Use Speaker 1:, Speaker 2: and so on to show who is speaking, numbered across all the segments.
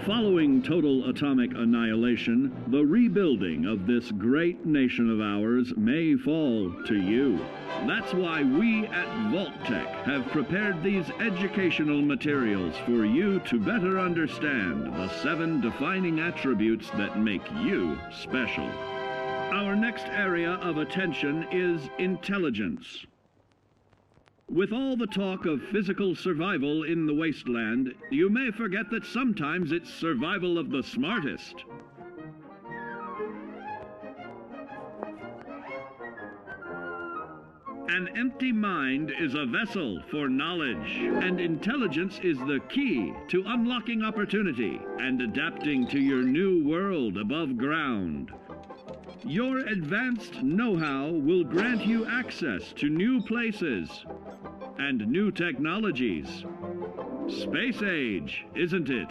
Speaker 1: Following total atomic annihilation, the rebuilding of this great nation of ours may fall to you. That's why we at Vault-Tec have prepared these educational materials for you to better understand the 7 defining attributes that make you special. Our next area of attention is intelligence. With all the talk of physical survival in the wasteland, you may forget that sometimes it's survival of the smartest. An empty mind is a vessel for knowledge, and intelligence is the key to unlocking opportunity and adapting to your new world above ground. Your advanced know-how will grant you access to new places and new technologies. Space age, isn't it?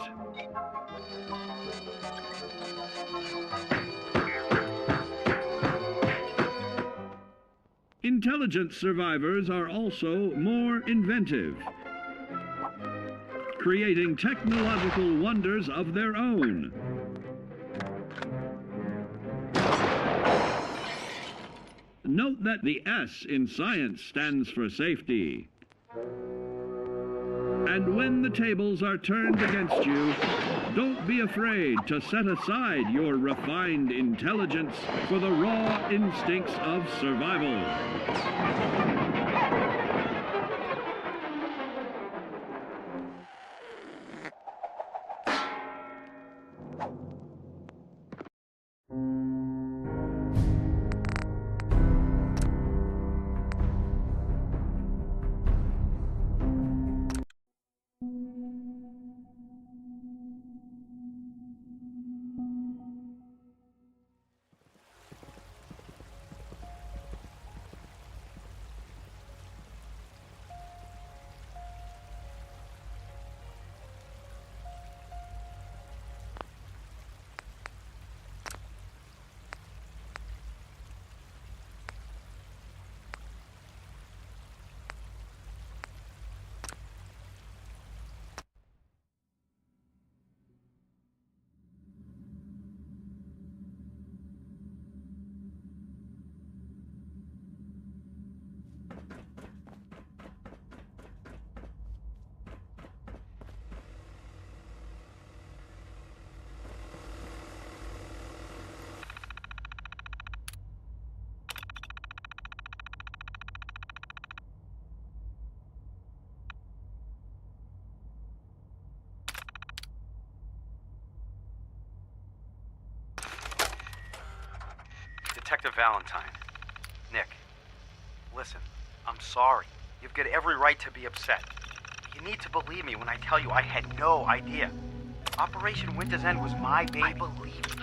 Speaker 1: Intelligent survivors are also more inventive, creating technological wonders of their own. Note that the S in science stands for safety. And when the tables are turned against you, don't be afraid to set aside your refined intelligence for the raw instincts of survival.
Speaker 2: Detective Valentine. Nick, listen, I'm sorry. You've got every right to be upset. You need to believe me when I tell you I had no idea. Operation Winter's End was my baby. I believe you.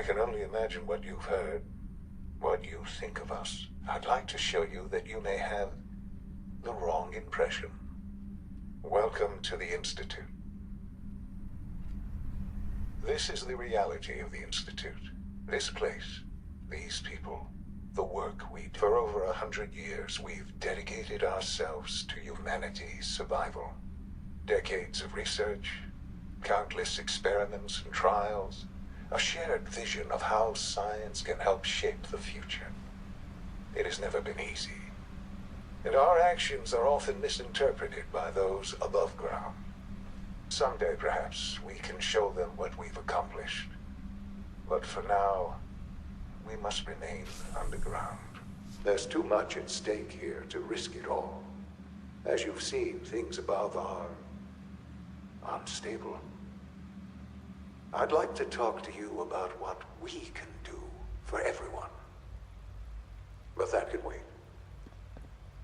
Speaker 3: can only imagine what you've heard, what you think of us. I'd like to show you that you may have the wrong impression. Welcome to the Institute. This is the reality of the Institute. This place, these people, the work we do. For over 100 years, we've dedicated ourselves to humanity's survival. Decades of research, countless experiments and trials, a shared vision of how science can help shape the future. It has never been easy, and our actions are often misinterpreted by those above ground. Someday, perhaps, we can show them what we've accomplished. But for now, we must remain underground. There's too much at stake here to risk it all. As you've seen, things above are unstable. I'd like to talk to you about what we can do for everyone. But that can wait.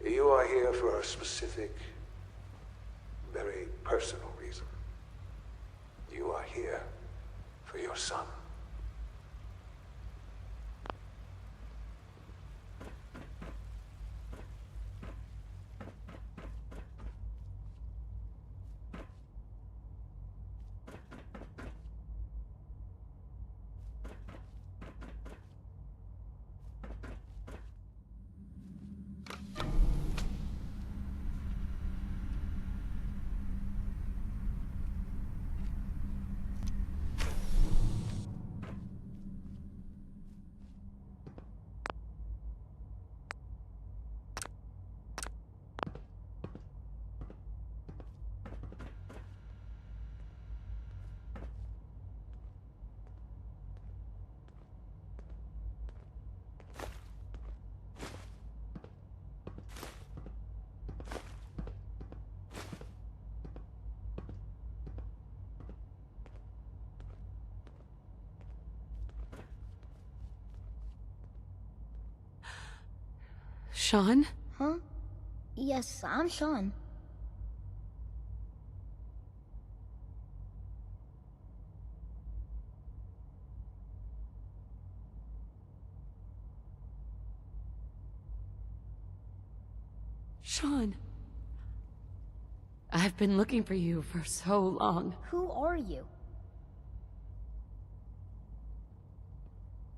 Speaker 3: You are here for a specific, very personal reason. You are here for your son.
Speaker 4: Sean?
Speaker 5: Huh? Yes, I'm Sean.
Speaker 4: Sean. I've been looking for you for so long.
Speaker 5: Who are you?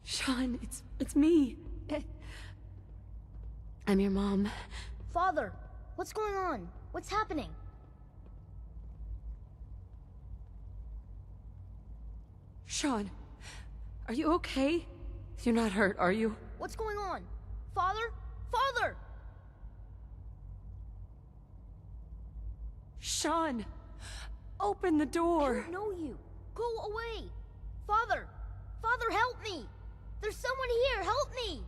Speaker 4: Sean, it's me. I'm your mom.
Speaker 5: Father, what's going on? What's happening?
Speaker 4: Sean, are you okay? You're not hurt, are you?
Speaker 5: What's going on? Father? Father!
Speaker 4: Sean, open the door.
Speaker 5: I don't know you. Go away. Father! Father, help me! There's someone here, help me!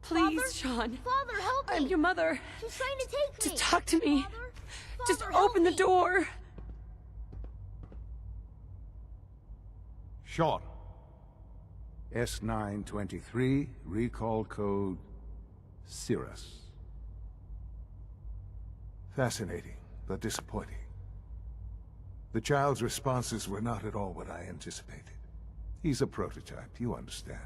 Speaker 4: Please,
Speaker 5: Father?
Speaker 4: Sean.
Speaker 5: Father, help me!
Speaker 4: I'm your mother.
Speaker 5: She's trying to take me!
Speaker 4: Just talk to me.
Speaker 5: Father?
Speaker 4: Just
Speaker 5: Father, help
Speaker 4: open the
Speaker 5: me.
Speaker 4: door.
Speaker 6: Sean. S923, recall code Cirrus. Fascinating, but disappointing. The child's responses were not at all what I anticipated. He's a prototype, you understand.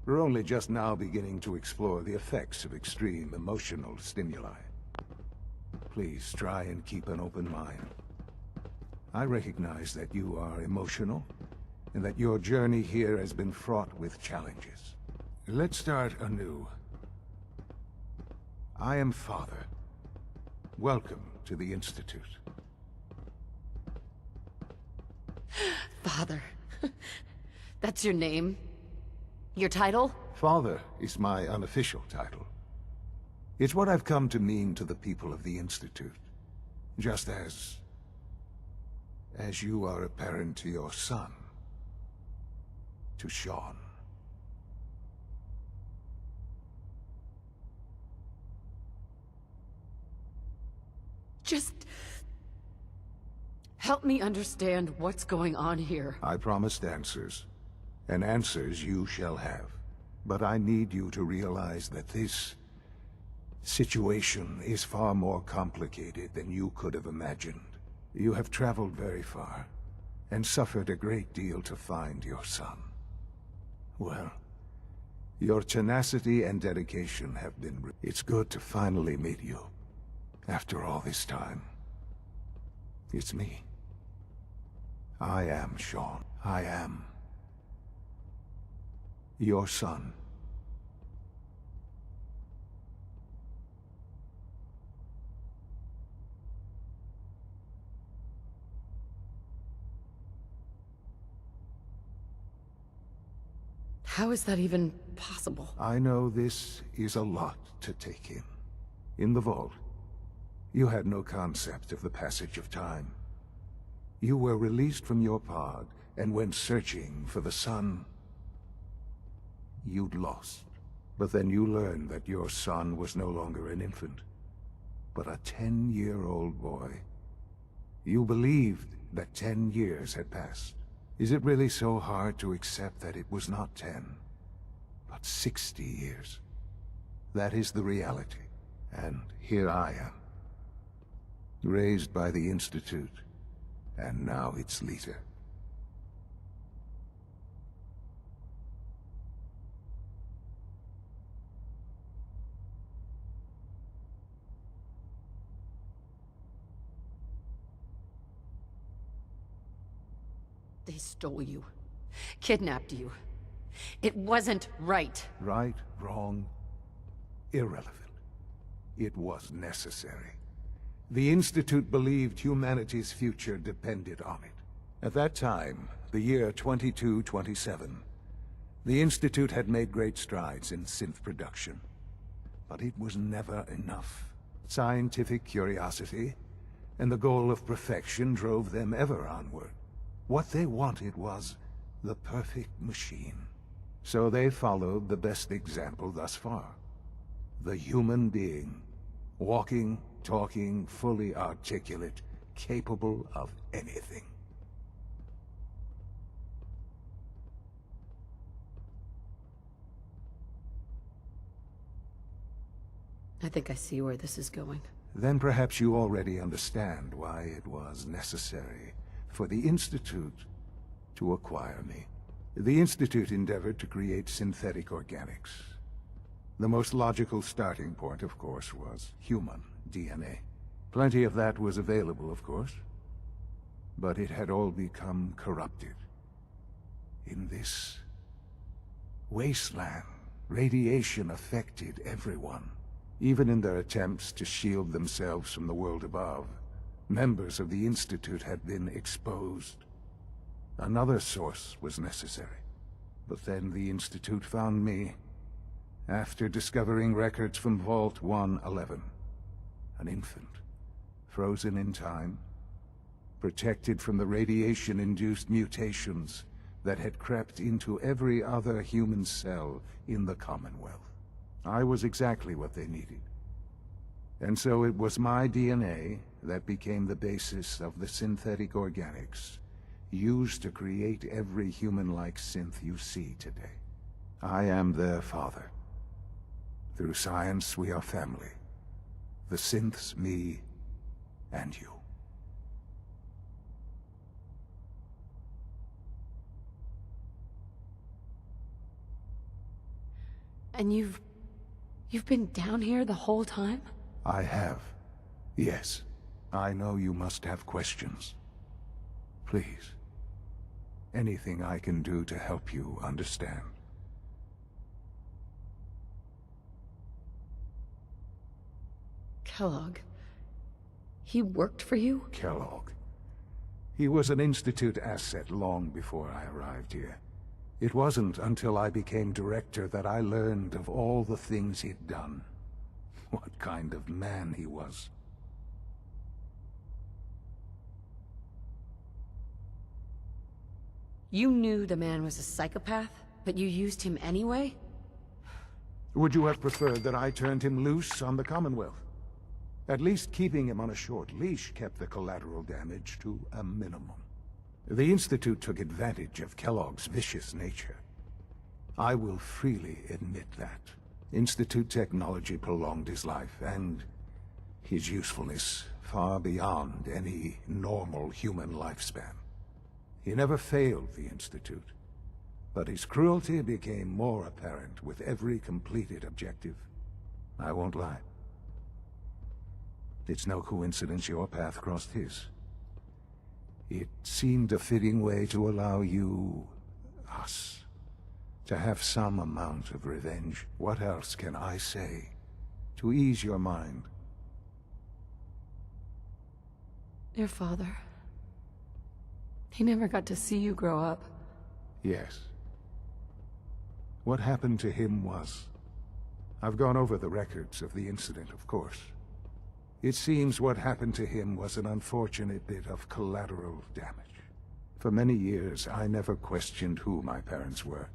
Speaker 6: We're only just now beginning to explore the effects of extreme emotional stimuli. Please try and keep an open mind. I recognize that you are emotional, and that your journey here has been fraught with challenges. Let's start anew. I am Father. Welcome to the Institute.
Speaker 4: Father. That's your name? Your title?
Speaker 6: Father is my unofficial title. It's what I've come to mean to the people of the Institute. Just as you are a parent to your son. To Sean.
Speaker 4: Just help me understand what's going on here.
Speaker 6: I promised answers, and answers you shall have. But I need you to realize that this situation is far more complicated than you could have imagined. You have traveled very far, and suffered a great deal to find your son. Well, your tenacity and dedication have been... It's good to finally meet you. After all this time. It's me. I am Sean. I am your son.
Speaker 4: How is that even possible?
Speaker 6: I know this is a lot to take in. In the vault, you had no concept of the passage of time. You were released from your pod and went searching for the sun you'd lost. But then you learned that your son was no longer an infant, but a 10-year-old boy. You believed that 10 years had passed. Is it really so hard to accept that it was not 10, but 60 years? That is the reality, and here I am. Raised by the Institute, and now its leader.
Speaker 4: They stole you. Kidnapped you. It wasn't right.
Speaker 6: Right, wrong, irrelevant. It was necessary. The Institute believed humanity's future depended on it. At that time, the year 2227, the Institute had made great strides in synth production. But it was never enough. Scientific curiosity and the goal of perfection drove them ever onward. What they wanted was the perfect machine. So they followed the best example thus far. The human being. Walking, talking, fully articulate, capable of anything.
Speaker 4: I think I see where this is going.
Speaker 6: Then perhaps you already understand why it was necessary for the Institute to acquire me. The Institute endeavored to create synthetic organics. The most logical starting point, of course, was human DNA. Plenty of that was available, of course. But it had all become corrupted. In this wasteland, radiation affected everyone. Even in their attempts to shield themselves from the world above, members of the Institute had been exposed. Another source was necessary. But then the Institute found me, after discovering records from Vault 111. An infant, frozen in time, protected from the radiation-induced mutations that had crept into every other human cell in the Commonwealth. I was exactly what they needed. And so it was my DNA that became the basis of the synthetic organics used to create every human-like synth you see today. I am their father. Through science, we are family. The synths, me, and you.
Speaker 4: And you've been down here the whole time?
Speaker 6: I have. Yes. I know you must have questions. Please. Anything I can do to help you understand.
Speaker 4: Kellogg. He worked for you?
Speaker 6: Kellogg. He was an Institute asset long before I arrived here. It wasn't until I became director that I learned of all the things he'd done. What kind of man he was.
Speaker 4: You knew the man was a psychopath, but you used him anyway?
Speaker 6: Would you have preferred that I turned him loose on the Commonwealth? At least keeping him on a short leash kept the collateral damage to a minimum. The Institute took advantage of Kellogg's vicious nature. I will freely admit that. Institute technology prolonged his life, and his usefulness far beyond any normal human lifespan. He never failed the Institute, but his cruelty became more apparent with every completed objective. I won't lie. It's no coincidence your path crossed his. It seemed a fitting way to allow you, us, to have some amount of revenge. What else can I say to ease your mind?
Speaker 4: Your father. He never got to see you grow up.
Speaker 6: Yes. What happened to him was... I've gone over the records of the incident, of course. It seems what happened to him was an unfortunate bit of collateral damage. For many years, I never questioned who my parents were.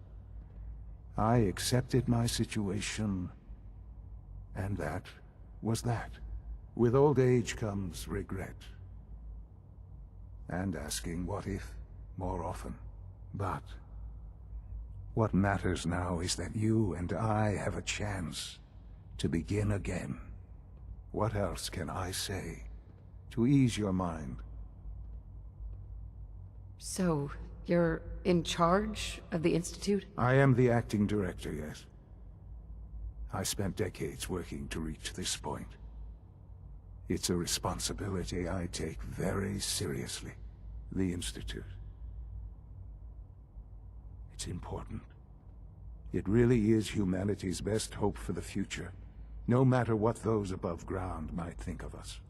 Speaker 6: I accepted my situation, and that was that. With old age comes regret. And asking what if more often. But what matters now is that you and I have a chance to begin again. What else can I say to ease your mind?
Speaker 4: So, you're in charge of the Institute?
Speaker 6: I am the acting director, yes. I spent decades working to reach this point. It's a responsibility I take very seriously. The Institute. It's important. It really is humanity's best hope for the future, no matter what those above ground might think of us.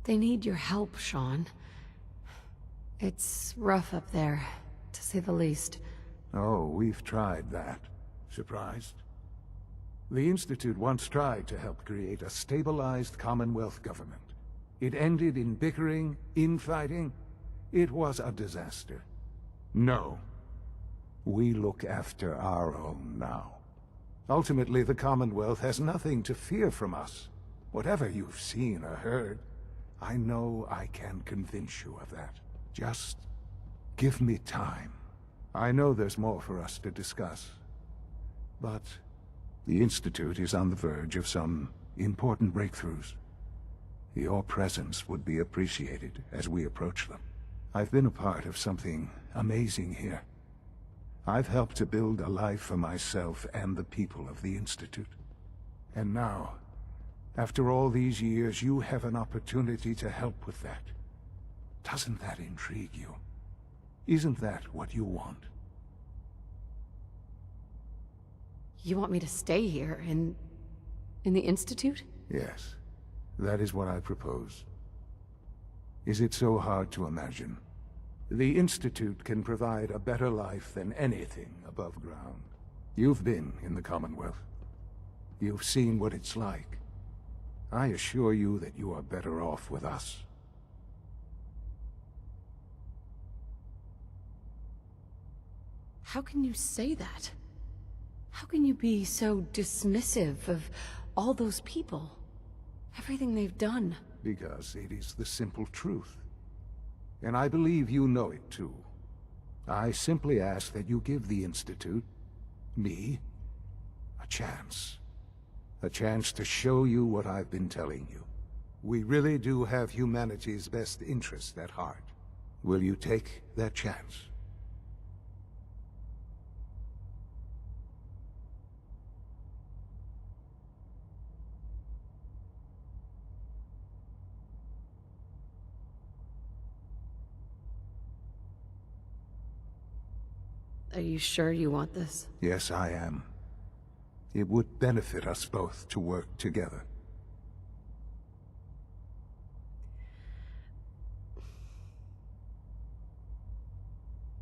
Speaker 4: They need your help, Sean. It's rough up there, to say the least.
Speaker 6: Oh, we've tried that. Surprised? The Institute once tried to help create a stabilized Commonwealth government. It ended in bickering, infighting. It was a disaster. No. We look after our own now. Ultimately, the Commonwealth has nothing to fear from us. Whatever you've seen or heard, I know I can convince you of that. Just give me time. I know there's more for us to discuss. But the Institute is on the verge of some important breakthroughs. Your presence would be appreciated as we approach them. I've been a part of something amazing here. I've helped to build a life for myself and the people of the Institute. And now, after all these years, you have an opportunity to help with that. Doesn't that intrigue you? Isn't that what you want?
Speaker 4: You want me to stay here, in the Institute?
Speaker 6: Yes, that is what I propose. Is it so hard to imagine? The Institute can provide a better life than anything above ground. You've been in the Commonwealth. You've seen what it's like. I assure you that you are better off with us.
Speaker 4: How can you say that? How can you be so dismissive of all those people? Everything they've done?
Speaker 6: Because it is the simple truth. And I believe you know it too. I simply ask that you give the Institute, me, a chance. A chance to show you what I've been telling you. We really do have humanity's best interest at heart. Will you take that chance?
Speaker 4: Are you sure you want this?
Speaker 6: Yes, I am. It would benefit us both to work together.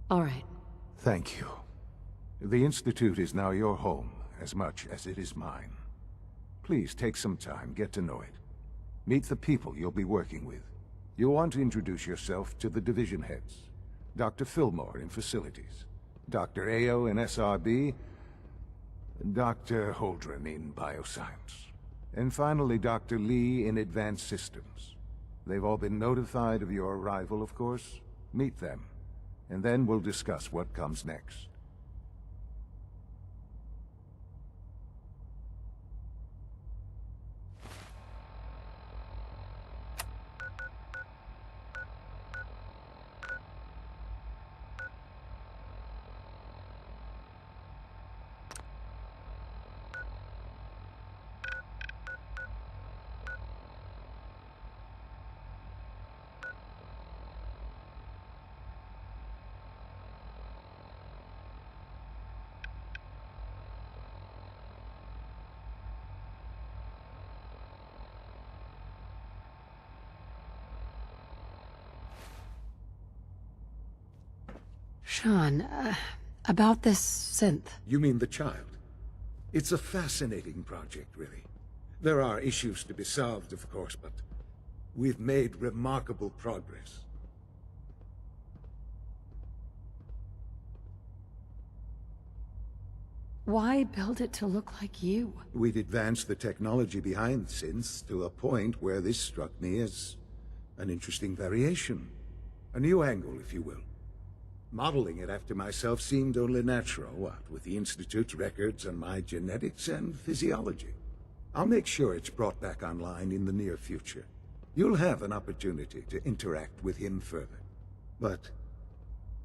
Speaker 4: All right.
Speaker 6: Thank you. The Institute is now your home, as much as it is mine. Please take some time, get to know it. Meet the people you'll be working with. You'll want to introduce yourself to the division heads. Dr. Fillmore in Facilities, Dr. Ao in SRB, Dr. Holdren in Bioscience, and finally Dr. Lee in Advanced Systems. They've all been notified of your arrival, of course. Meet them. and then we'll discuss what comes next.
Speaker 4: Sean, about this synth.
Speaker 6: You mean the child? It's a fascinating project, really. There are issues to be solved, of course, but we've made remarkable progress.
Speaker 4: Why build it to look like you?
Speaker 6: We'd advanced the technology behind synths to a point where this struck me as an interesting variation. A new angle, if you will. Modeling it after myself seemed only natural, what with the Institute's records on my genetics and physiology. I'll make sure it's brought back online in the near future. You'll have an opportunity to interact with him further. But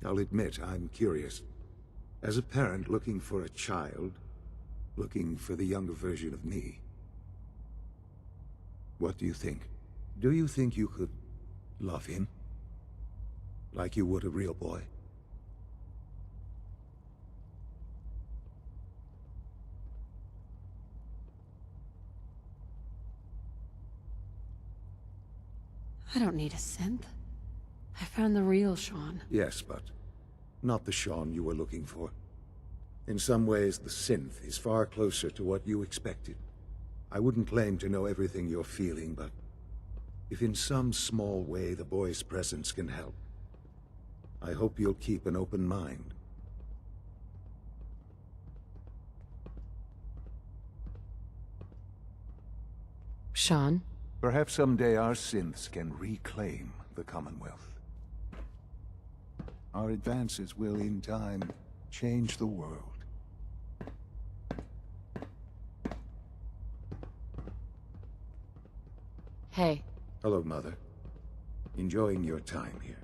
Speaker 6: I'll admit I'm curious. As a parent looking for a child, looking for the younger version of me, what do you think? Do you think you could love him? Like you would a real boy?
Speaker 4: I don't need a synth. I found the real Sean.
Speaker 6: Yes, but not the Sean you were looking for. In some ways, the synth is far closer to what you expected. I wouldn't claim to know everything you're feeling, but if in some small way the boy's presence can help, I hope you'll keep an open mind.
Speaker 4: Sean?
Speaker 6: Perhaps someday our synths can reclaim the Commonwealth. Our advances will, in time, change the world.
Speaker 4: Hey.
Speaker 6: Hello, Mother. Enjoying your time here.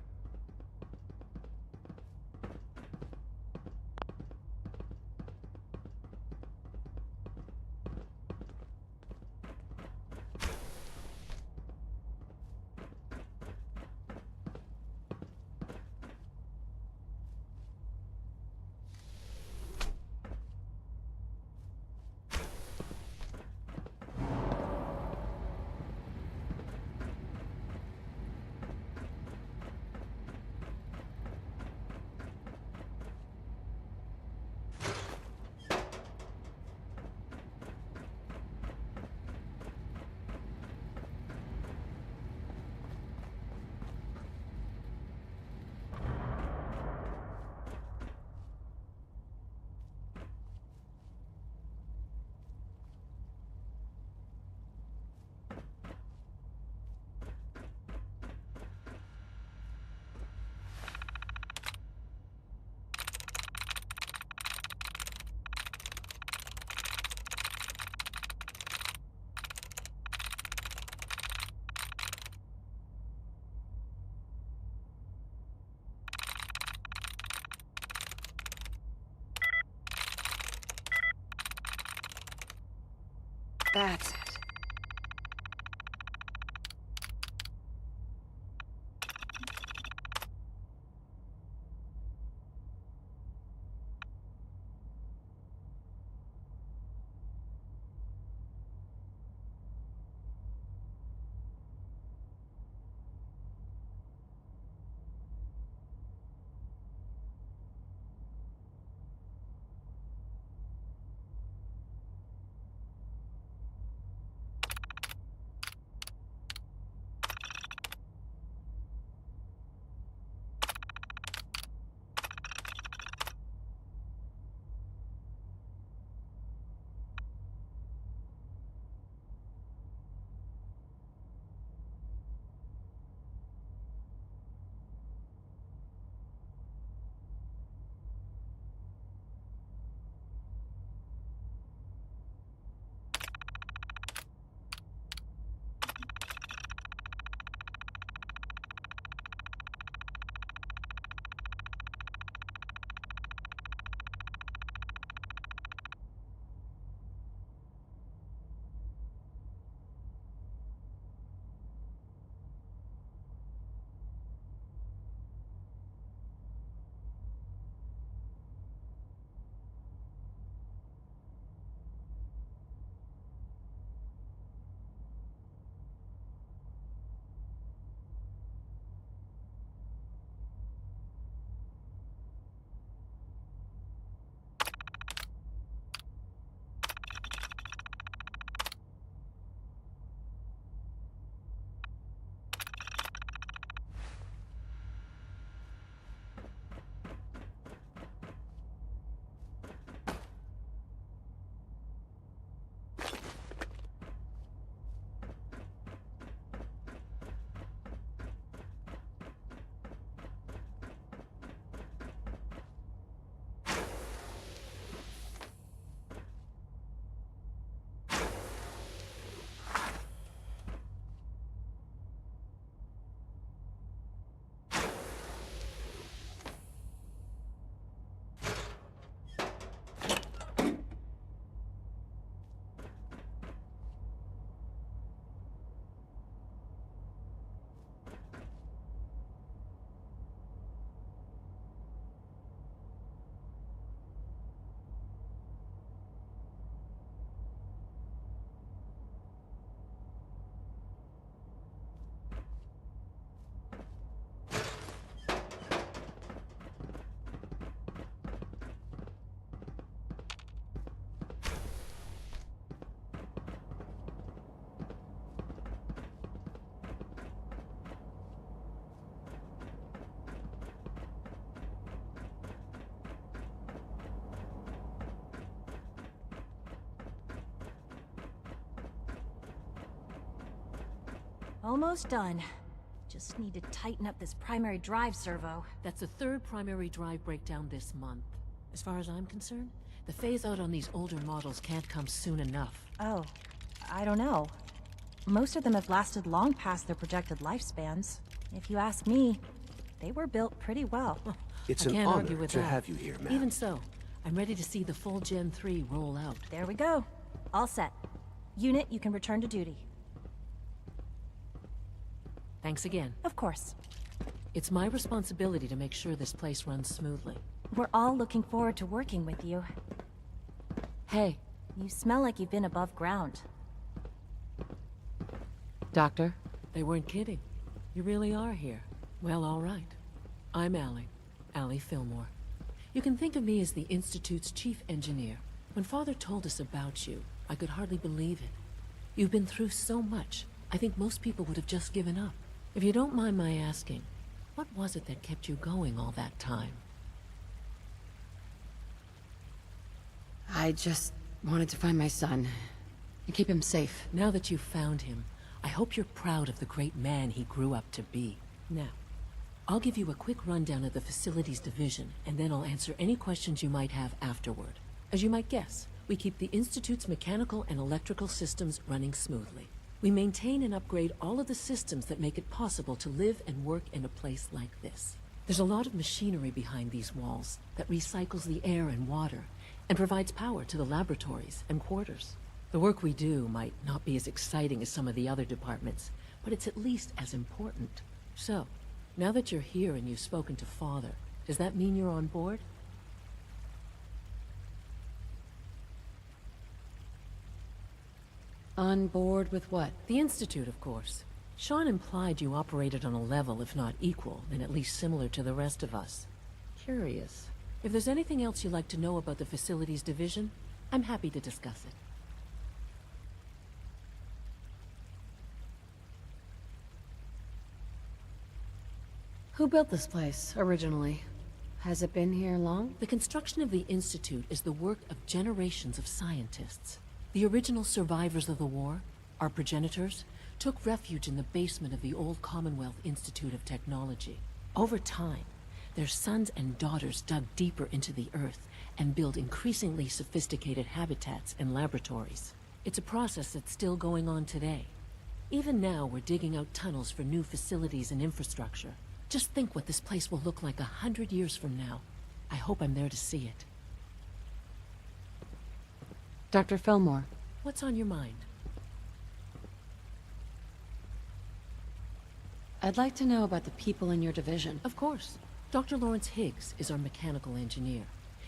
Speaker 4: That's it.
Speaker 7: Almost done. Just need to tighten up this primary drive servo.
Speaker 8: That's the third primary drive breakdown this month. As far as I'm concerned, the phase-out on these older models can't come soon enough.
Speaker 7: Oh, I don't know. Most of them have lasted long past their projected lifespans. If you ask me, they were built pretty well.
Speaker 9: It's
Speaker 8: I
Speaker 9: an
Speaker 8: can't
Speaker 9: honor
Speaker 8: argue with
Speaker 9: to
Speaker 8: that.
Speaker 9: have you here, ma'am.
Speaker 8: Even so, I'm ready to see the full Gen 3 roll out.
Speaker 7: There we go. All set. Unit, you can return to duty.
Speaker 8: Thanks again.
Speaker 7: Of course.
Speaker 8: It's my responsibility to make sure this place runs smoothly.
Speaker 7: We're all looking forward to working with you.
Speaker 8: Hey,
Speaker 7: You smell like you've been above ground.
Speaker 8: Doctor? They weren't kidding. You really are here. Well, all right. I'm Allie Fillmore. You can think of me as the Institute's chief engineer. When Father told us about you, I could hardly believe it. You've been through so much, I think most people would have just given up. If you don't mind my asking, what was it that kept you going all that time?
Speaker 10: I just wanted to find my son and keep him safe.
Speaker 8: Now that you've found him, I hope you're proud of the great man he grew up to be. Now, I'll give you a quick rundown of the Facilities Division, and then I'll answer any questions you might have afterward. As you might guess, we keep the Institute's mechanical and electrical systems running smoothly. We maintain and upgrade all of the systems that make it possible to live and work in a place like this. There's a lot of machinery behind these walls that recycles the air and water, and provides power to the laboratories and quarters. The work we do might not be as exciting as some of the other departments, but it's at least as important. So, now that you're here and you've spoken to Father, does that mean you're on board?
Speaker 10: On board with what?
Speaker 8: The Institute, of course. Sean implied you operated on a level, if not equal, then at least similar to the rest of us. Curious. If there's anything else you'd like to know about the Facilities Division, I'm happy to discuss it.
Speaker 10: Who built this place, originally? Has it been here long?
Speaker 8: The construction of the Institute is the work of generations of scientists. The original survivors of the war, our progenitors, took refuge in the basement of the old Commonwealth Institute of Technology. Over time, their sons and daughters dug deeper into the earth and built increasingly sophisticated habitats and laboratories. It's a process that's still going on today. Even now, we're digging out tunnels for new facilities and infrastructure. Just think what this place will look like 100 years from now. I hope I'm there to see it.
Speaker 10: Dr. Fillmore.
Speaker 8: What's on your mind?
Speaker 10: I'd like to know about the people in your division.
Speaker 8: Of course. Dr. Lawrence Higgs is our mechanical engineer.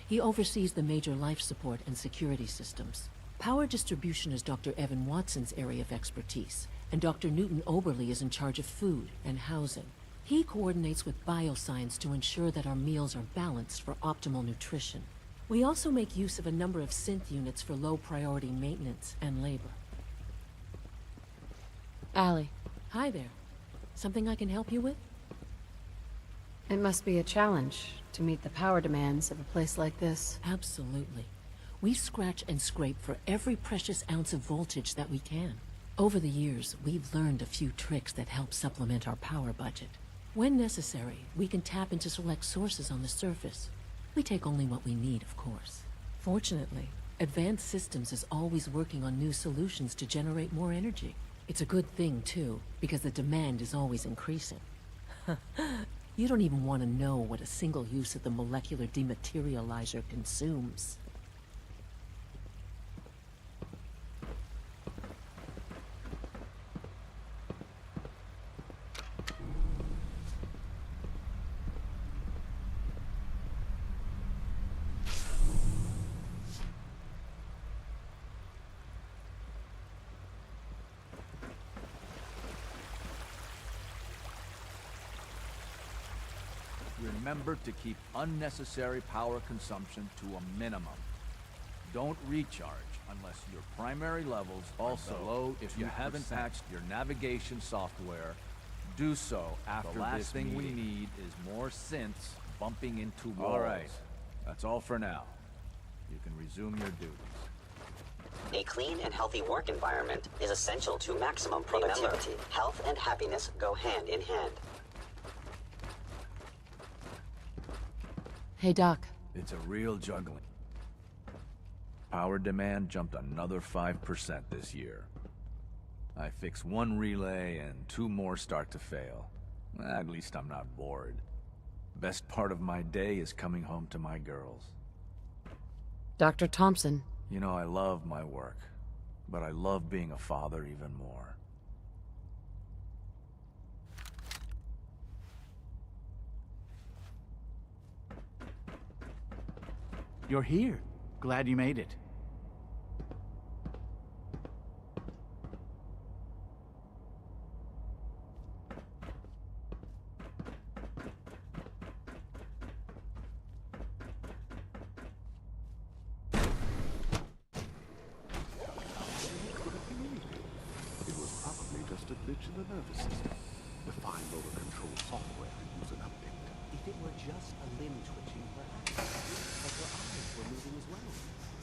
Speaker 8: He oversees the major life support and security systems. Power distribution is Dr. Evan Watson's area of expertise, and Dr. Newton Oberly is in charge of food and housing. He coordinates with bioscience to ensure that our meals are balanced for optimal nutrition. We also make use of a number of synth units for low-priority maintenance and labor.
Speaker 10: Allie.
Speaker 8: Hi there. Something I can help you with?
Speaker 10: It must be a challenge to meet the power demands of a place like this.
Speaker 8: Absolutely. We scratch and scrape for every precious ounce of voltage that we can. Over the years, we've learned a few tricks that help supplement our power budget. When necessary, we can tap into select sources on the surface. We take only what we need, of course. Fortunately, Advanced Systems is always working on new solutions to generate more energy. It's a good thing, too, because the demand is always increasing. You don't even want to know what a single use of the molecular dematerializer consumes.
Speaker 11: Remember to keep unnecessary power consumption to a minimum. Don't recharge unless your primary levels are below. If you haven't patched your navigation software, do so after. The last thing we need is more synths bumping into walls. All right, that's all for now. You can resume your duties.
Speaker 9: A clean and healthy work environment is essential to maximum productivity. Health and happiness go hand in hand.
Speaker 10: Hey, Doc.
Speaker 11: It's a real juggling. Power demand jumped another 5% this year. I fix one relay and 2 more start to fail. At least I'm not bored. Best part of my day is coming home to my girls.
Speaker 10: Dr. Thompson.
Speaker 11: You know, I love my work, but I love being a father even more.
Speaker 12: You're here. Glad you made it.
Speaker 13: Glitch in the nervous system. Define motor control software and use an update.
Speaker 14: If it were just a limb twitching, perhaps. But your eyes were moving as well.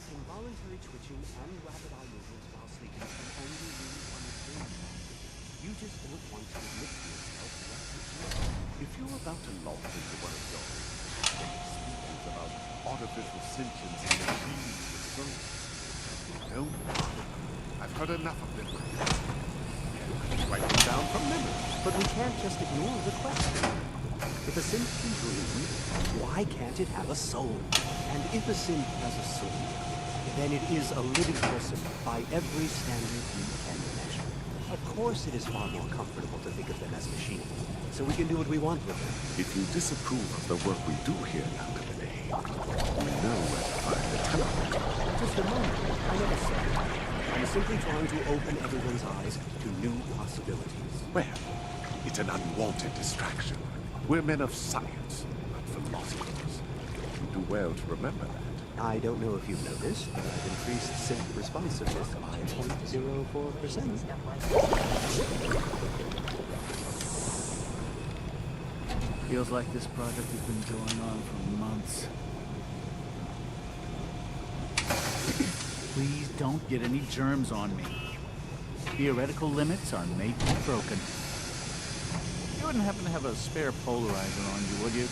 Speaker 14: Involuntary twitching and rapid eye movements while sleeping can only mean one thing. You just don't want to admit to yourself what you do.
Speaker 13: If you're about to launch into one of those speeches about artificial sentience and machines with souls, don't bother. I've heard enough of them. Write them down from memory.
Speaker 14: But we can't just ignore the question. If a synth can dream, why can't it have a soul? And if a synth has a soul, then it is a living person by every standard we can measure. Of course it is far more comfortable to think of them as machines, so we can do what we want with them.
Speaker 13: If you disapprove of the work we do here, Dr. Benet, we know where to find the telephone.
Speaker 14: Just a moment. I never said that. I'm simply trying to open everyone's eyes to new possibilities.
Speaker 13: Well, it's an unwanted distraction. We're men of science, not philosophers. You do well to remember that.
Speaker 14: I don't know if you've noticed, but I've increased synth responsiveness by 0.04%.
Speaker 12: Feels like this project has been going on for months. Please don't get any germs on me. Theoretical limits are made to be broken. You wouldn't happen to have a spare polarizer on you, would you?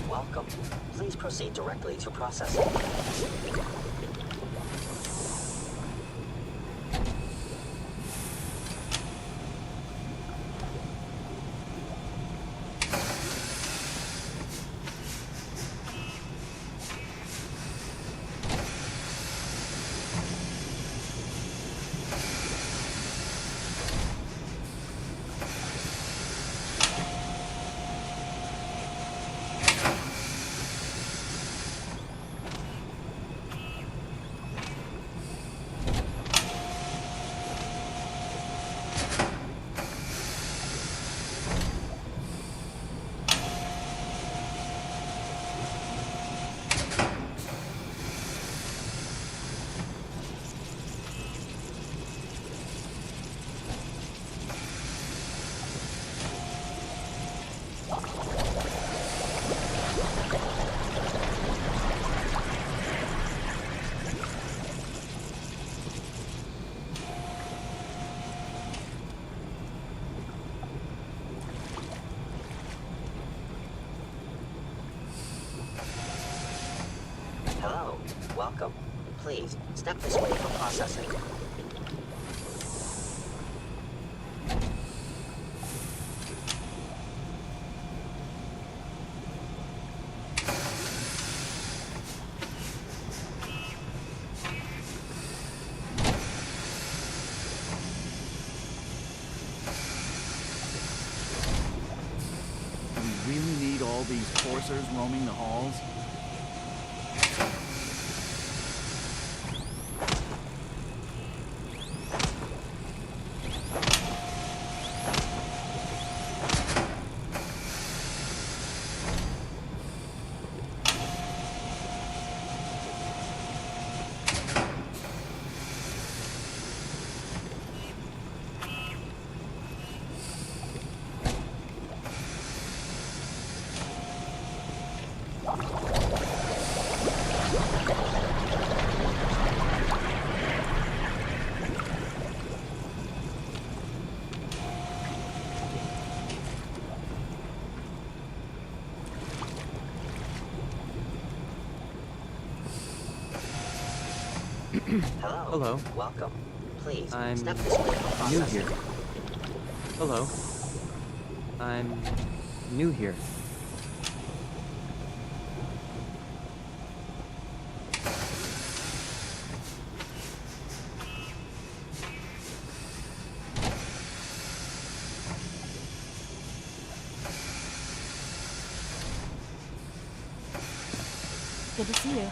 Speaker 9: Welcome. Please proceed directly to processing. Hello. Welcome. Please, step this way for processing.
Speaker 12: all these coursers roaming the halls?
Speaker 9: Hello. Welcome. Please,
Speaker 15: I'm
Speaker 9: step this way for
Speaker 15: new
Speaker 9: processing.
Speaker 15: here. Hello. I'm new here.
Speaker 7: Good to see you.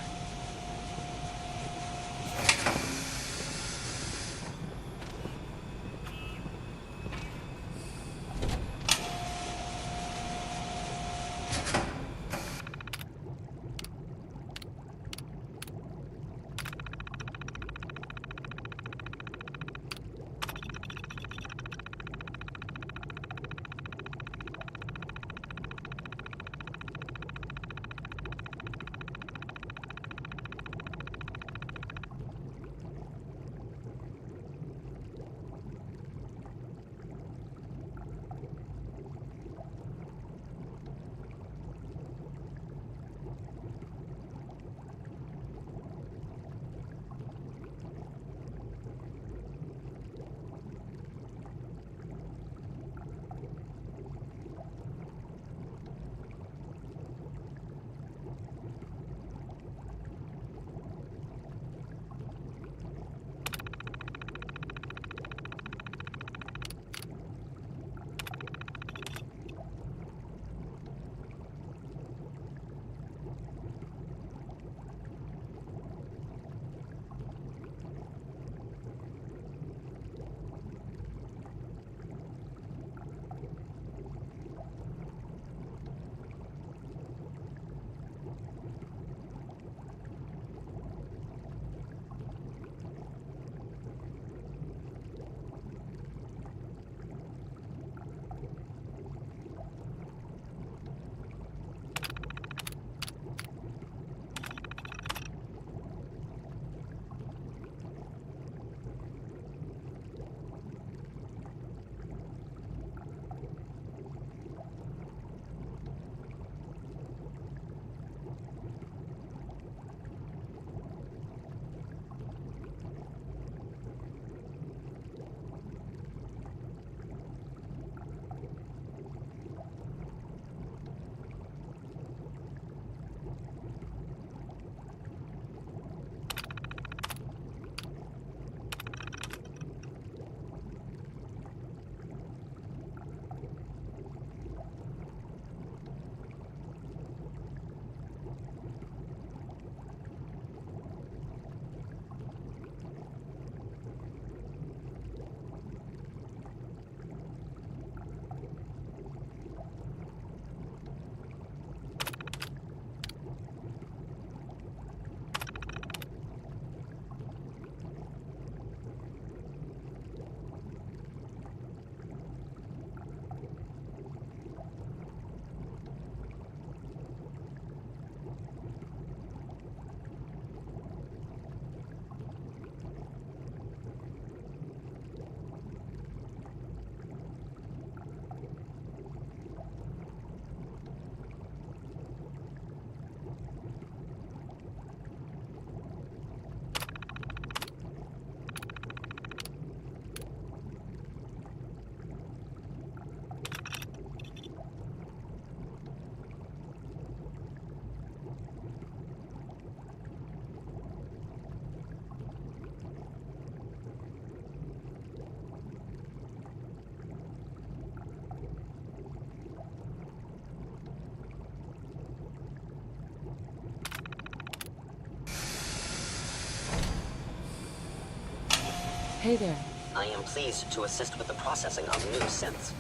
Speaker 10: Hey there.
Speaker 9: I am pleased to assist with the processing of new synths.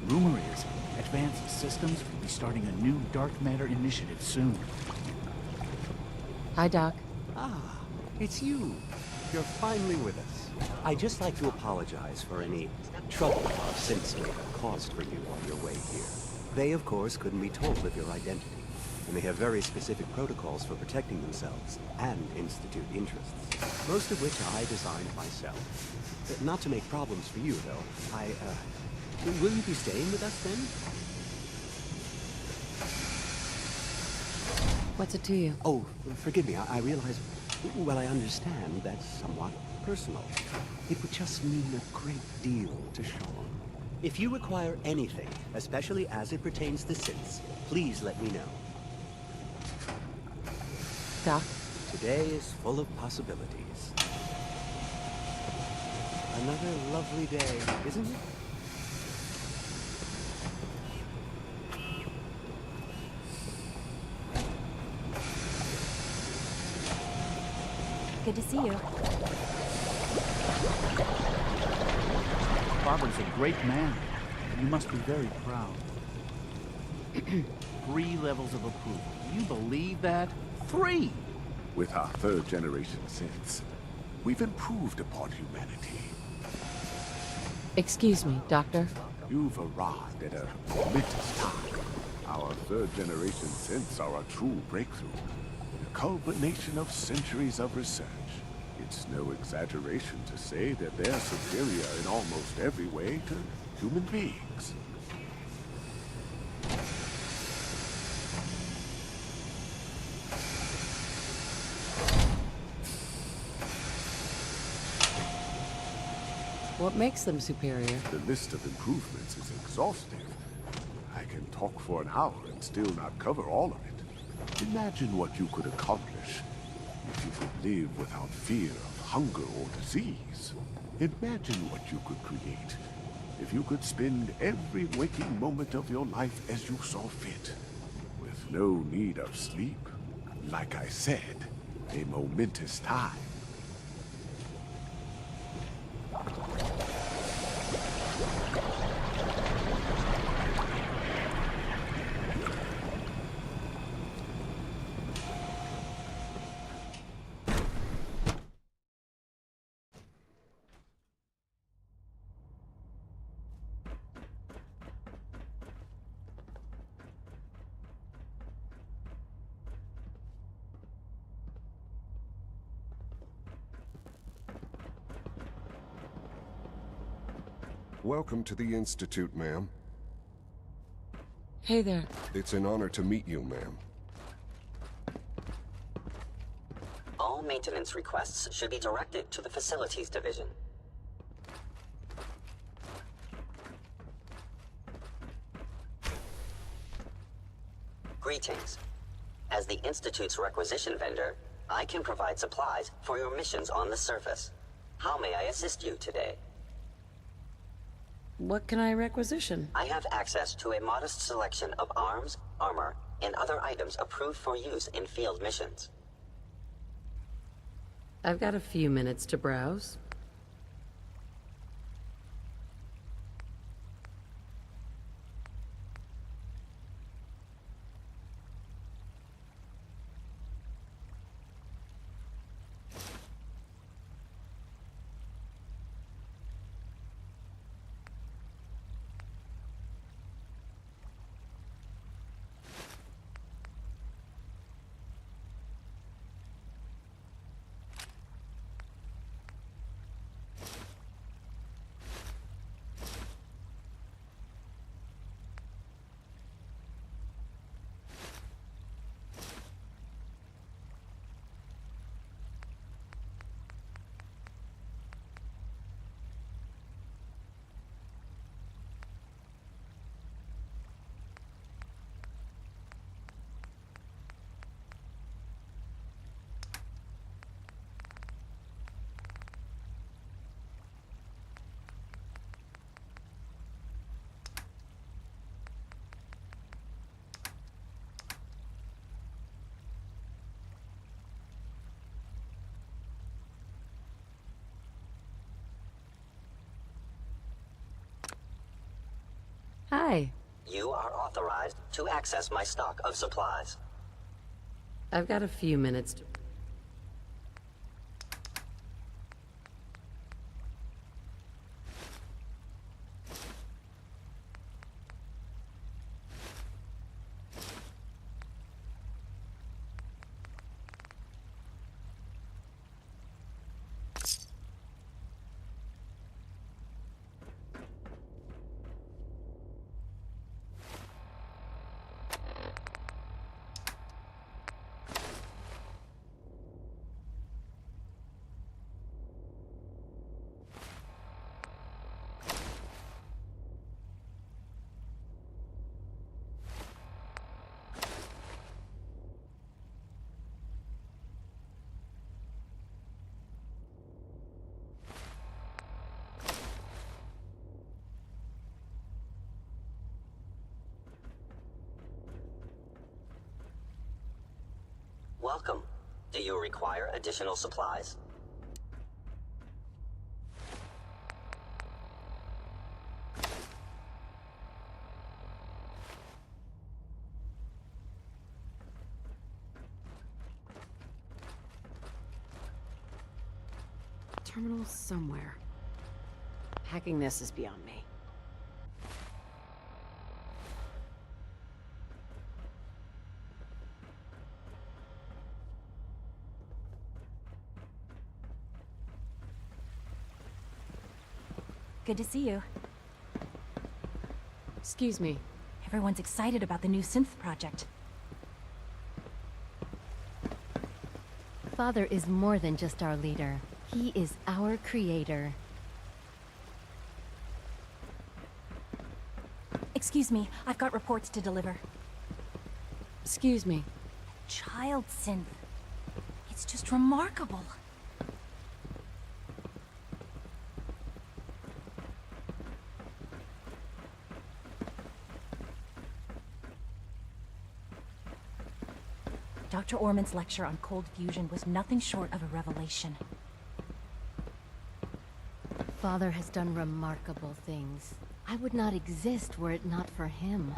Speaker 12: Rumor is, Advanced Systems will be starting a new dark matter initiative soon.
Speaker 10: Hi, Doc.
Speaker 14: Ah, it's you. You're finally with us. I'd just like to apologize for any trouble our synths may have caused for you on your way here. They, of course, couldn't be told of your identity, and they have very specific protocols for protecting themselves and Institute interests, most of which I designed myself. Not to make problems for you, though, will you be staying with us then?
Speaker 10: What's it to you?
Speaker 14: Oh, forgive me, I realize... Well, I understand that's somewhat personal. It would just mean a great deal to Sean. If you require anything, especially as it pertains to synths, please let me know.
Speaker 10: Doc?
Speaker 14: Today is full of possibilities. Another lovely day, isn't it?
Speaker 7: Good to see you.
Speaker 12: Father's a great man. You must be very proud. 3 levels of approval. Do you believe that? 3!
Speaker 13: With our 3rd generation synths, we've improved upon humanity.
Speaker 10: Excuse me, Doctor.
Speaker 13: You've arrived at a momentous time. Our 3rd generation synths are a true breakthrough. A culmination of centuries of research. It's no exaggeration to say that they're superior in almost every way to human beings.
Speaker 10: What makes them superior?
Speaker 13: The list of improvements is exhaustive. I can talk for an hour and still not cover all of it. Imagine what you could accomplish if you could live without fear of hunger or disease. Imagine what you could create if you could spend every waking moment of your life as you saw fit, with no need of sleep. Like I said, a momentous time.
Speaker 16: Welcome to the Institute, ma'am.
Speaker 4: Hey there.
Speaker 13: It's an honor to meet you, ma'am.
Speaker 9: All maintenance requests should be directed to the Facilities Division. Greetings. As the Institute's requisition vendor, I can provide supplies for your missions on the surface. How may I assist you today?
Speaker 10: What can I requisition?
Speaker 9: I have access to a modest selection of arms, armor, and other items approved for use in field missions.
Speaker 10: I've got a few minutes to browse. Hi.
Speaker 9: You are authorized to access my stock of supplies.
Speaker 10: I've got a few minutes to...
Speaker 9: Welcome. Do you require additional supplies?
Speaker 10: Terminal somewhere. Hacking this is beyond me.
Speaker 7: Good to see you.
Speaker 10: Excuse me.
Speaker 7: Everyone's excited about the new synth project.
Speaker 16: Father is more than just our leader. He is our creator.
Speaker 7: Excuse me, I've got reports to deliver.
Speaker 10: Excuse me.
Speaker 7: Child synth. It's just remarkable. Dr. Orman's lecture on cold fusion was nothing short of a revelation.
Speaker 16: Father has done remarkable things. I would not exist were it not for him.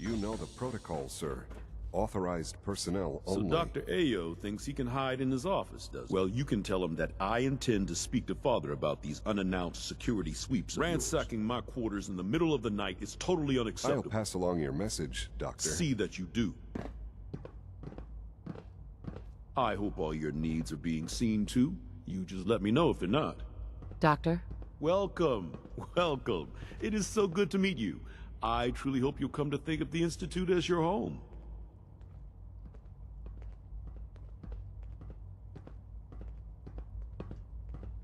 Speaker 17: You know the protocol, sir. Authorized personnel
Speaker 18: So
Speaker 17: only.
Speaker 18: Dr. Ayo thinks he can hide in his office, does he? Well, you can tell him that I intend to speak to Father about these unannounced security sweeps of Ransacking my quarters in the middle of the night is totally unacceptable.
Speaker 17: I'll pass along your message, Doctor.
Speaker 18: See that you do. I hope all your needs are being seen to. You just let me know if they're not.
Speaker 10: Doctor?
Speaker 18: Welcome, welcome. It is so good to meet you. I truly hope you'll come to think of the Institute as your home.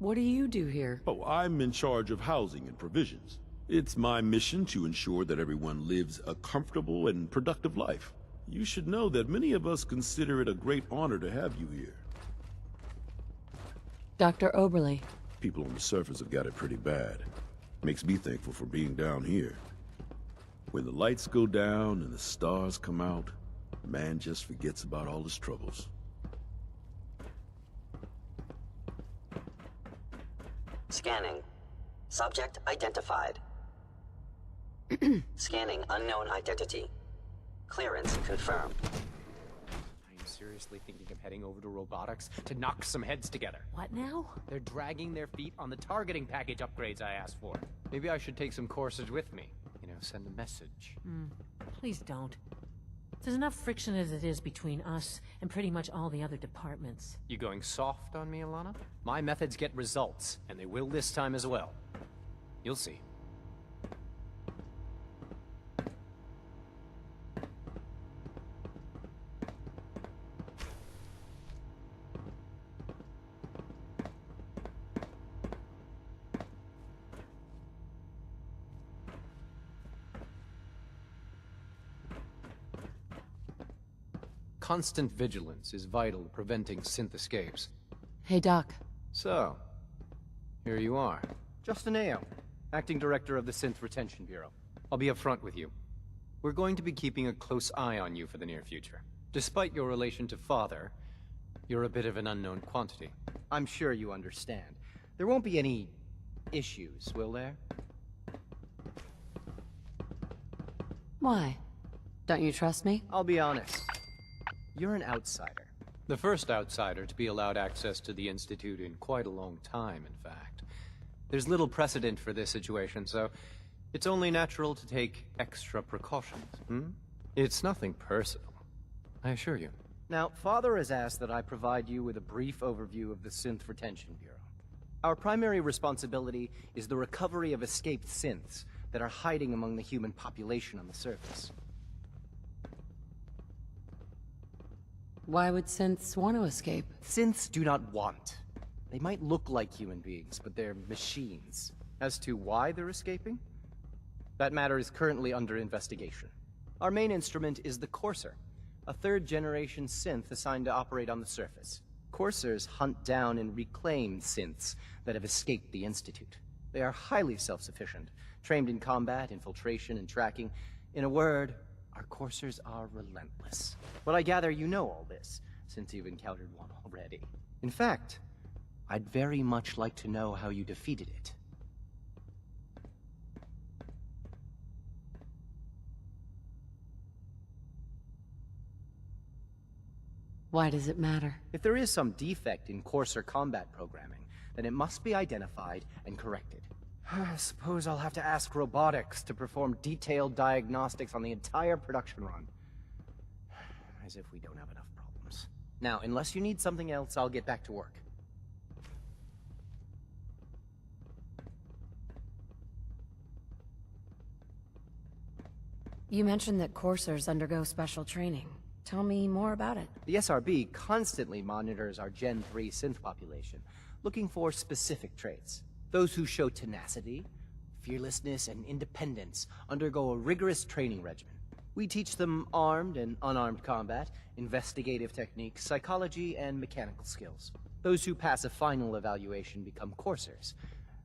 Speaker 10: What do you do here?
Speaker 18: Oh, I'm in charge of housing and provisions. It's my mission to ensure that everyone lives a comfortable and productive life. You should know that many of us consider it a great honor to have you here.
Speaker 10: Dr. Oberly.
Speaker 18: People on the surface have got it pretty bad. Makes me thankful for being down here. When the lights go down and the stars come out, man just forgets about all his troubles.
Speaker 9: Scanning. Subject identified. Scanning unknown identity. Clearance confirmed.
Speaker 19: I am seriously thinking of heading over to robotics to knock some heads together.
Speaker 8: What now?
Speaker 19: They're dragging their feet on the targeting package upgrades I asked for. Maybe I should take some courses with me. You know, send a message.
Speaker 8: Please don't. There's enough friction as it is between us and pretty much all the other departments.
Speaker 19: You going soft on me, Alana? My methods get results, and they will this time as well. You'll see. Constant vigilance is vital to preventing synth escapes.
Speaker 10: Hey, Doc.
Speaker 19: So, here you are. Justin Ayo, Acting Director of the Synth Retention Bureau. I'll be upfront with you. We're going to be keeping a close eye on you for the near future. Despite your relation to Father, you're a bit of an unknown quantity. I'm sure you understand. There won't be any issues, will there?
Speaker 10: Why? Don't you trust me?
Speaker 19: I'll be honest. You're an outsider. The first outsider to be allowed access to the Institute in quite a long time, in fact. There's little precedent for this situation, so it's only natural to take extra precautions. It's nothing personal, I assure you. Now, Father has asked that I provide you with a brief overview of the Synth Retention Bureau. Our primary responsibility is the recovery of escaped synths that are hiding among the human population on the surface.
Speaker 10: Why would synths want to escape?
Speaker 19: Synths do not want. They might look like human beings, but they're machines. As to why they're escaping? That matter is currently under investigation. Our main instrument is the Courser, a third-generation synth assigned to operate on the surface. Coursers hunt down and reclaim synths that have escaped the Institute. They are highly self-sufficient, trained in combat, infiltration, and tracking. In a word, our coursers are relentless. But I gather you know all this, since you've encountered one already. In fact, I'd very much like to know how you defeated it.
Speaker 10: Why does it matter?
Speaker 19: If there is some defect in courser combat programming, then it must be identified and corrected. I suppose I'll have to ask robotics to perform detailed diagnostics on the entire production run. As if we don't have enough problems. Now, unless you need something else, I'll get back to work.
Speaker 10: You mentioned that coursers undergo special training. Tell me more about it.
Speaker 19: The SRB constantly monitors our Gen 3 synth population, looking for specific traits. Those who show tenacity, fearlessness, and independence undergo a rigorous training regimen. We teach them armed and unarmed combat, investigative techniques, psychology, and mechanical skills. Those who pass a final evaluation become coursers.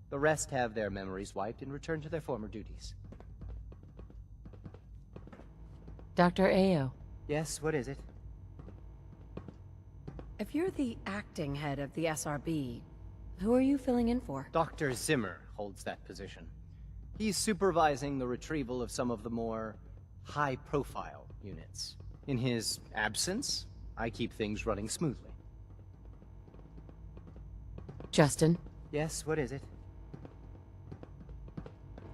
Speaker 19: The rest have their memories wiped and return to their former duties.
Speaker 10: Dr. Ayo.
Speaker 19: Yes, what is it?
Speaker 10: If you're the acting head of the SRB, who are you filling in for?
Speaker 19: Dr. Zimmer holds that position. He's supervising the retrieval of some of the more high-profile units. In his absence, I keep things running smoothly.
Speaker 10: Justin?
Speaker 19: Yes, what is it?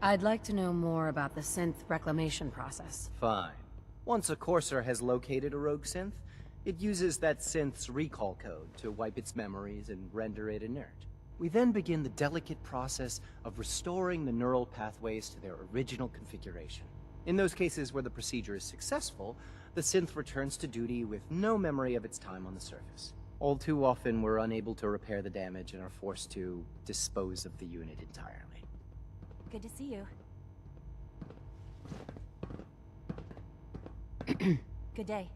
Speaker 10: I'd like to know more about the synth reclamation process.
Speaker 19: Fine. Once a Courser has located a rogue synth, it uses that synth's recall code to wipe its memories and render it inert. We then begin the delicate process of restoring the neural pathways to their original configuration. In those cases where the procedure is successful, the synth returns to duty with no memory of its time on the surface. All too often, we're unable to repair the damage and are forced to dispose of the unit entirely.
Speaker 7: Good to see you. Good day.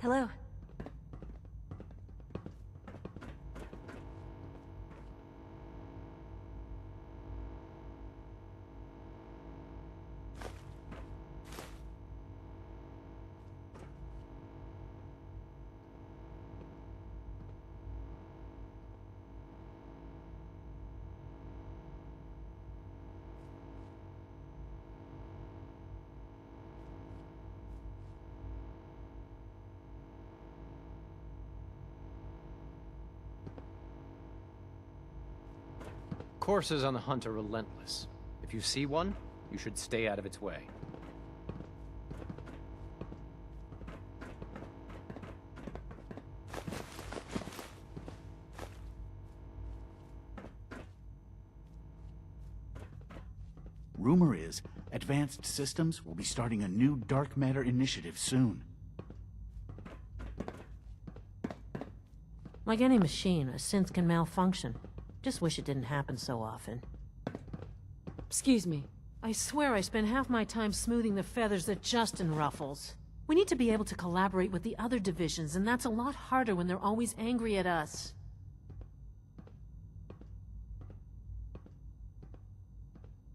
Speaker 7: Hello.
Speaker 19: Coursers on the hunt are relentless. If you see one, you should stay out of its way.
Speaker 12: Rumor is, Advanced Systems will be starting a new dark matter initiative soon.
Speaker 8: Like any machine, a synth can malfunction. Just wish it didn't happen so often.
Speaker 10: Excuse me.
Speaker 8: I swear I spend half my time smoothing the feathers that Justin ruffles. We need to be able to collaborate with the other divisions, and that's a lot harder when they're always angry at us.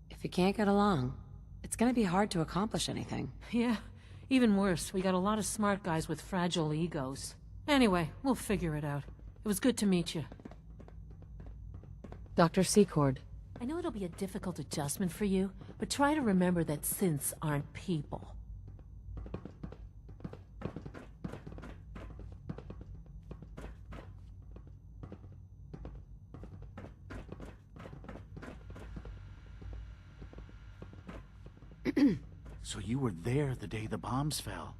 Speaker 10: If you can't get along, it's gonna be hard to accomplish anything.
Speaker 8: Yeah, even worse, we got a lot of smart guys with fragile egos. Anyway, we'll figure it out. It was good to meet you.
Speaker 10: Dr. Secord.
Speaker 8: I know it'll be a difficult adjustment for you, but try to remember that synths aren't people.
Speaker 12: So you were there the day the bombs fell.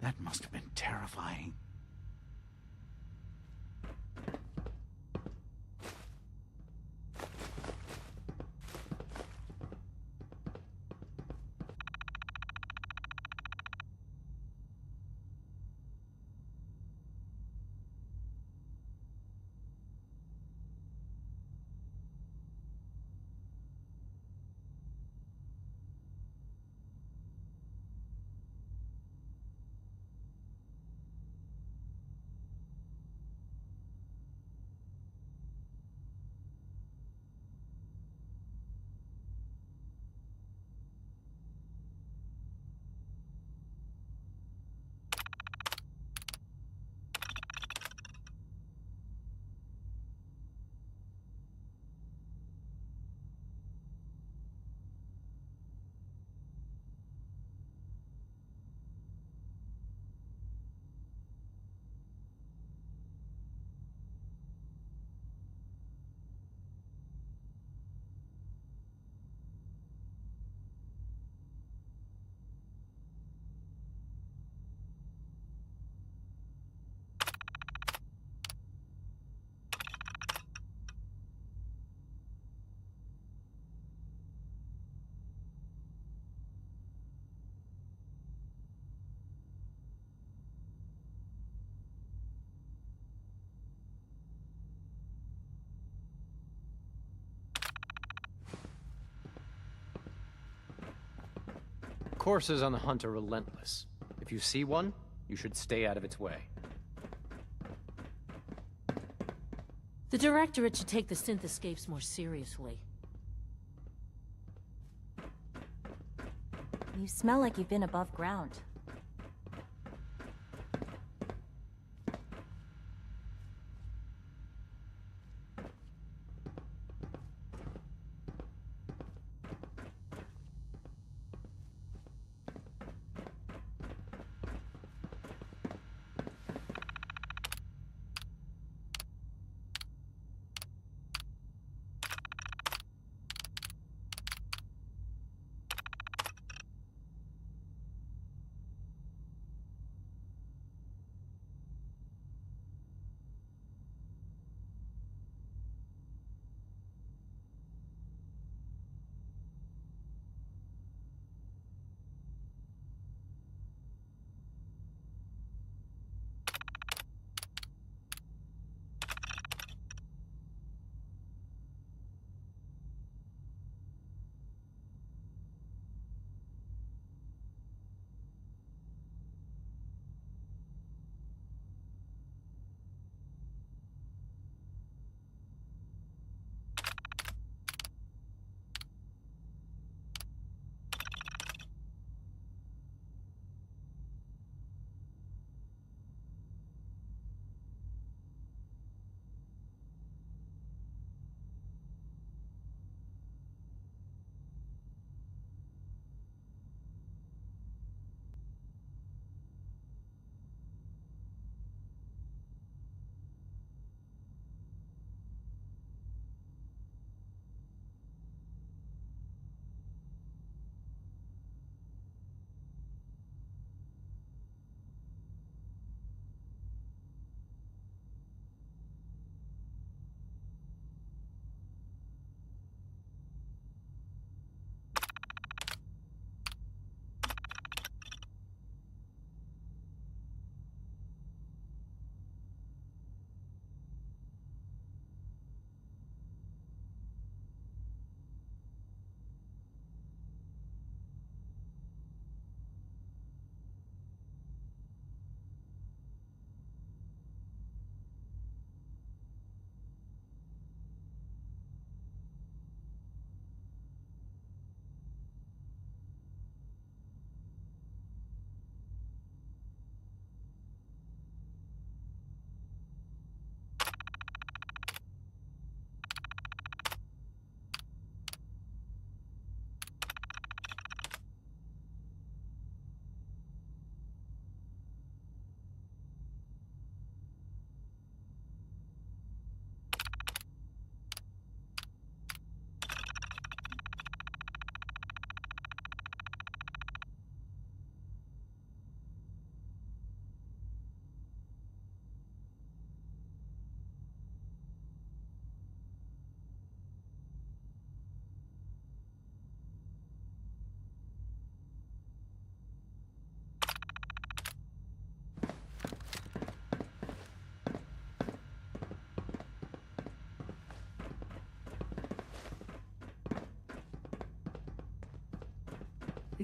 Speaker 12: That must have been terrifying.
Speaker 19: Coursers on the hunt are relentless. If you see one, you should stay out of its way.
Speaker 8: The Directorate should take the synth escapes more seriously.
Speaker 7: You smell like you've been above ground.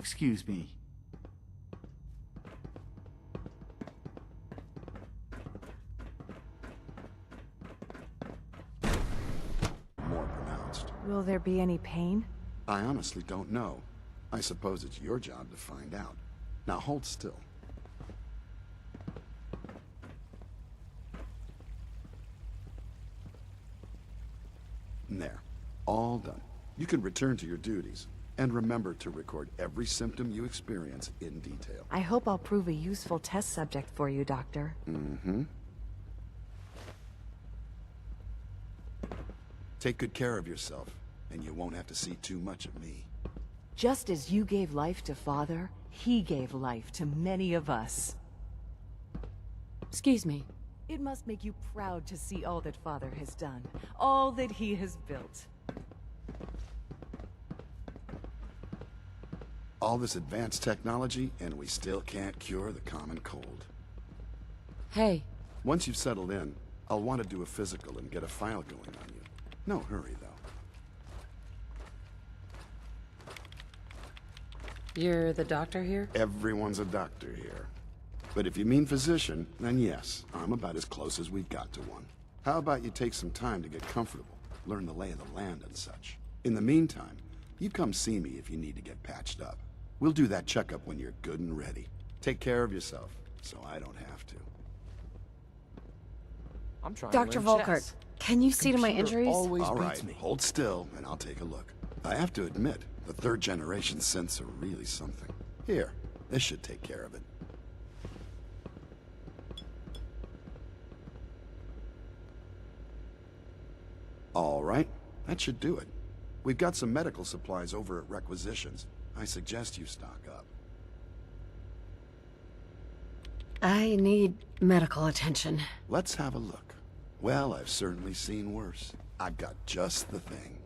Speaker 12: Excuse me.
Speaker 20: More pronounced.
Speaker 7: Will there be any pain?
Speaker 20: I honestly don't know. I suppose it's your job to find out. Now hold still. There. All done. You can return to your duties. And remember to record every symptom you experience in detail.
Speaker 7: I hope I'll prove a useful test subject for you, Doctor.
Speaker 20: Mm-hmm. Take good care of yourself, and you won't have to see too much of me.
Speaker 21: Just as you gave life to Father, he gave life to many of us.
Speaker 10: Excuse me.
Speaker 21: It must make you proud to see all that Father has done, all that he has built.
Speaker 20: All this advanced technology, and we still can't cure the common cold.
Speaker 10: Hey.
Speaker 20: Once you've settled in, I'll want to do a physical and get a file going on you. No hurry, though.
Speaker 10: You're the doctor here?
Speaker 20: Everyone's a doctor here. But if you mean physician, then yes, I'm about as close as we've got to one. How about you take some time to get comfortable, learn the lay of the land and such. In the meantime, you come see me if you need to get patched up. We'll do that checkup when you're good and ready. Take care of yourself, so I don't have to.
Speaker 19: I'm trying
Speaker 10: Dr.
Speaker 19: to learn
Speaker 10: Volkert,
Speaker 19: chess.
Speaker 10: can you see to my
Speaker 19: Computer
Speaker 10: injuries?
Speaker 19: always
Speaker 20: All
Speaker 19: beats
Speaker 20: right,
Speaker 19: me.
Speaker 20: hold still, and I'll take a look. I have to admit, the third-generation synths are really something. Here, this should take care of it. All right, that should do it. We've got some medical supplies over at Requisitions. I suggest you stock up.
Speaker 10: I need medical attention.
Speaker 20: Let's have a look. Well, I've certainly seen worse. I've got just the thing.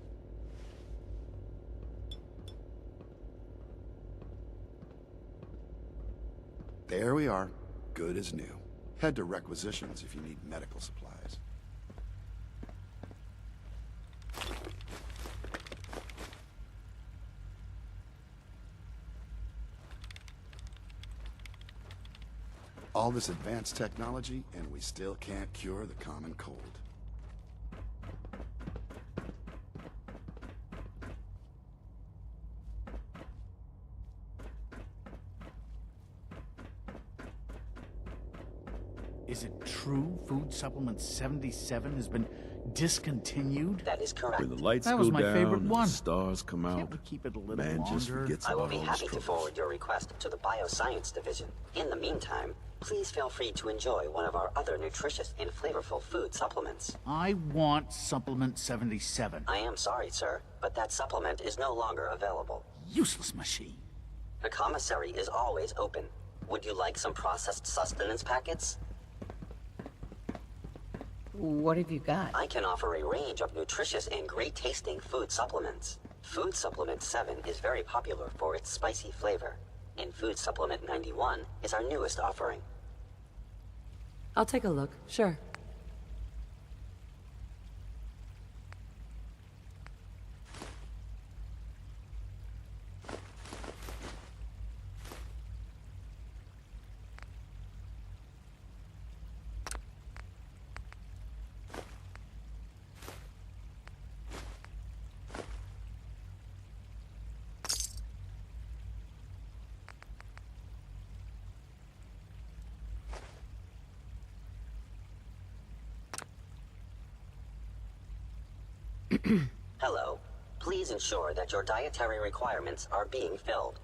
Speaker 20: There we are. Good as new. Head to Requisitions if you need medical supplies. All this advanced technology, and we still can't cure the common cold.
Speaker 12: Is it true Food Supplement 77 has been discontinued?
Speaker 9: That is correct.
Speaker 18: When the lights
Speaker 12: That
Speaker 18: go
Speaker 12: was my
Speaker 18: down
Speaker 12: favorite
Speaker 18: and
Speaker 12: one.
Speaker 18: the stars come out,
Speaker 12: Can't we keep it a little
Speaker 18: man just
Speaker 12: longer?
Speaker 18: forgets
Speaker 9: I will
Speaker 18: about
Speaker 9: be
Speaker 18: all the
Speaker 9: happy to
Speaker 18: struggles.
Speaker 9: forward your request to the Bioscience Division. In the meantime, please feel free to enjoy one of our other nutritious and flavorful food supplements.
Speaker 12: I want Supplement 77.
Speaker 9: I am sorry, sir, but that supplement is no longer available.
Speaker 12: Useless machine.
Speaker 9: The commissary is always open. Would you like some processed sustenance packets?
Speaker 10: What have you got?
Speaker 9: I can offer a range of nutritious and great-tasting food supplements. Food Supplement 7 is very popular for its spicy flavor, and Food Supplement 91 is our newest offering.
Speaker 10: I'll take a look, sure.
Speaker 9: Hello. Please ensure that your dietary requirements are being filled.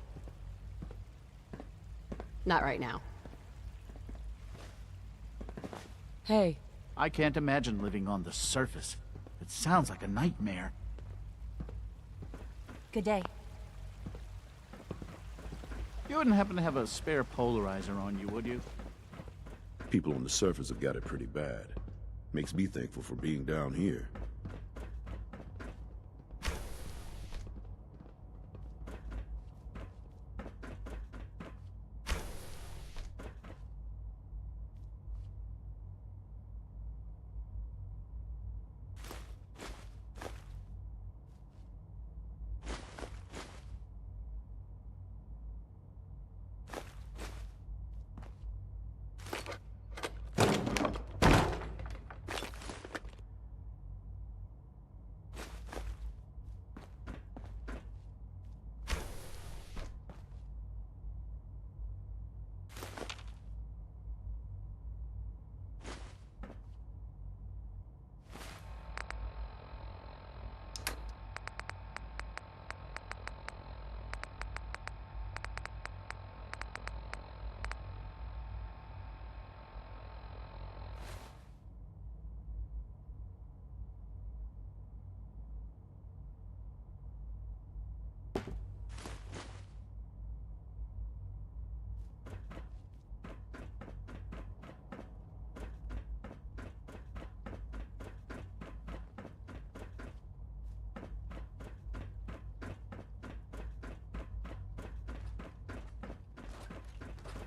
Speaker 10: Not right now. Hey.
Speaker 12: I can't imagine living on the surface. It sounds like a nightmare.
Speaker 7: Good day.
Speaker 12: You wouldn't happen to have a spare polarizer on you, would you?
Speaker 18: People on the surface have got it pretty bad. Makes me thankful for being down here.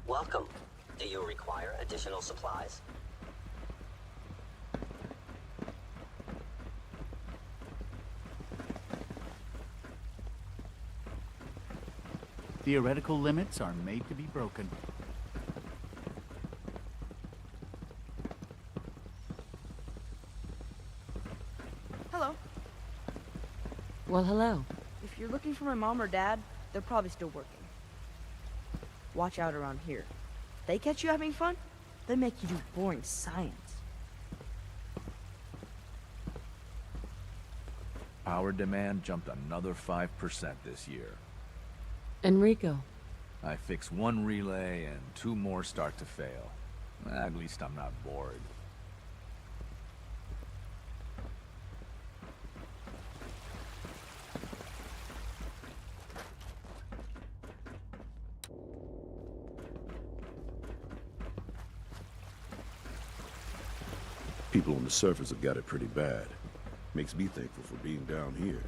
Speaker 9: Welcome. Do you require additional supplies?
Speaker 12: Theoretical limits are made to be broken.
Speaker 1: Hello.
Speaker 10: Well, hello.
Speaker 1: If you're looking for my mom or dad, they're probably still working. Watch out around here. If they catch you having fun, they make you do boring science.
Speaker 11: Power demand jumped another 5% this year.
Speaker 10: Enrico.
Speaker 11: I fix one relay and 2 more start to fail. At least I'm not bored.
Speaker 18: People on the surface have got it pretty bad. Makes me thankful for being down here.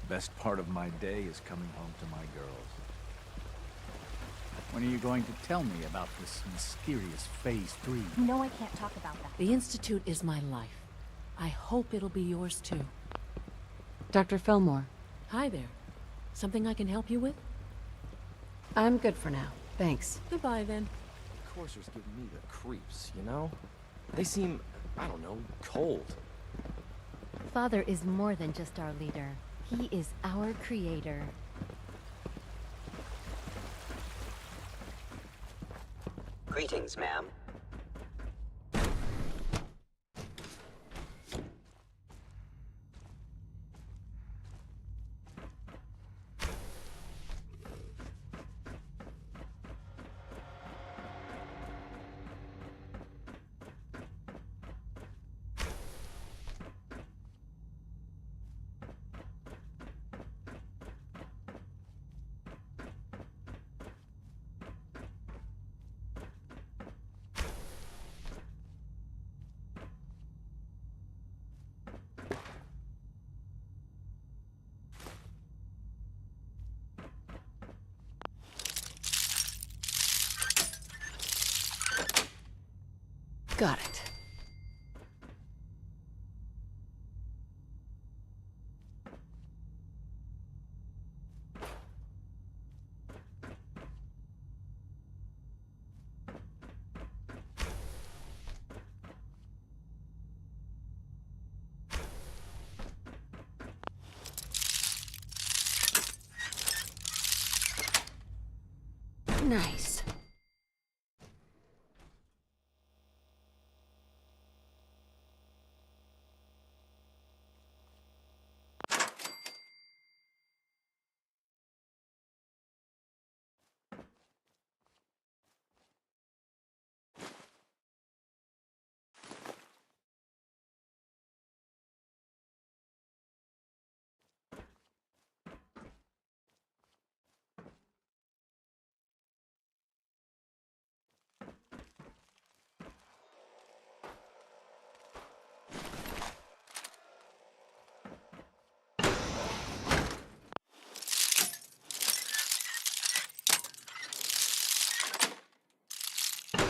Speaker 11: Best part of my day is coming home to my girls.
Speaker 12: When are you going to tell me about this mysterious Phase 3?
Speaker 7: No, I can't talk about that.
Speaker 8: The Institute is my life. I hope it'll be yours too.
Speaker 10: Dr. Fillmore.
Speaker 8: Hi there. Something I can help you with?
Speaker 10: I'm good for now. Thanks.
Speaker 8: Goodbye then.
Speaker 22: Coursers give me the creeps, you know? They seem, I don't know, cold.
Speaker 16: Father is more than just our leader. He is our creator.
Speaker 9: Greetings, ma'am.
Speaker 10: Got it. Nice.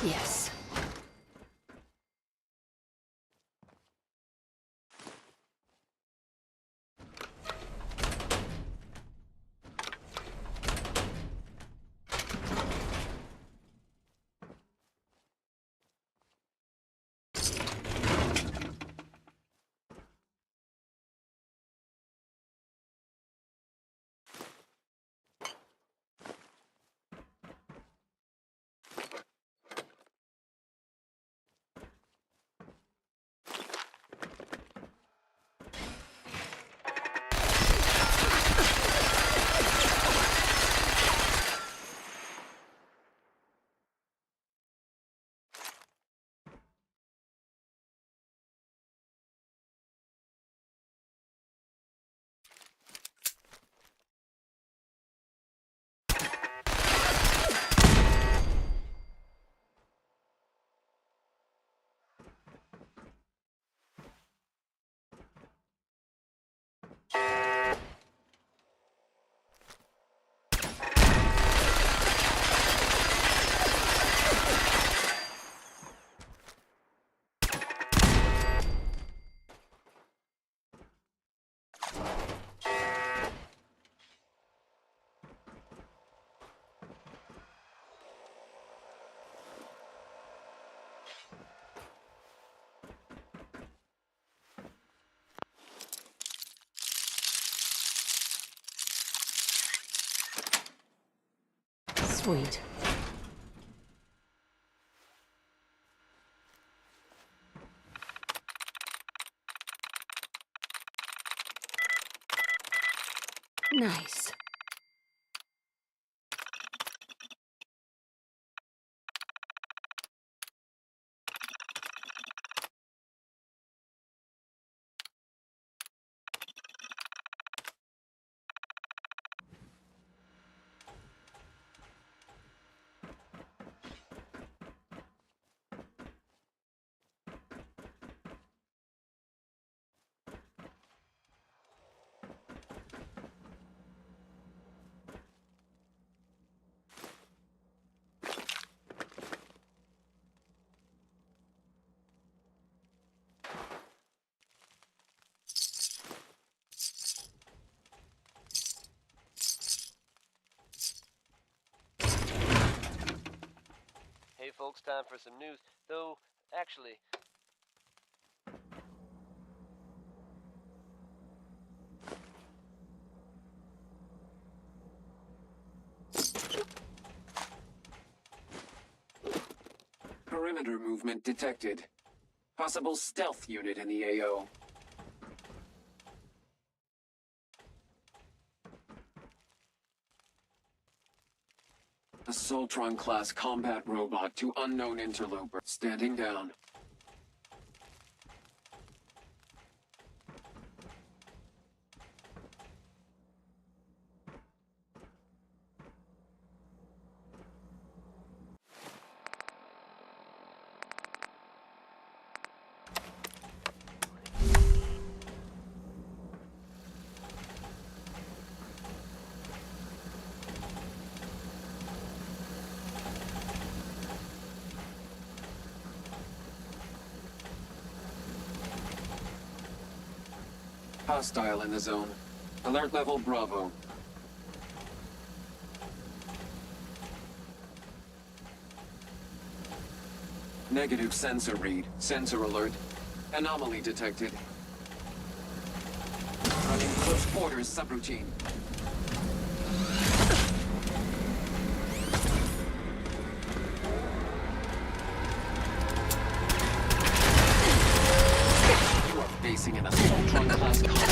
Speaker 10: Yes.
Speaker 4: Sweet. Nice.
Speaker 2: Hey folks, time for some news. Though, actually...
Speaker 3: Perimeter movement detected. Possible stealth unit in the AO. A Soltron-class combat robot to unknown interloper. Standing down. Hostile in the zone. Alert level Bravo. Negative sensor read. Sensor alert. Anomaly detected. Running close quarters subroutine. You are facing an Assaultron-class combat.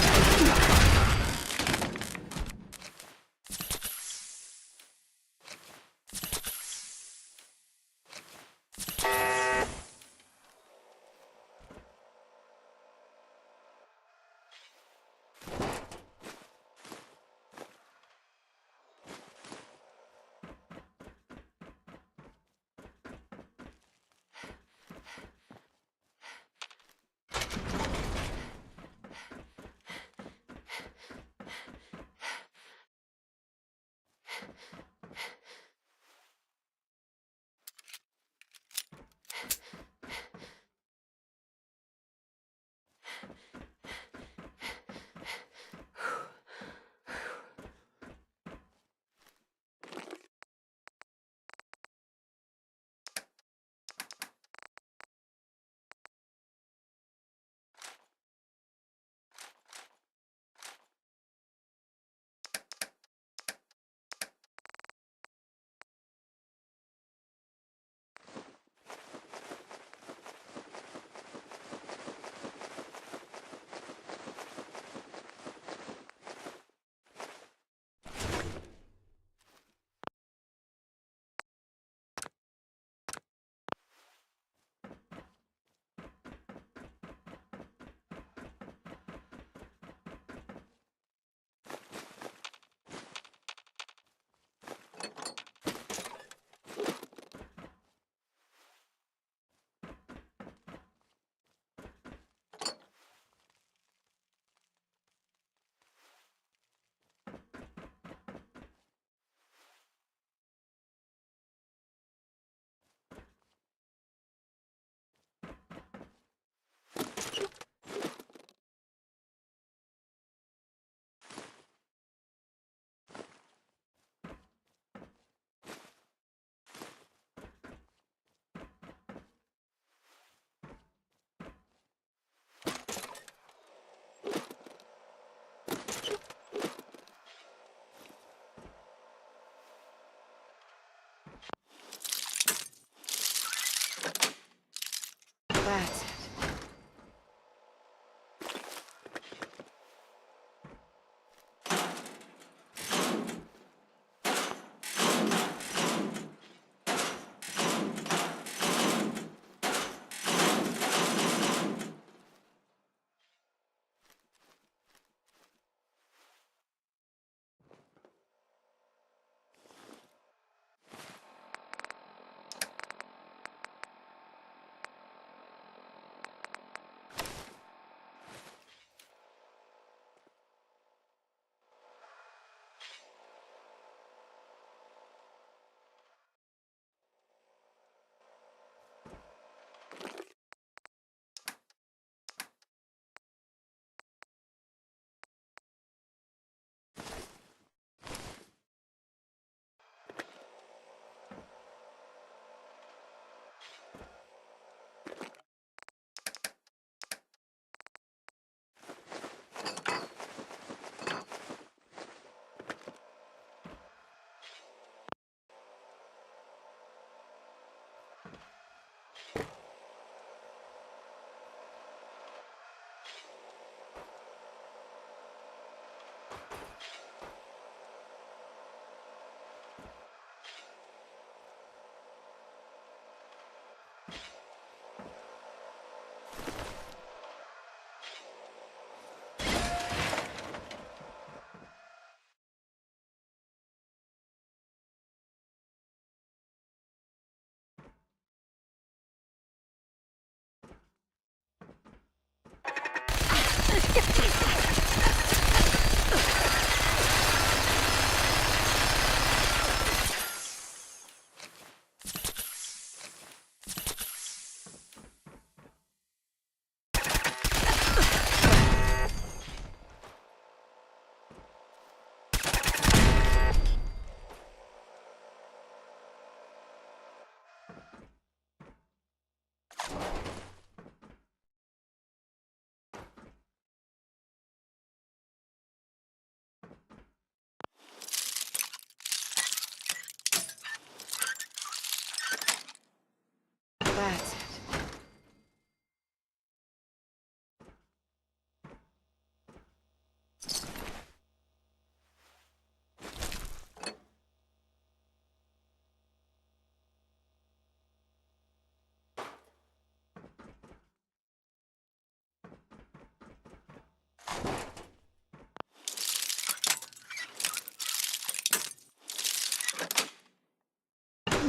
Speaker 10: That's it.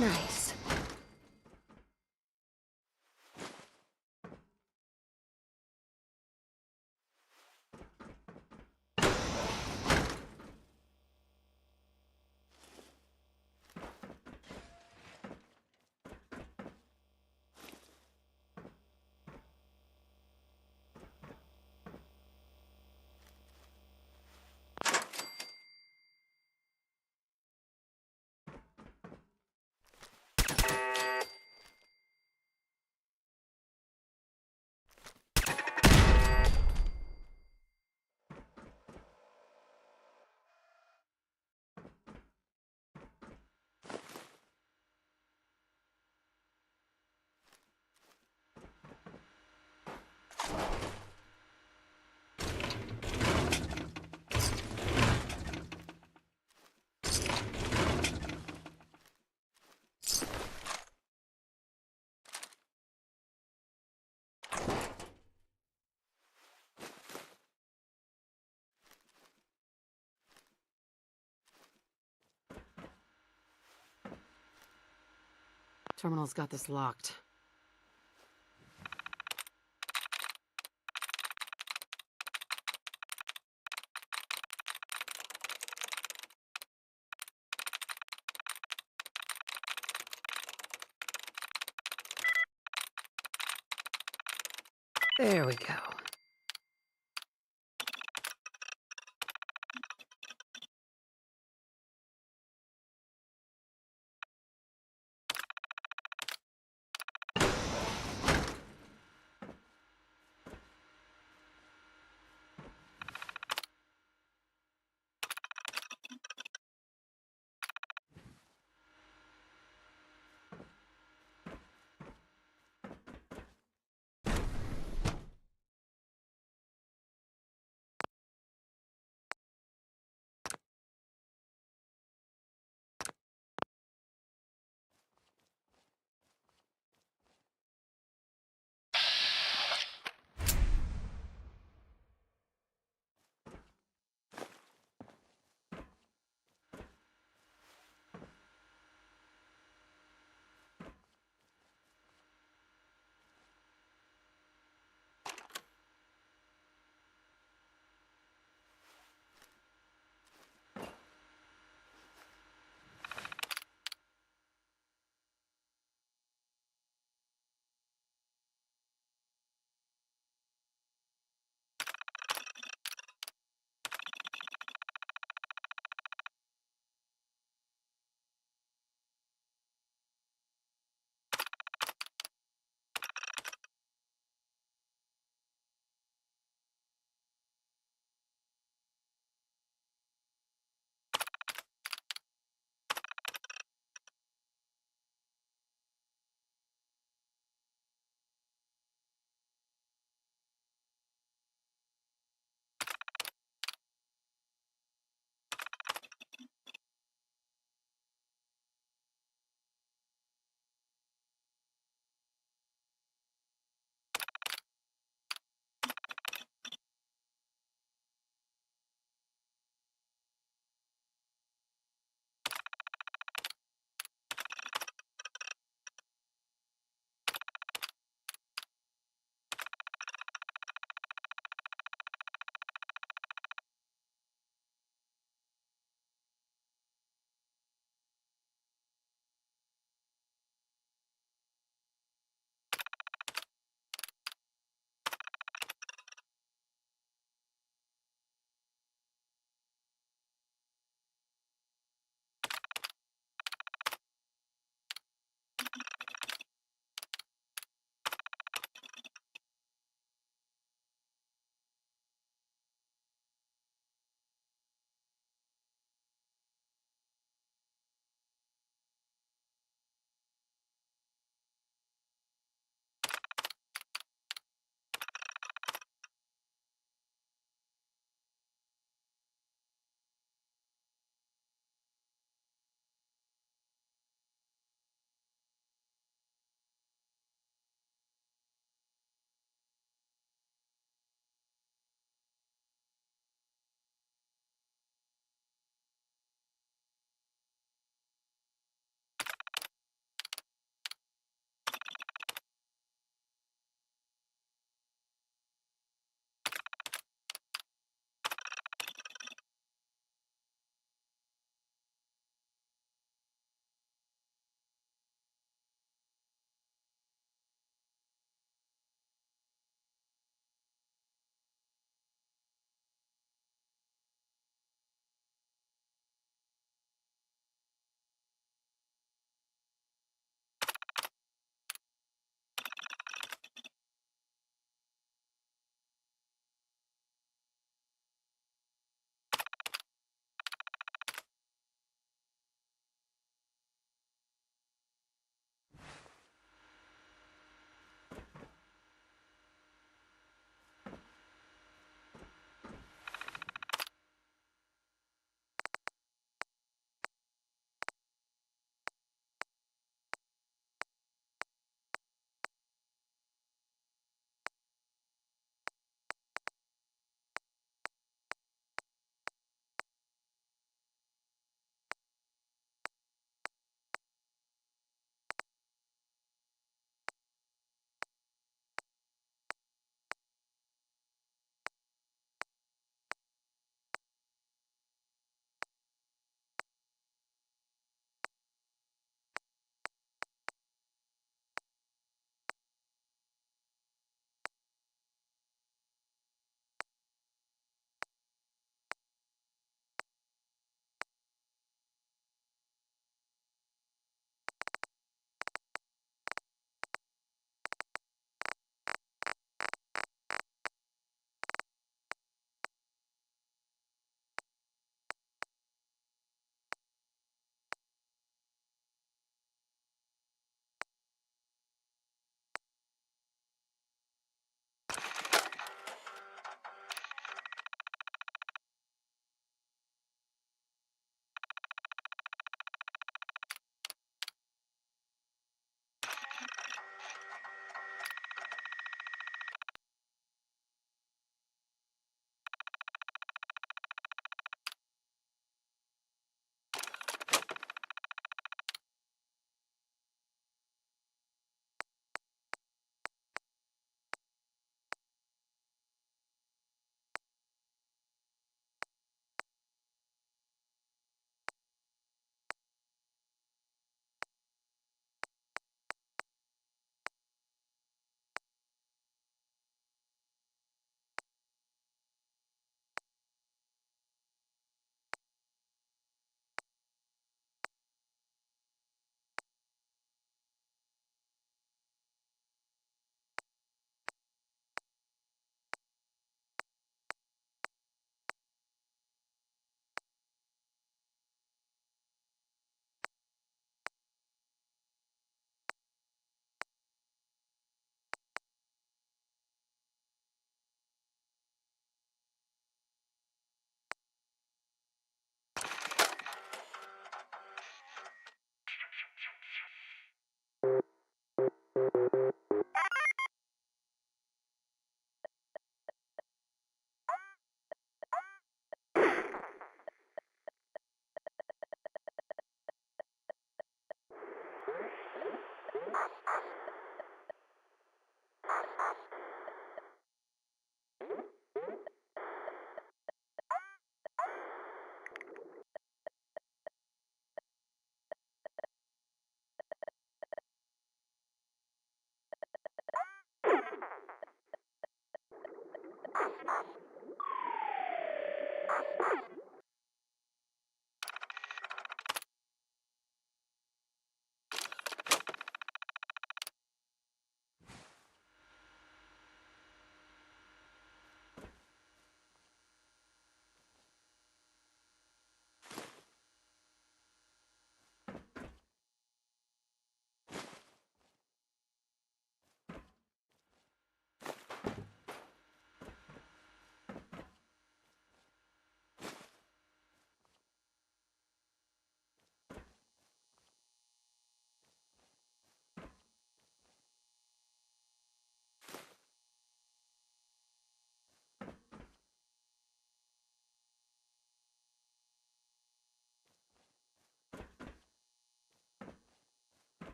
Speaker 10: Nice. Terminal's got this locked. There we go.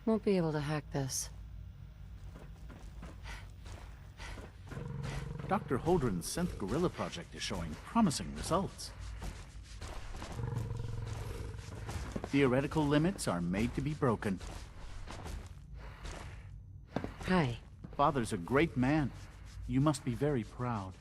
Speaker 10: Won't be able to hack this.
Speaker 12: Dr. Holdren's synth gorilla project is showing promising results. Theoretical limits are made to be broken.
Speaker 10: Hi.
Speaker 12: Father's a great man. You must be very proud.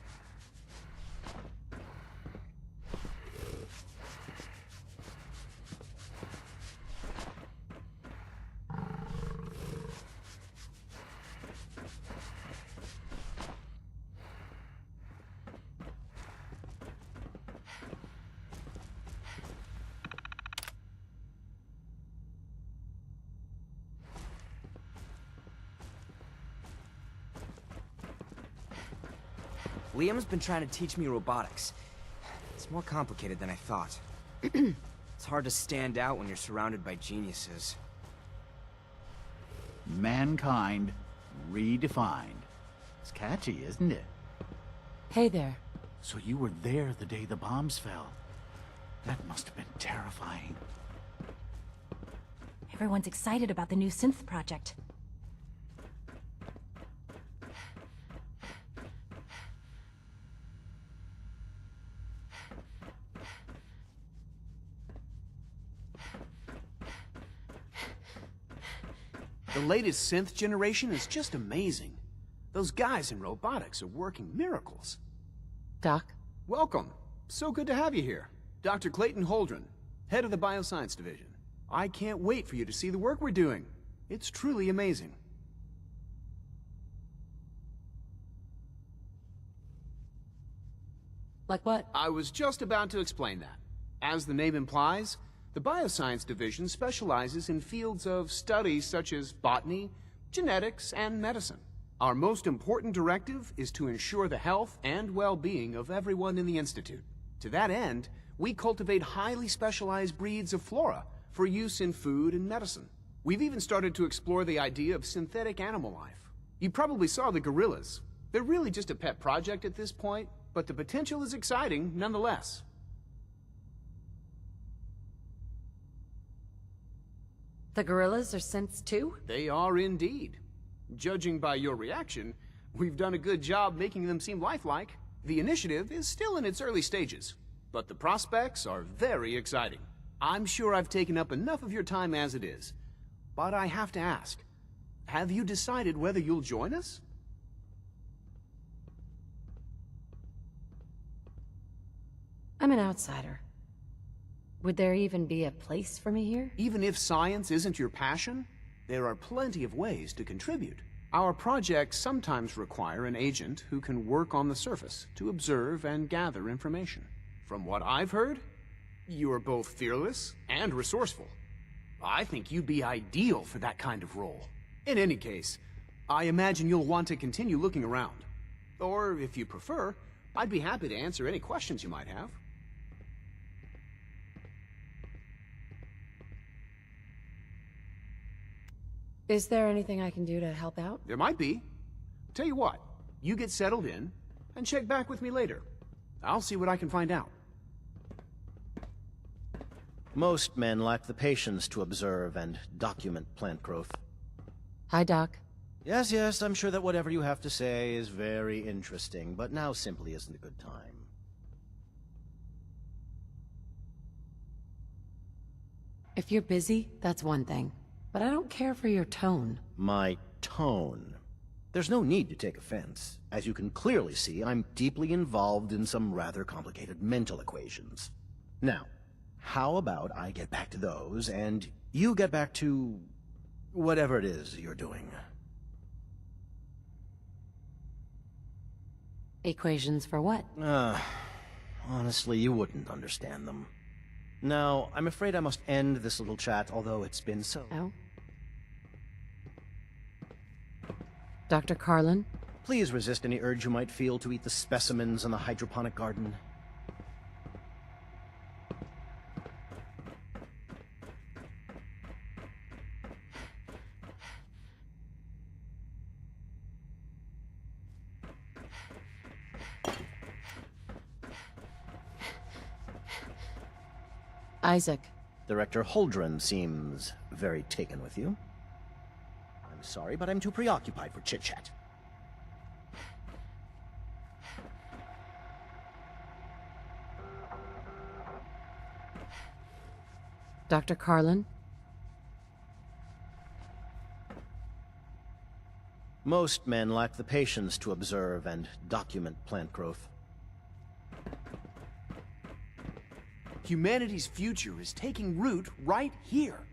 Speaker 5: Liam's been trying to teach me robotics. It's more complicated than I thought. It's hard to stand out when you're surrounded by geniuses.
Speaker 12: Mankind redefined. It's catchy, isn't it?
Speaker 10: Hey there.
Speaker 12: So you were there the day the bombs fell. That must have been terrifying.
Speaker 7: Everyone's excited about the new synth project.
Speaker 6: The latest synth generation is just amazing. Those guys in robotics are working miracles.
Speaker 10: Doc?
Speaker 6: Welcome. So good to have you here. Dr. Clayton Holdren, head of the Bioscience Division. I can't wait for you to see the work we're doing. It's truly amazing.
Speaker 10: Like what?
Speaker 6: I was just about to explain that. As the name implies, the Bioscience Division specializes in fields of study such as botany, genetics, and medicine. Our most important directive is to ensure the health and well-being of everyone in the Institute. To that end, we cultivate highly specialized breeds of flora for use in food and medicine. We've even started to explore the idea of synthetic animal life. You probably saw the gorillas. They're really just a pet project at this point, but the potential is exciting nonetheless.
Speaker 10: The gorillas are synths too?
Speaker 6: They are indeed. Judging by your reaction, we've done a good job making them seem lifelike. The initiative is still in its early stages, but the prospects are very exciting. I'm sure I've taken up enough of your time as it is, but I have to ask, have you decided whether you'll join us?
Speaker 10: I'm an outsider. Would there even be a place for me here?
Speaker 6: Even if science isn't your passion, there are plenty of ways to contribute. Our projects sometimes require an agent who can work on the surface to observe and gather information. From what I've heard, you are both fearless and resourceful. I think you'd be ideal for that kind of role. In any case, I imagine you'll want to continue looking around. Or, if you prefer, I'd be happy to answer any questions you might have.
Speaker 10: Is there anything I can do to help out?
Speaker 6: There might be. Tell you what, you get settled in, and check back with me later. I'll see what I can find out.
Speaker 14: Most men lack the patience to observe and document plant growth.
Speaker 10: Hi, Doc.
Speaker 14: Yes, yes, I'm sure that whatever you have to say is very interesting, but now simply isn't a good time.
Speaker 10: If you're busy, that's one thing. But I don't care for your tone.
Speaker 14: My tone? There's no need to take offense. As you can clearly see, I'm deeply involved in some rather complicated mental equations. Now, how about I get back to those, and you get back to whatever it is you're doing?
Speaker 10: Equations for what?
Speaker 14: Honestly, you wouldn't understand them. Now, I'm afraid I must end this little chat, although it's been so...
Speaker 10: Oh? Dr. Carlin?
Speaker 14: Please resist any urge you might feel to eat the specimens in the hydroponic garden.
Speaker 10: Isaac.
Speaker 14: Director Holdren seems very taken with you.
Speaker 13: I'm sorry, but I'm too preoccupied for chit-chat.
Speaker 10: Dr. Carlin?
Speaker 13: Most men lack the patience to observe and document plant growth.
Speaker 6: Humanity's future is taking root right here.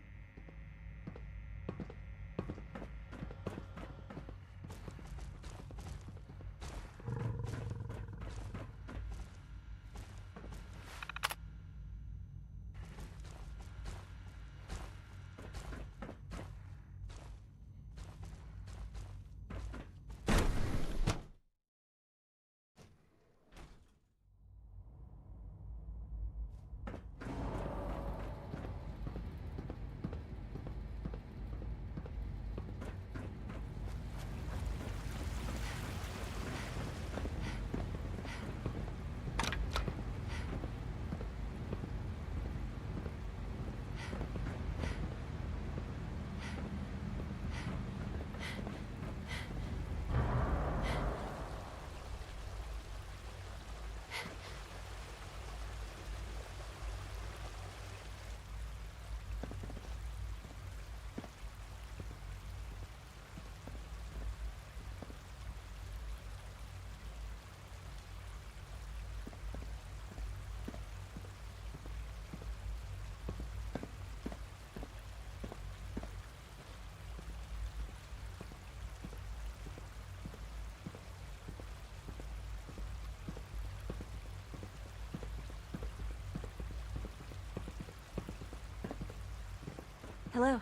Speaker 7: Hello.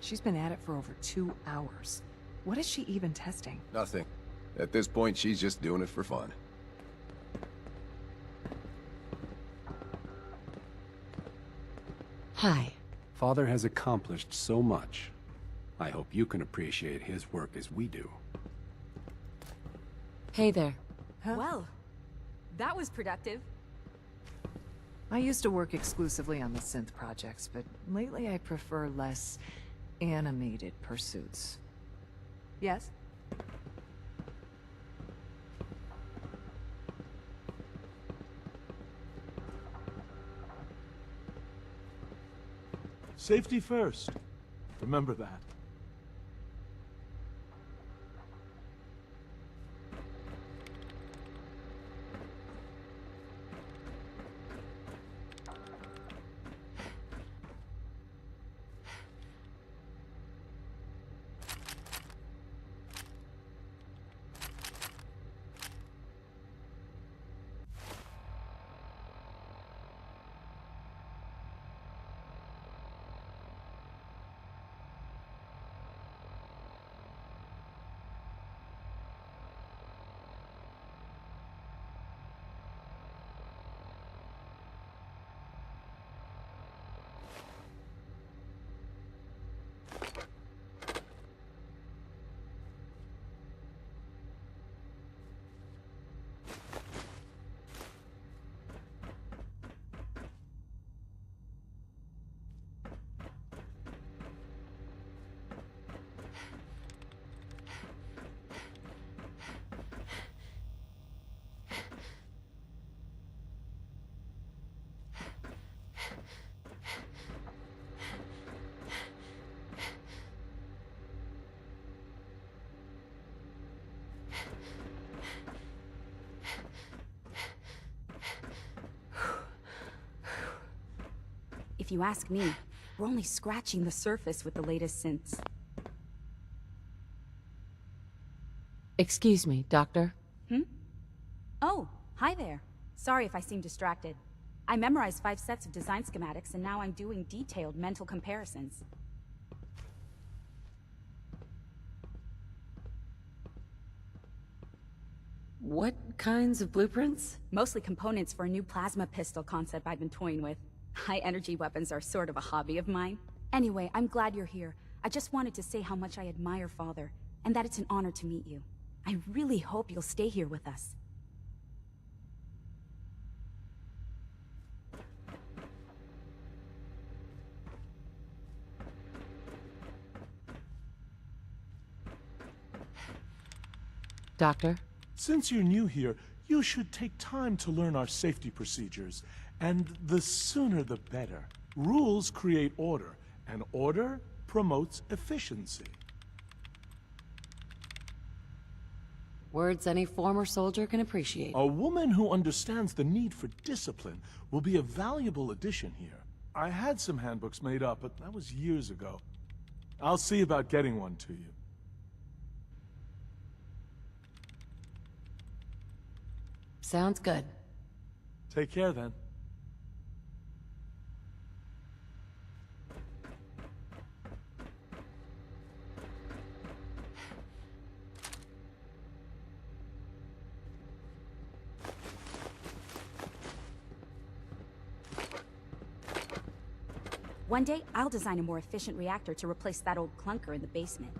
Speaker 21: She's been at it for over 2 hours. What is she even testing?
Speaker 17: Nothing. At this point, she's just doing it for fun.
Speaker 10: Hi.
Speaker 14: Father has accomplished so much. I hope you can appreciate his work as we do.
Speaker 10: Hey there.
Speaker 21: Well, that was productive. I used to work exclusively on the synth projects, but lately I prefer less animated pursuits. Yes?
Speaker 15: Safety first. Remember that.
Speaker 23: If you ask me, we're only scratching the surface with the latest synths.
Speaker 10: Excuse me, Doctor?
Speaker 23: Oh, hi there. Sorry if I seem distracted. I memorized 5 sets of design schematics and now I'm doing detailed mental comparisons.
Speaker 10: What kinds of blueprints?
Speaker 23: Mostly components for a new plasma pistol concept I've been toying with. High-energy weapons are sort of a hobby of mine. Anyway, I'm glad you're here. I just wanted to say how much I admire Father, and that it's an honor to meet you. I really hope you'll stay here with us.
Speaker 10: Doctor?
Speaker 15: Since you're new here, you should take time to learn our safety procedures. And the sooner the better. Rules create order, and order promotes efficiency.
Speaker 10: Words any former soldier can appreciate.
Speaker 15: A woman who understands the need for discipline will be a valuable addition here. I had some handbooks made up, but that was years ago. I'll see about getting one to you.
Speaker 10: Sounds good.
Speaker 15: Take care, then.
Speaker 23: One day, I'll design a more efficient reactor to replace that old clunker in the basement.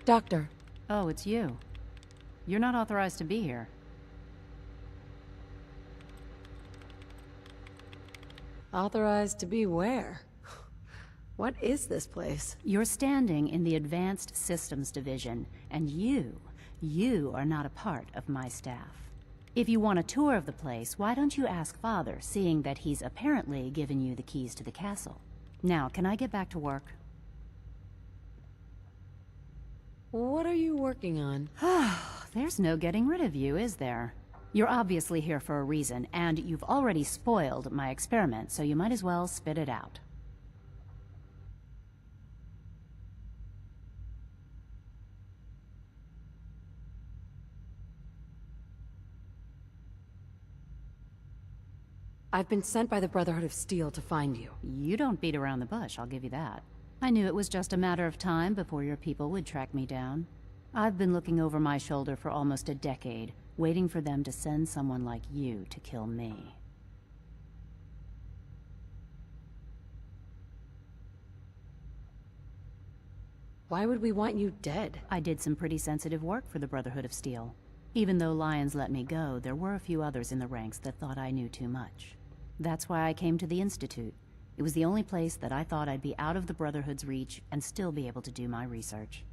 Speaker 10: Doctor.
Speaker 1: Oh, it's you. You're not authorized to be here.
Speaker 10: Authorized to be where? What is this place?
Speaker 1: You're standing in the Advanced Systems Division, and you are not a part of my staff. If you want a tour of the place, why don't you ask Father, seeing that he's apparently given you the keys to the castle. Now, can I get back to work?
Speaker 10: What are you working on?
Speaker 1: There's no getting rid of you, is there? You're obviously here for a reason, and you've already spoiled my experiment, so you might as well spit it out.
Speaker 10: I've been sent by the Brotherhood of Steel to find you.
Speaker 1: You don't beat around the bush, I'll give you that. I knew it was just a matter of time before your people would track me down. I've been looking over my shoulder for almost a decade, waiting for them to send someone like you to kill me.
Speaker 10: Why would we want you dead?
Speaker 1: I did some pretty sensitive work for the Brotherhood of Steel. Even though Lyons let me go, there were a few others in the ranks that thought I knew too much. That's why I came to the Institute. It was the only place that I thought I'd be out of the Brotherhood's reach and still be able to do my research.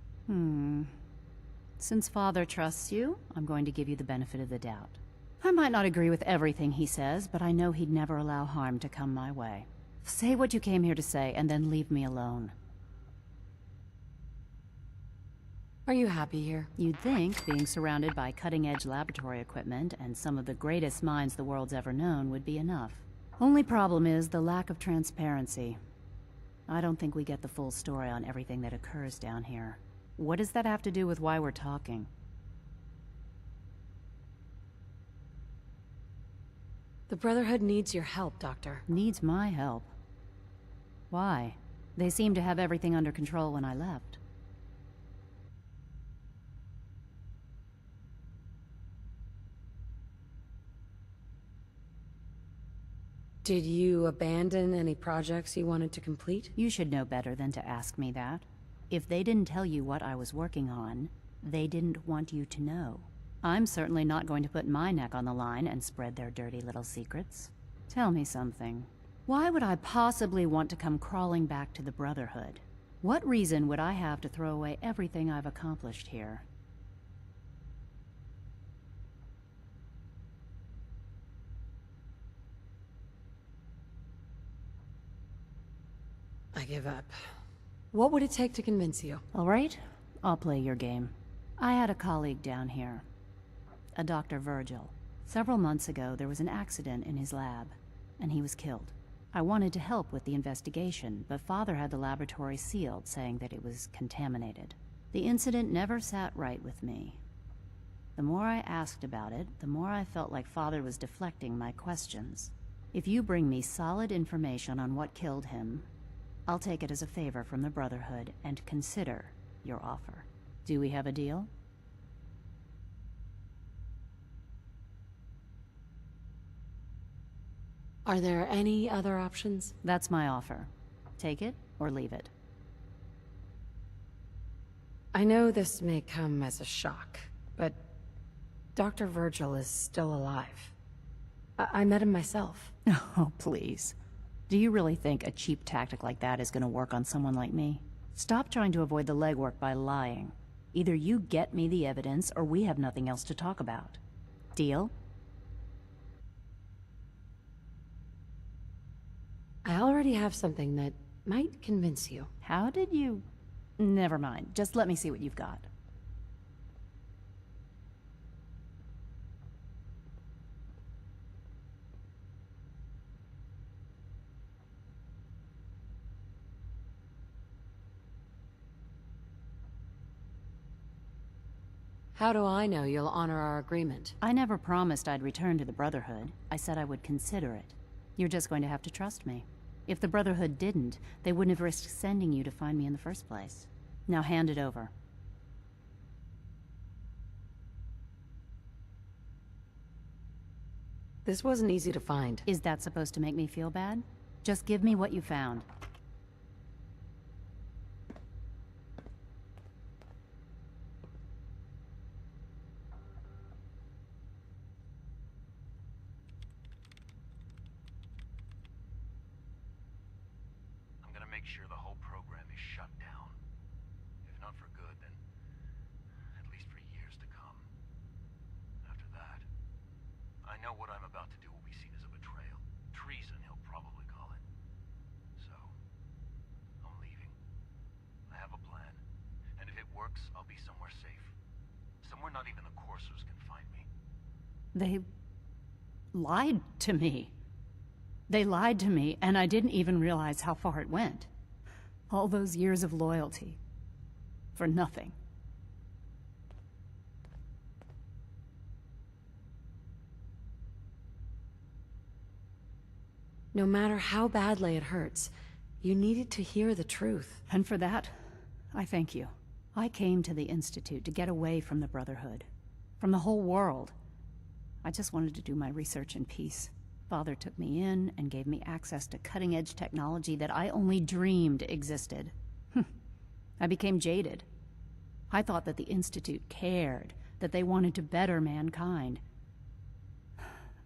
Speaker 1: Since Father trusts you, I'm going to give you the benefit of the doubt. I might not agree with everything he says, but I know he'd never allow harm to come my way. Say what you came here to say, and then leave me alone.
Speaker 10: Are you happy here?
Speaker 1: You'd think being surrounded by cutting-edge laboratory equipment and some of the greatest minds the world's ever known would be enough. Only problem is the lack of transparency. I don't think we get the full story on everything that occurs down here. What does that have to do with why we're talking?
Speaker 10: The Brotherhood needs your help, Doctor.
Speaker 1: Needs my help? Why? They seemed to have everything under control when I left.
Speaker 10: Did you abandon any projects you wanted to complete?
Speaker 1: You should know better than to ask me that. If they didn't tell you what I was working on, they didn't want you to know. I'm certainly not going to put my neck on the line and spread their dirty little secrets. Tell me something. Why would I possibly want to come crawling back to the Brotherhood? What reason would I have to throw away everything I've accomplished here?
Speaker 10: I give up. What would it take to convince you?
Speaker 1: All right, I'll play your game. I had a colleague down here, a Dr. Virgil. Several months ago, there was an accident in his lab, and he was killed. I wanted to help with the investigation, but Father had the laboratory sealed, saying that it was contaminated. The incident never sat right with me. The more I asked about it, the more I felt like Father was deflecting my questions. If you bring me solid information on what killed him, I'll take it as a favor from the Brotherhood and consider your offer. Do we have a deal?
Speaker 10: Are there any other options?
Speaker 1: That's my offer. Take it or leave it.
Speaker 10: I know this may come as a shock, but Dr. Virgil is still alive. I met him myself.
Speaker 1: Oh, please. Do you really think a cheap tactic like that is going to work on someone like me? Stop trying to avoid the legwork by lying. Either you get me the evidence, or we have nothing else to talk about. Deal?
Speaker 10: I already have something that might convince you.
Speaker 1: How did you... Never mind. Just let me see what you've got.
Speaker 10: How do I know you'll honor our agreement?
Speaker 1: I never promised I'd return to the Brotherhood. I said I would consider it. You're just going to have to trust me. If the Brotherhood didn't, they wouldn't have risked sending you to find me in the first place. Now hand it over.
Speaker 10: This wasn't easy to find.
Speaker 1: Is that supposed to make me feel bad? Just give me what you found.
Speaker 18: Make sure the whole program is shut down. If not for good, then at least for years to come. After that, I know what I'm about to do will be seen as a betrayal. Treason, he'll probably call it. So, I'm leaving. I have a plan. And if it works, I'll be somewhere safe. Somewhere not even the coursers can find me.
Speaker 1: They lied to me. They lied to me, and I didn't even realize how far it went. All those years of loyalty. For nothing.
Speaker 10: No matter how badly it hurts, you needed to hear the truth.
Speaker 1: And for that, I thank you. I came to the Institute to get away from the Brotherhood. From the whole world. I just wanted to do my research in peace. Father took me in and gave me access to cutting-edge technology that I only dreamed existed. I became jaded. I thought that the Institute cared, that they wanted to better mankind.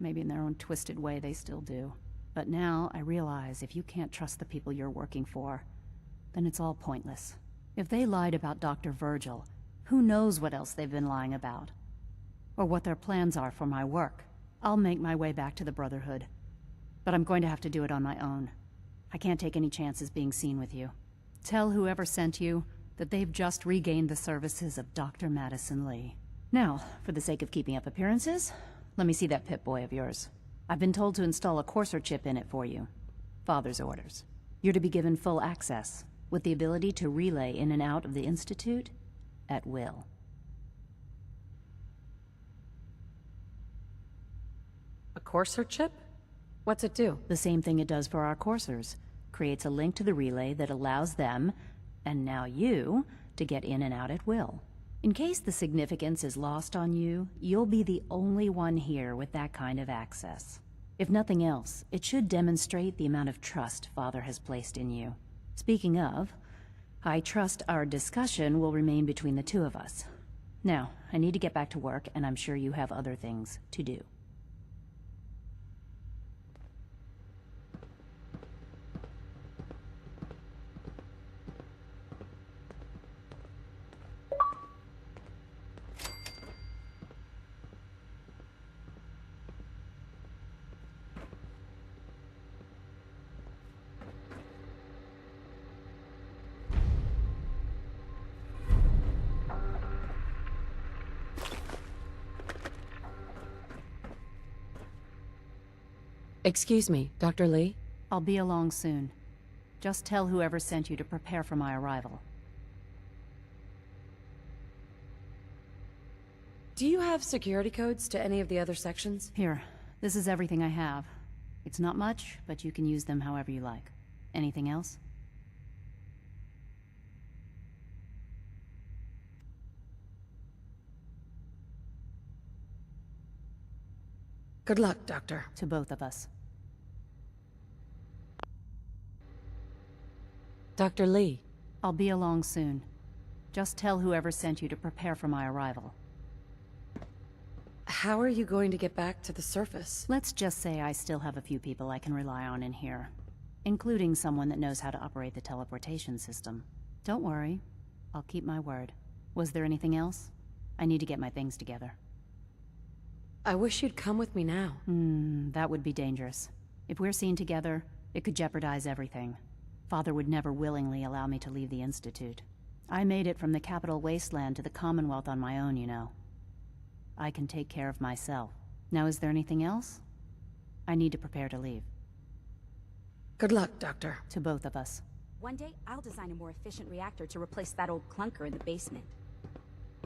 Speaker 1: Maybe in their own twisted way they still do. But now I realize if you can't trust the people you're working for, then it's all pointless. If they lied about Dr. Virgil, who knows what else they've been lying about? Or what their plans are for my work. I'll make my way back to the Brotherhood. But I'm going to have to do it on my own. I can't take any chances being seen with you. Tell whoever sent you that they've just regained the services of Dr. Madison Lee. Now, for the sake of keeping up appearances, let me see that Pip-Boy of yours. I've been told to install a courser chip in it for you. Father's orders. You're to be given full access, with the ability to relay in and out of the Institute at will.
Speaker 10: A courser chip? What's it do?
Speaker 1: The same thing it does for our coursers. Creates a link to the relay that allows them, and now you, to get in and out at will. In case the significance is lost on you, you'll be the only one here with that kind of access. If nothing else, it should demonstrate the amount of trust Father has placed in you. Speaking of, I trust our discussion will remain between the two of us. Now, I need to get back to work, and I'm sure you have other things to do.
Speaker 10: Excuse me, Dr. Lee?
Speaker 1: I'll be along soon. Just tell whoever sent you to prepare for my arrival.
Speaker 10: Do you have security codes to any of the other sections?
Speaker 1: Here, this is everything I have. It's not much, but you can use them however you like. Anything else?
Speaker 10: Good luck, Doctor.
Speaker 1: To both of us.
Speaker 10: Dr. Lee.
Speaker 1: I'll be along soon. Just tell whoever sent you to prepare for my arrival.
Speaker 10: How are you going to get back to the surface?
Speaker 1: Let's just say I still have a few people I can rely on in here, including someone that knows how to operate the teleportation system. Don't worry, I'll keep my word. Was there anything else? I need to get my things together.
Speaker 10: I wish you'd come with me now.
Speaker 1: That would be dangerous. If we're seen together, it could jeopardize everything. Father would never willingly allow me to leave the Institute. I made it from the capital wasteland to the Commonwealth on my own, you know. I can take care of myself. Now, is there anything else? I need to prepare to leave.
Speaker 10: Good luck, Doctor.
Speaker 1: To both of us.
Speaker 23: One day, I'll design a more efficient reactor to replace that old clunker in the basement.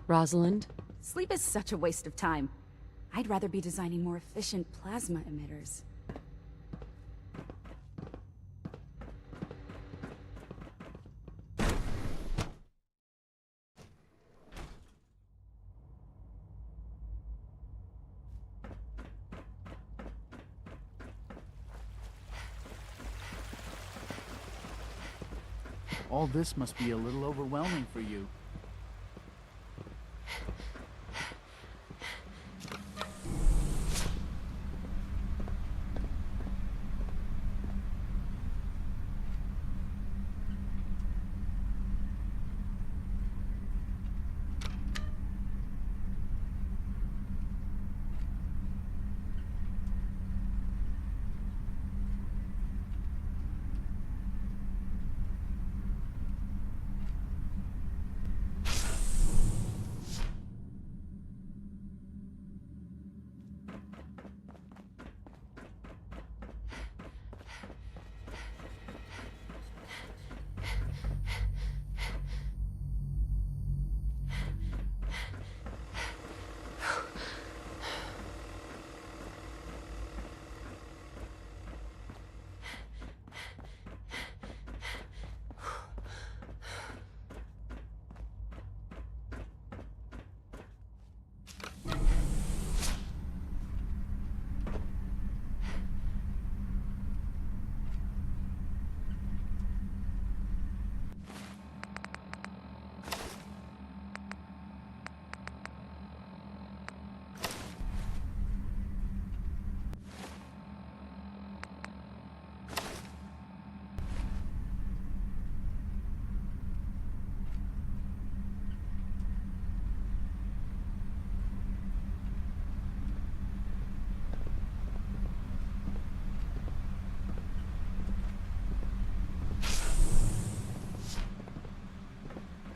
Speaker 10: Rosalind?
Speaker 23: Sleep is such a waste of time. I'd rather be designing more efficient plasma emitters.
Speaker 12: All this must be a little overwhelming for you.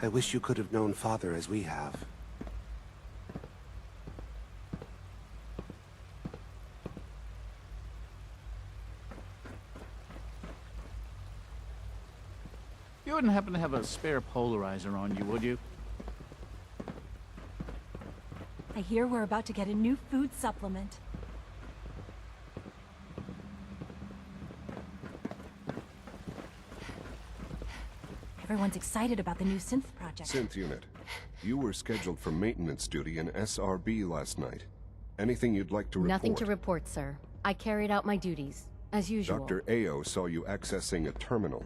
Speaker 14: I wish you could have known Father as we have.
Speaker 12: You wouldn't happen to have a spare polarizer on you, would you?
Speaker 7: I hear we're about to get a new food supplement. Everyone's excited about the new synth project.
Speaker 17: Synth unit. You were scheduled for maintenance duty in SRB last night. Anything you'd like to report?
Speaker 16: Nothing to report, sir. I carried out my duties, as usual.
Speaker 17: Dr. Ao saw you accessing a terminal.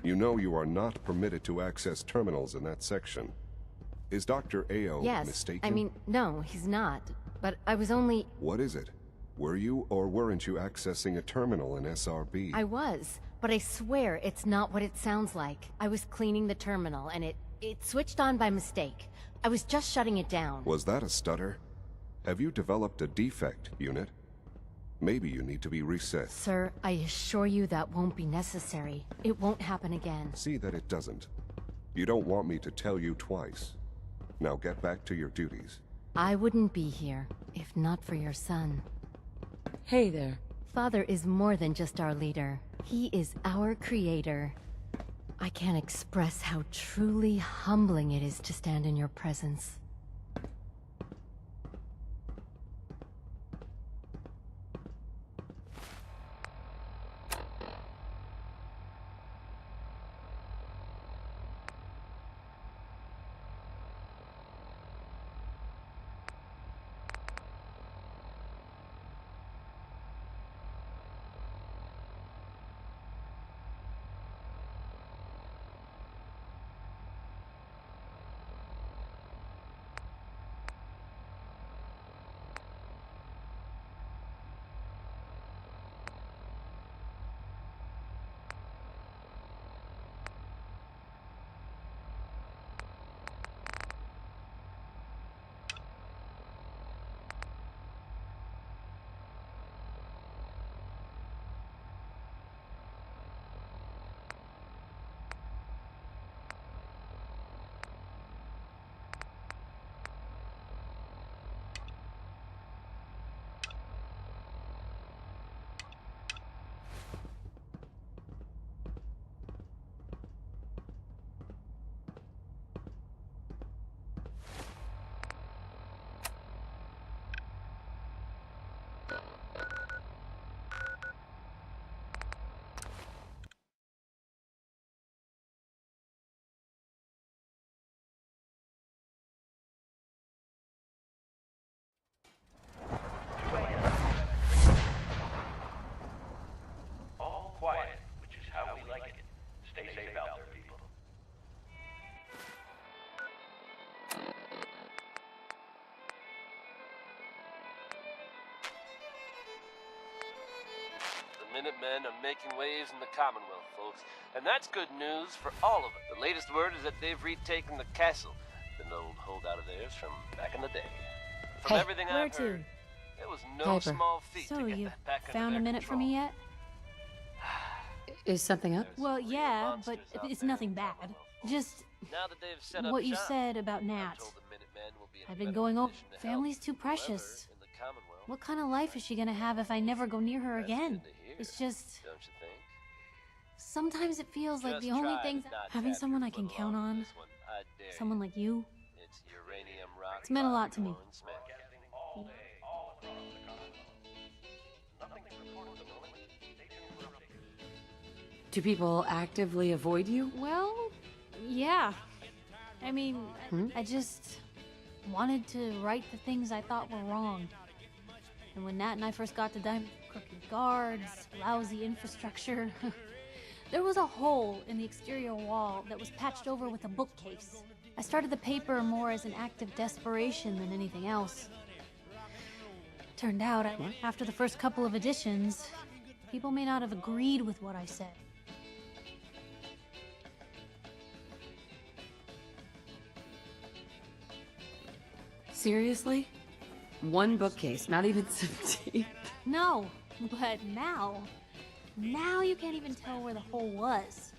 Speaker 17: You know you are not permitted to access terminals in that section. Is Dr. Ao
Speaker 16: Yes.
Speaker 17: mistaken?
Speaker 16: I mean, no, he's not. But I was only...
Speaker 17: What is it? Were you or weren't you accessing a terminal in SRB?
Speaker 16: I was, but I swear it's not what it sounds like. I was cleaning the terminal, and it switched on by mistake. I was just shutting it down.
Speaker 17: Was that a stutter? Have you developed a defect, Unit? Maybe you need to be reset.
Speaker 16: Sir, I assure you that won't be necessary. It won't happen again.
Speaker 17: See that it doesn't. You don't want me to tell you twice. Now get back to your duties.
Speaker 16: I wouldn't be here if not for your son.
Speaker 10: Hey there.
Speaker 16: Father is more than just our leader. He is our creator. I can't express how truly humbling it is to stand in your presence.
Speaker 18: All quiet, which is how we like it. Stay safe out there, people.
Speaker 2: The Minutemen are making waves in the Commonwealth, folks. And that's good news for all of it. The latest word is that they've retaken the castle, an old holdout of theirs from back in the day. From everything
Speaker 11: where
Speaker 2: I've
Speaker 11: to?
Speaker 2: heard, it was no
Speaker 10: Piper.
Speaker 2: small feat
Speaker 11: So
Speaker 2: to get
Speaker 11: you
Speaker 2: that back under
Speaker 11: found a
Speaker 2: their
Speaker 11: minute for
Speaker 2: control.
Speaker 11: me yet?
Speaker 10: Is something up?
Speaker 11: Well, yeah, but it's nothing bad. Just
Speaker 2: Now that they've set up
Speaker 11: what you
Speaker 2: shop,
Speaker 11: said about Nat.
Speaker 2: told the Minutemen will be in a
Speaker 11: I've been
Speaker 2: better
Speaker 11: going over.
Speaker 2: position to help
Speaker 11: Family's too
Speaker 2: whoever
Speaker 11: precious.
Speaker 2: in the Commonwealth.
Speaker 11: What kind of life is she gonna have if I never go near her again? It's just...
Speaker 2: Don't you think?
Speaker 11: Sometimes it feels like
Speaker 2: Just
Speaker 11: the only
Speaker 2: try
Speaker 11: thing...
Speaker 2: to not
Speaker 11: Having
Speaker 2: tap
Speaker 11: someone
Speaker 2: your
Speaker 11: I can
Speaker 2: foot
Speaker 11: count
Speaker 2: along
Speaker 11: on,
Speaker 2: this one. I dare
Speaker 11: someone like you,
Speaker 2: It's uranium rock.
Speaker 11: it's meant a lot to me.
Speaker 2: blowing smack.
Speaker 10: Do people actively avoid you?
Speaker 11: Well, yeah. I mean,
Speaker 10: Hmm?
Speaker 11: I just wanted to right the things I thought were wrong. And when Nat and I first got to Diamond, crooked guards, lousy infrastructure, there was a hole in the exterior wall that was patched over with a bookcase. I started the paper more as an act of desperation than anything else. Turned out, after the first couple of editions, people may not have agreed with what I said.
Speaker 10: Seriously? One bookcase, not even some tape.
Speaker 11: No, but now you can't even tell where the hole was.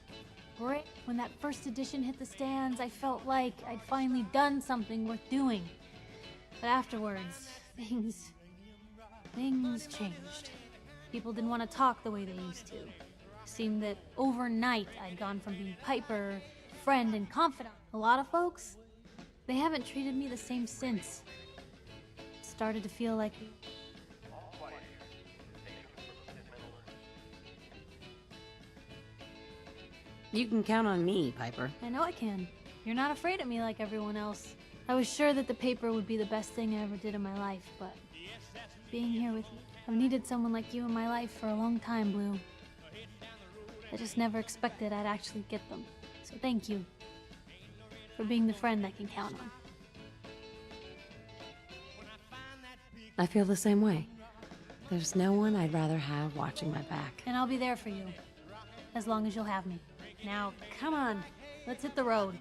Speaker 11: Right when that first edition hit the stands, I felt like I'd finally done something worth doing. But afterwards, things changed. People didn't want to talk the way they used to. It seemed that overnight I'd gone from being Piper, friend, and confidant. A lot of folks, they haven't treated me the same since. It started to feel like
Speaker 10: You can count on me, Piper.
Speaker 11: I know I can. You're not afraid of me like everyone else. I was sure that the paper would be the best thing I ever did in my life, but being here with you, I've needed someone like you in my life for a long time, Blue. I just never expected I'd actually get them. So thank you for being the friend I can count on.
Speaker 10: I feel the same way. There's no one I'd rather have watching my back.
Speaker 11: And I'll be there for you. As long as you'll have me. Now, come on. Let's hit the road.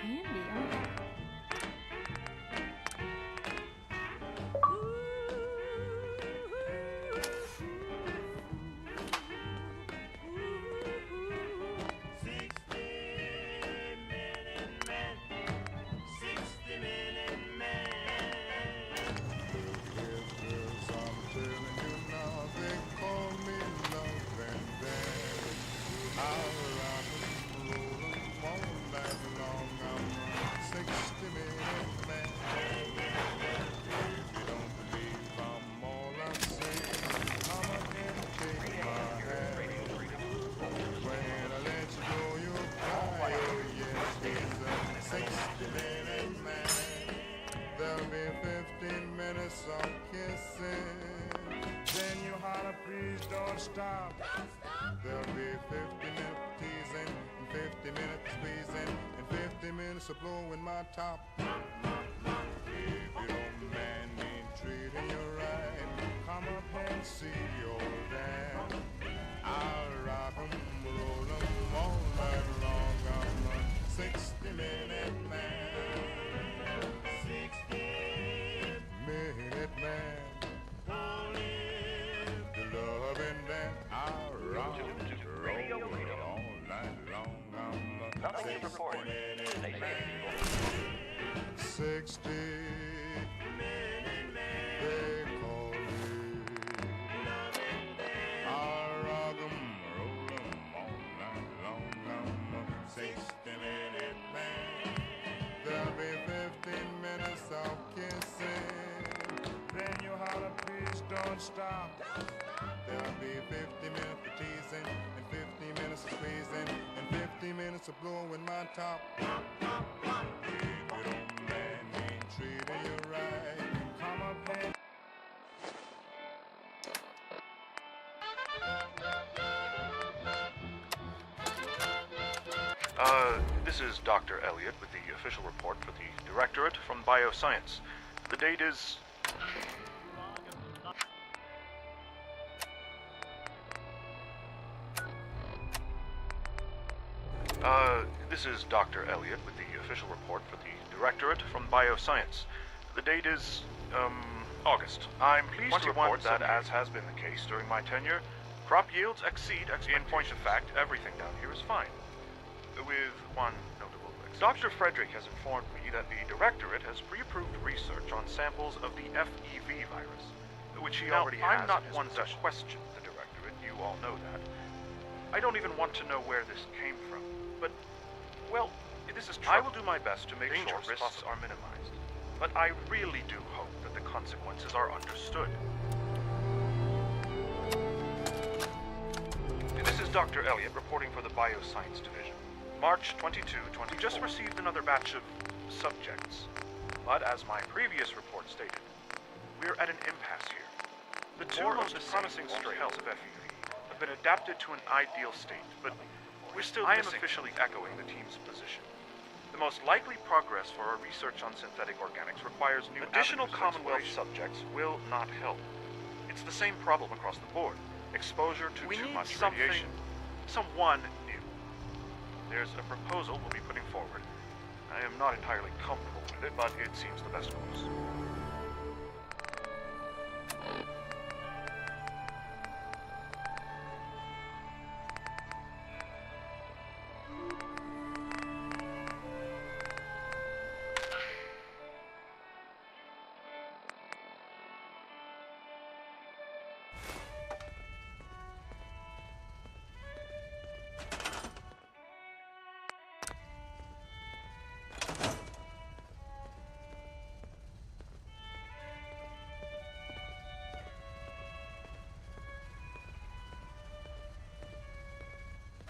Speaker 11: Handy, aren't they?
Speaker 8: Stop. There'll be 50 minutes teasing, and 50 minutes squeezing, and 50 minutes of blowing my top. If you don't mind me treating you right, come up and see your dad. I'll rock 'em, roll 'em all night long. I'm a 60-minute man. 60-minute man.
Speaker 18: Nothing to report.
Speaker 8: 60 they call me. I'll rock 'em, roll 'em all night long. I'm a 60-minute man. There'll be 15 minutes of kissing. Then you holler, please don't stop. There'll be 50 minutes of teasing, and 50 minutes of squeezing, and 50 minutes of blowing my top. If you don't mind me treating you right, come up and...
Speaker 18: This is Dr. Elliot with the official report for the Directorate from Bioscience. The date is... This is Dr. Elliot with the official report for the Directorate from Bioscience. The date is, August. I'm pleased to report that, as has been the case during my tenure, crop yields exceed expectations. In point of fact, everything down here is fine. With one notable exception. Dr. Frederick has informed me that the Directorate has pre-approved research on samples of the FEV virus, which he already has. I'm not one to question the Directorate, you all know that. I don't even want to know where this came from, but, well, this is true. I will do my best to make sure risks are minimized, but I really do hope that the consequences are understood. This is Dr. Elliot reporting for the Bioscience Division. March 22, 20. We just received another batch of subjects, but as my previous report stated, we're at an impasse here. The two most promising strains of FEV have been adapted to an ideal state, but we're still missing. I am officially echoing the team's position. The most likely progress for our research on synthetic organics requires new additional Commonwealth subjects will not help. It's the same problem across the board. Exposure to too much radiation. Someone new. There's a proposal we'll be putting forward. I am not entirely comfortable with it, but it seems the best course.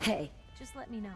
Speaker 10: Hey.
Speaker 11: Just let me know.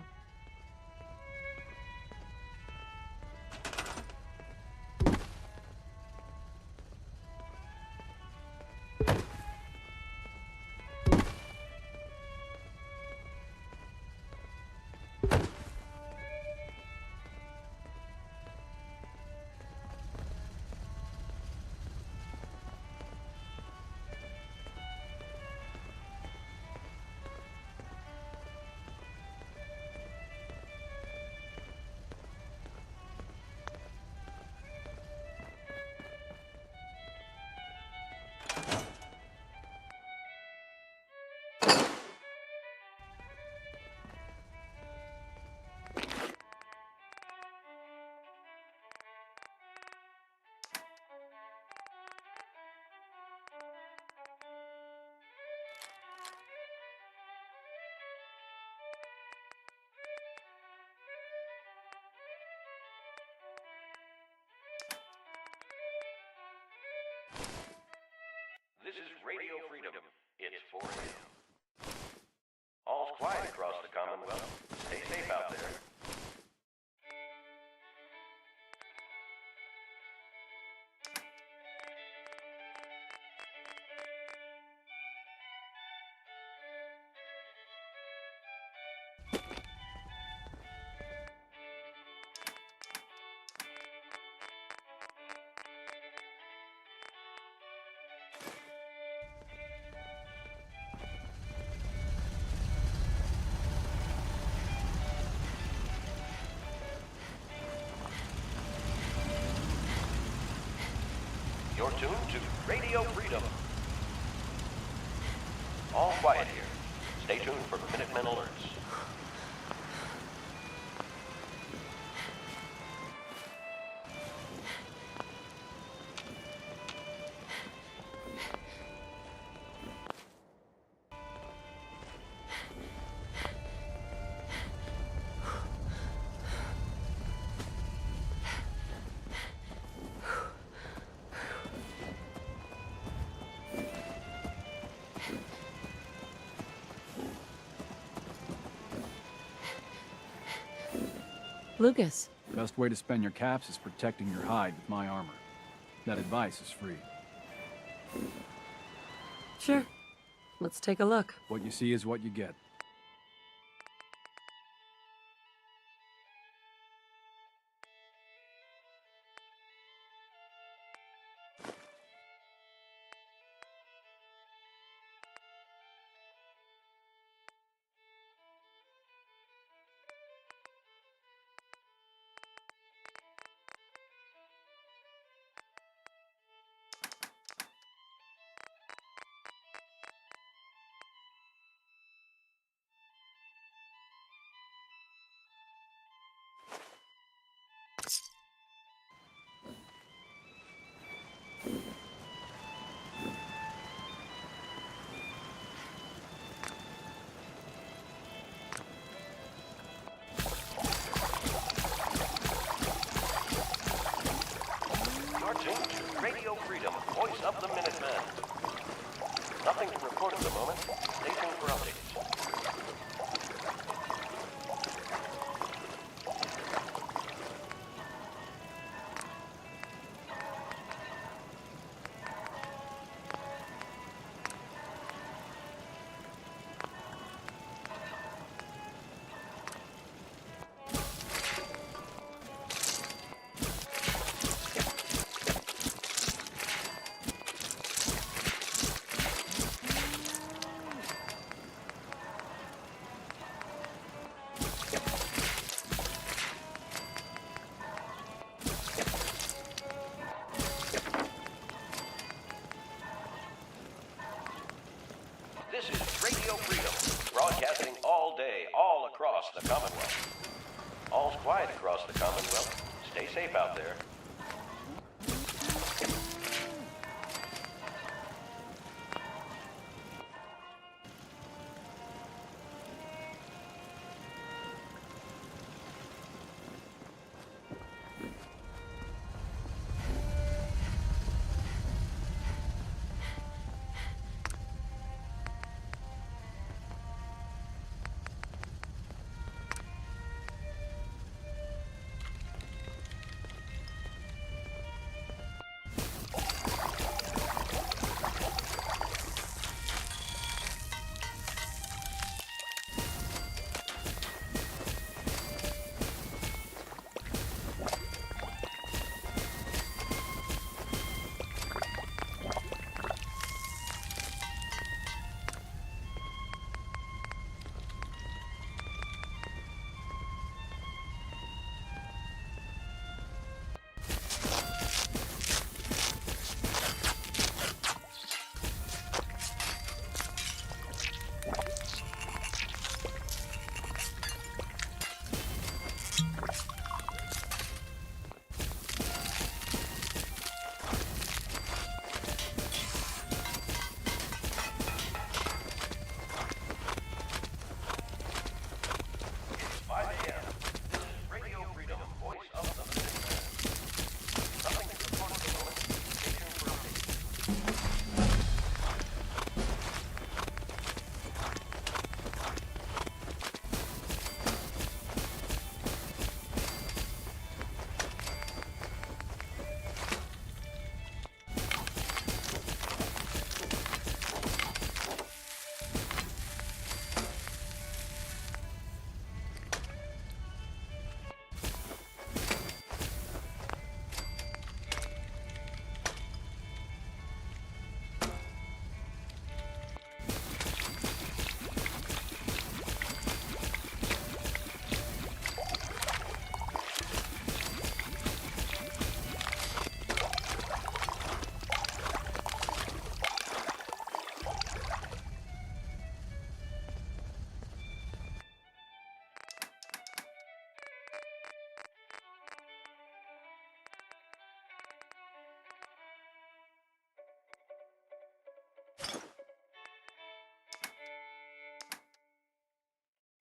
Speaker 2: quiet across the Commonwealth. Stay safe out there. You're tuned to Radio Freedom. All quiet here. Stay tuned for Minutemen alerts.
Speaker 10: Lucas.
Speaker 19: Best way to spend your caps is protecting your hide with my armor. That advice is free.
Speaker 10: Sure. Let's take a look.
Speaker 19: What you see is what you get. You're tuned to Radio Freedom, voice of the Minutemen. Nothing to report at the moment. Stay tuned for updates. This is Radio Freedom, broadcasting all day, all across the Commonwealth. All's quiet across the Commonwealth. Stay safe out there.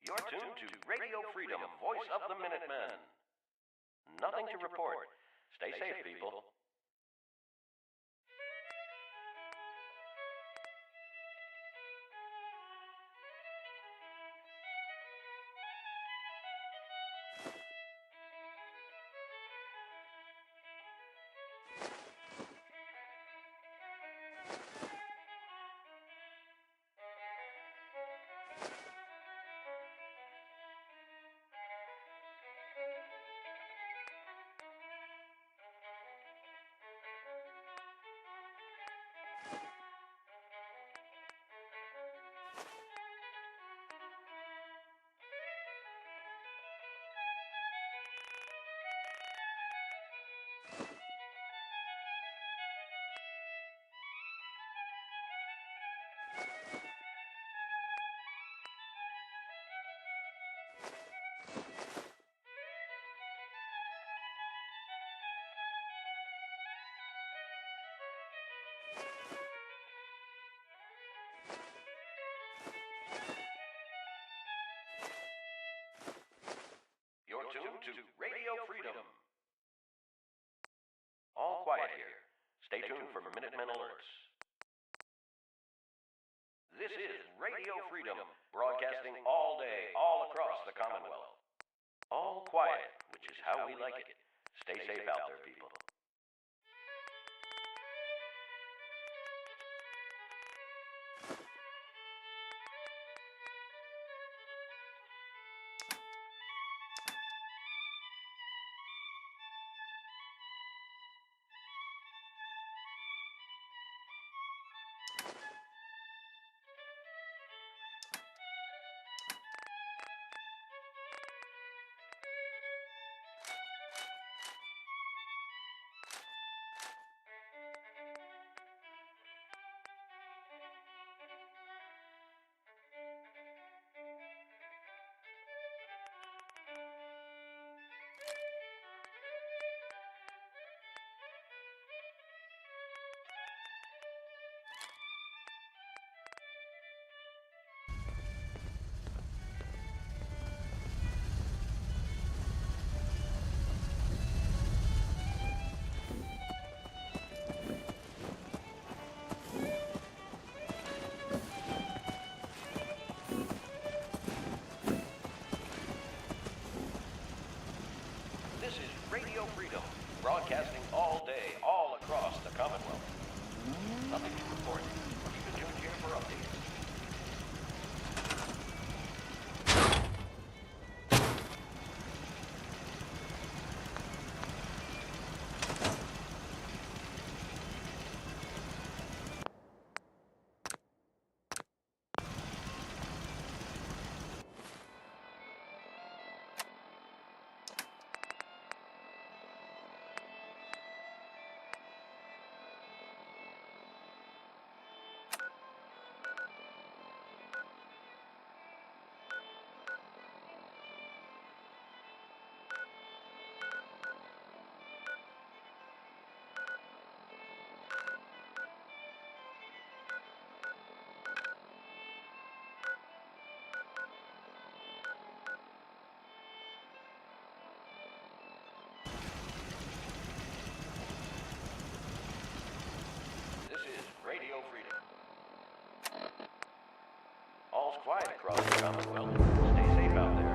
Speaker 19: You're tuned to Radio Freedom, voice of the Minutemen. Nothing to report. Stay safe, people. You're tuned to Radio Freedom. All quiet here. Stay tuned for Minutemen alerts. This is Radio Freedom, broadcasting all day, all across the Commonwealth. All quiet, which is how we like it. Stay safe out there, people. This is Radio Freedom, broadcasting all day, all across the Commonwealth. Nothing to report. Keep it tuned here for updates. Radio Freedom. All's quiet across the Commonwealth. Stay safe out there.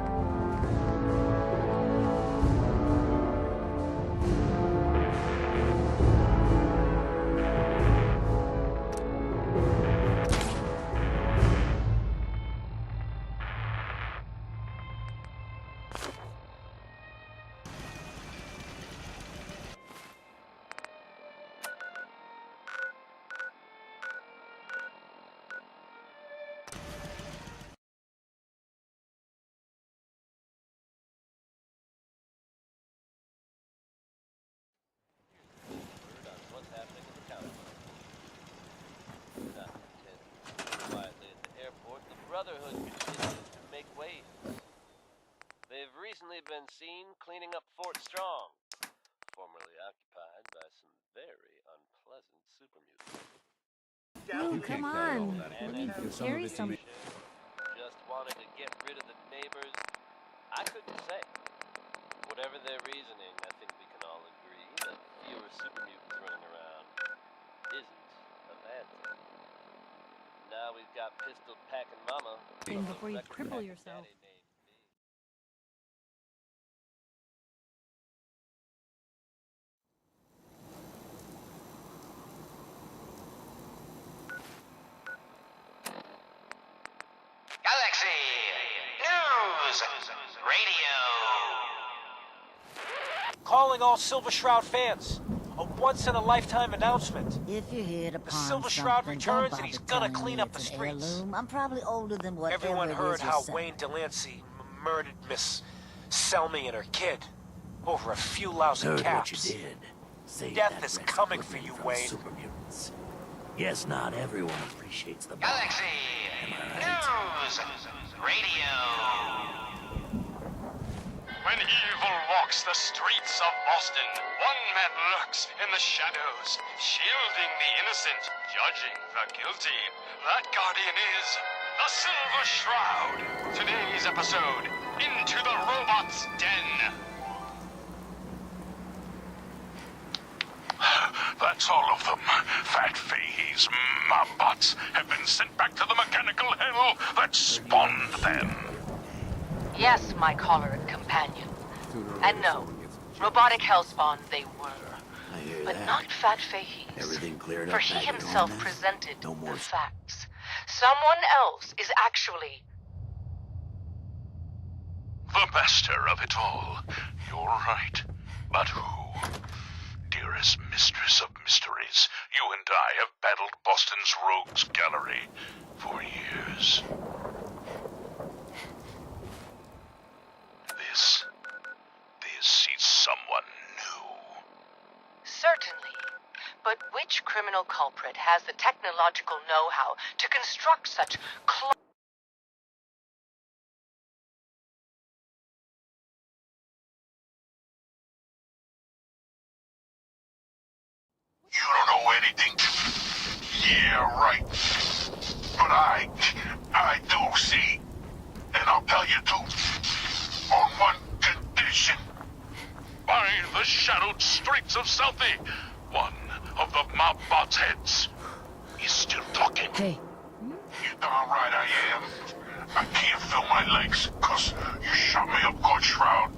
Speaker 2: Brotherhood continues to make waves. They've recently been seen cleaning up Fort Strong, formerly occupied by some very unpleasant super mutants.
Speaker 7: Ooh, come on.
Speaker 2: And
Speaker 7: We need to carry some.
Speaker 2: just wanted to get rid of the name numbers, I couldn't say. Whatever their reasoning, I think we can all agree that fewer super mutants running around isn't a bad thing. Now we've got pistol packing mama.
Speaker 11: Before you cripple yourself.
Speaker 9: Galaxy News Radio.
Speaker 20: Calling all Silver Shroud fans. A once-in-a-lifetime announcement.
Speaker 22: If you're here to
Speaker 20: The
Speaker 22: pawn
Speaker 20: Silver Shroud
Speaker 22: something,
Speaker 20: returns
Speaker 22: don't
Speaker 20: and he's
Speaker 22: bother
Speaker 20: gonna
Speaker 22: telling
Speaker 20: clean
Speaker 22: me
Speaker 20: up the
Speaker 22: it's an
Speaker 20: streets.
Speaker 22: heirloom. I'm probably older than whatever
Speaker 20: Everyone
Speaker 22: it
Speaker 20: heard
Speaker 22: is you're
Speaker 20: how
Speaker 22: selling.
Speaker 20: Wayne Delancey murdered Miss Selmy and her kid over a few lousy
Speaker 24: Heard
Speaker 20: caps.
Speaker 24: what you did. Save
Speaker 20: Death
Speaker 24: that
Speaker 20: is
Speaker 24: rest
Speaker 20: coming
Speaker 24: equipment
Speaker 20: for you,
Speaker 24: from
Speaker 20: Wayne.
Speaker 24: Super mutants. Yes, not everyone appreciates the
Speaker 9: Galaxy News Radio.
Speaker 25: When evil walks the streets of Boston, one man lurks in the shadows, shielding the innocent, judging the guilty. That guardian is the Silver Shroud. Today's episode, Into the Robot's Den.
Speaker 8: That's all of them. Fat Fahey's mobbots have been sent back to the mechanical hell that spawned them.
Speaker 26: Yes, my choleric companion. And no, robotic hellspawn they were.
Speaker 24: I hear
Speaker 26: But
Speaker 24: that.
Speaker 26: not Fat Fahey's.
Speaker 24: Everything cleared up.
Speaker 26: For he
Speaker 24: back at home
Speaker 26: himself
Speaker 24: then?
Speaker 26: presented
Speaker 24: No more
Speaker 26: the facts. Someone else is actually...
Speaker 8: The master of it all. You're right. But who? Dearest mistress of mysteries, you and I have battled Boston's rogues gallery for years. This is someone new.
Speaker 26: Certainly. But which criminal culprit has the technological know-how to construct such
Speaker 8: You don't know anything. Yeah, right. But I do see. And I'll tell you too. On one condition. By the shadowed streets of Southie, one of the mobbot's heads is still talking.
Speaker 10: Hey.
Speaker 8: You darn right I am. I can't feel my legs, 'cause you shot me up good, Shroud.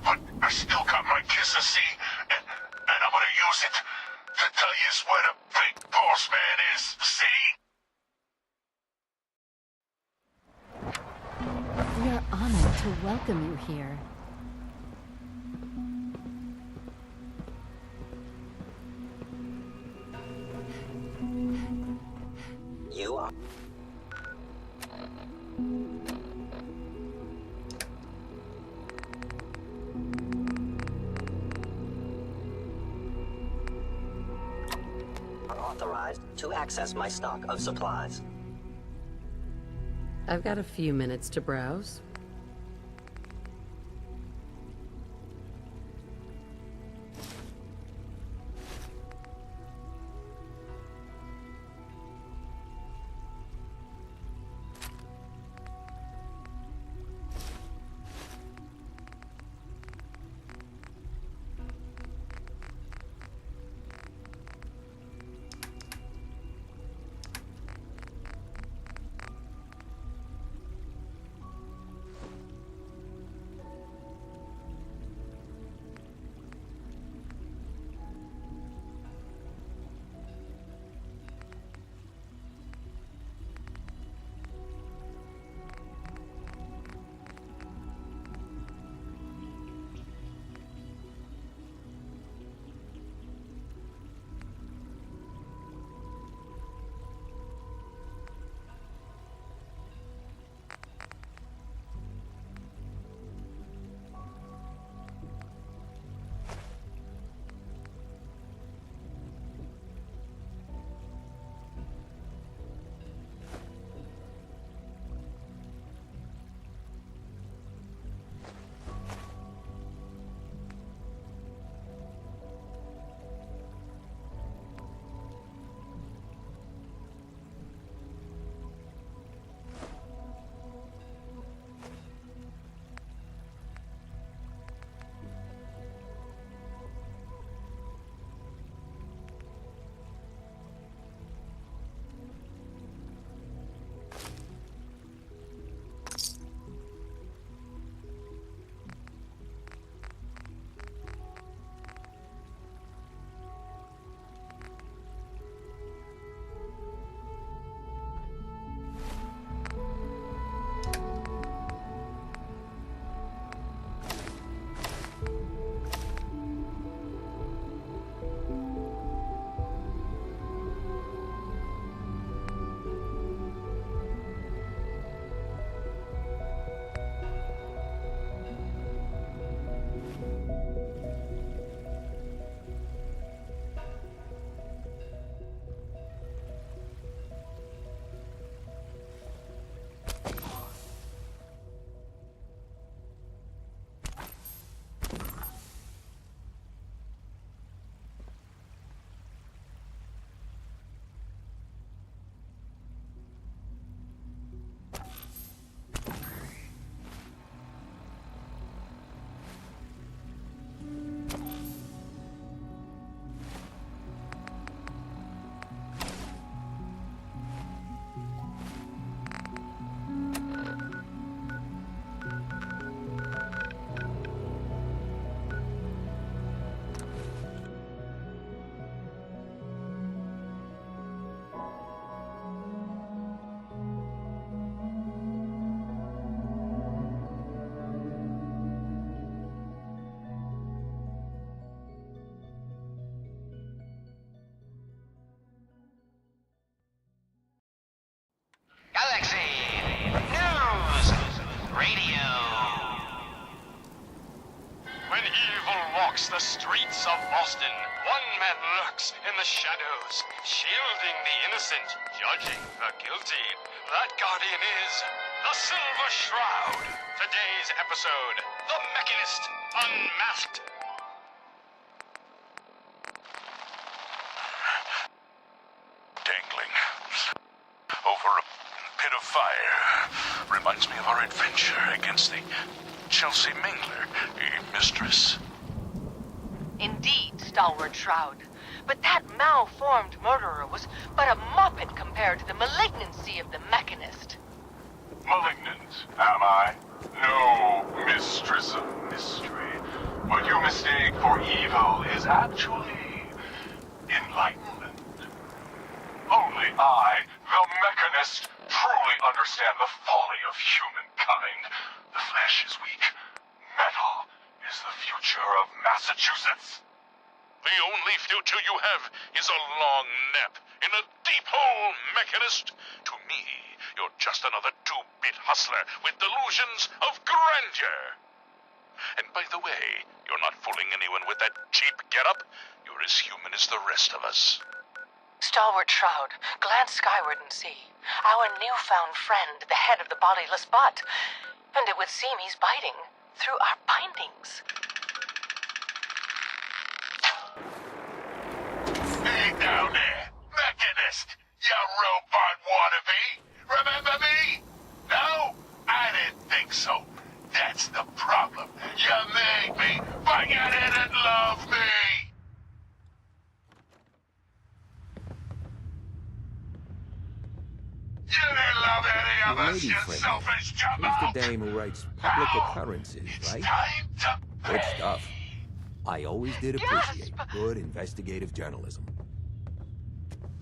Speaker 8: But I still got my kiss of C, and I'm gonna use it to tell you where the big boss man is, see?
Speaker 16: We are honored to welcome you here.
Speaker 22: You are.
Speaker 27: Are authorized to access my stock of supplies.
Speaker 10: I've got a few minutes to browse.
Speaker 25: walks the streets of Boston. One man lurks in the shadows, shielding the innocent, judging the guilty. That guardian is the Silver Shroud. Today's episode, The Mechanist Unmasked.
Speaker 3: Dangling over a pit of fire reminds me of our adventure against the Chelsea Mingler, mistress.
Speaker 26: Indeed, Stalwart Shroud. But that malformed murderer was but a muppet compared to the malignancy of the Mechanist.
Speaker 4: Malignant, am I? No, mistress of mystery. What you mistake for evil is actually enlightenment. Only I, the Mechanist, truly understand the folly of humankind. The flesh is weak. Metal is the future of Massachusetts.
Speaker 3: The only future you have is a long nap in a deep hole, Mechanist. To me, you're just another two-bit hustler with delusions of grandeur. And by the way, you're not fooling anyone with that cheap getup. You're as human as the rest of us.
Speaker 26: Stalwart Shroud, glance skyward and see. Our newfound friend, the head of the bodiless butt. And it would seem he's biting through our bindings.
Speaker 4: Hey down there, Mechanist, you robot wannabe. Remember me? No? I didn't think so. That's the problem. You made me forget it and love me. You didn't love any of us,
Speaker 5: Lady
Speaker 4: you
Speaker 5: friend,
Speaker 4: selfish
Speaker 5: he's
Speaker 4: jumbo.
Speaker 5: the dame who writes public occurrences, right?
Speaker 4: Time to
Speaker 5: Good stuff. I always did appreciate good investigative journalism.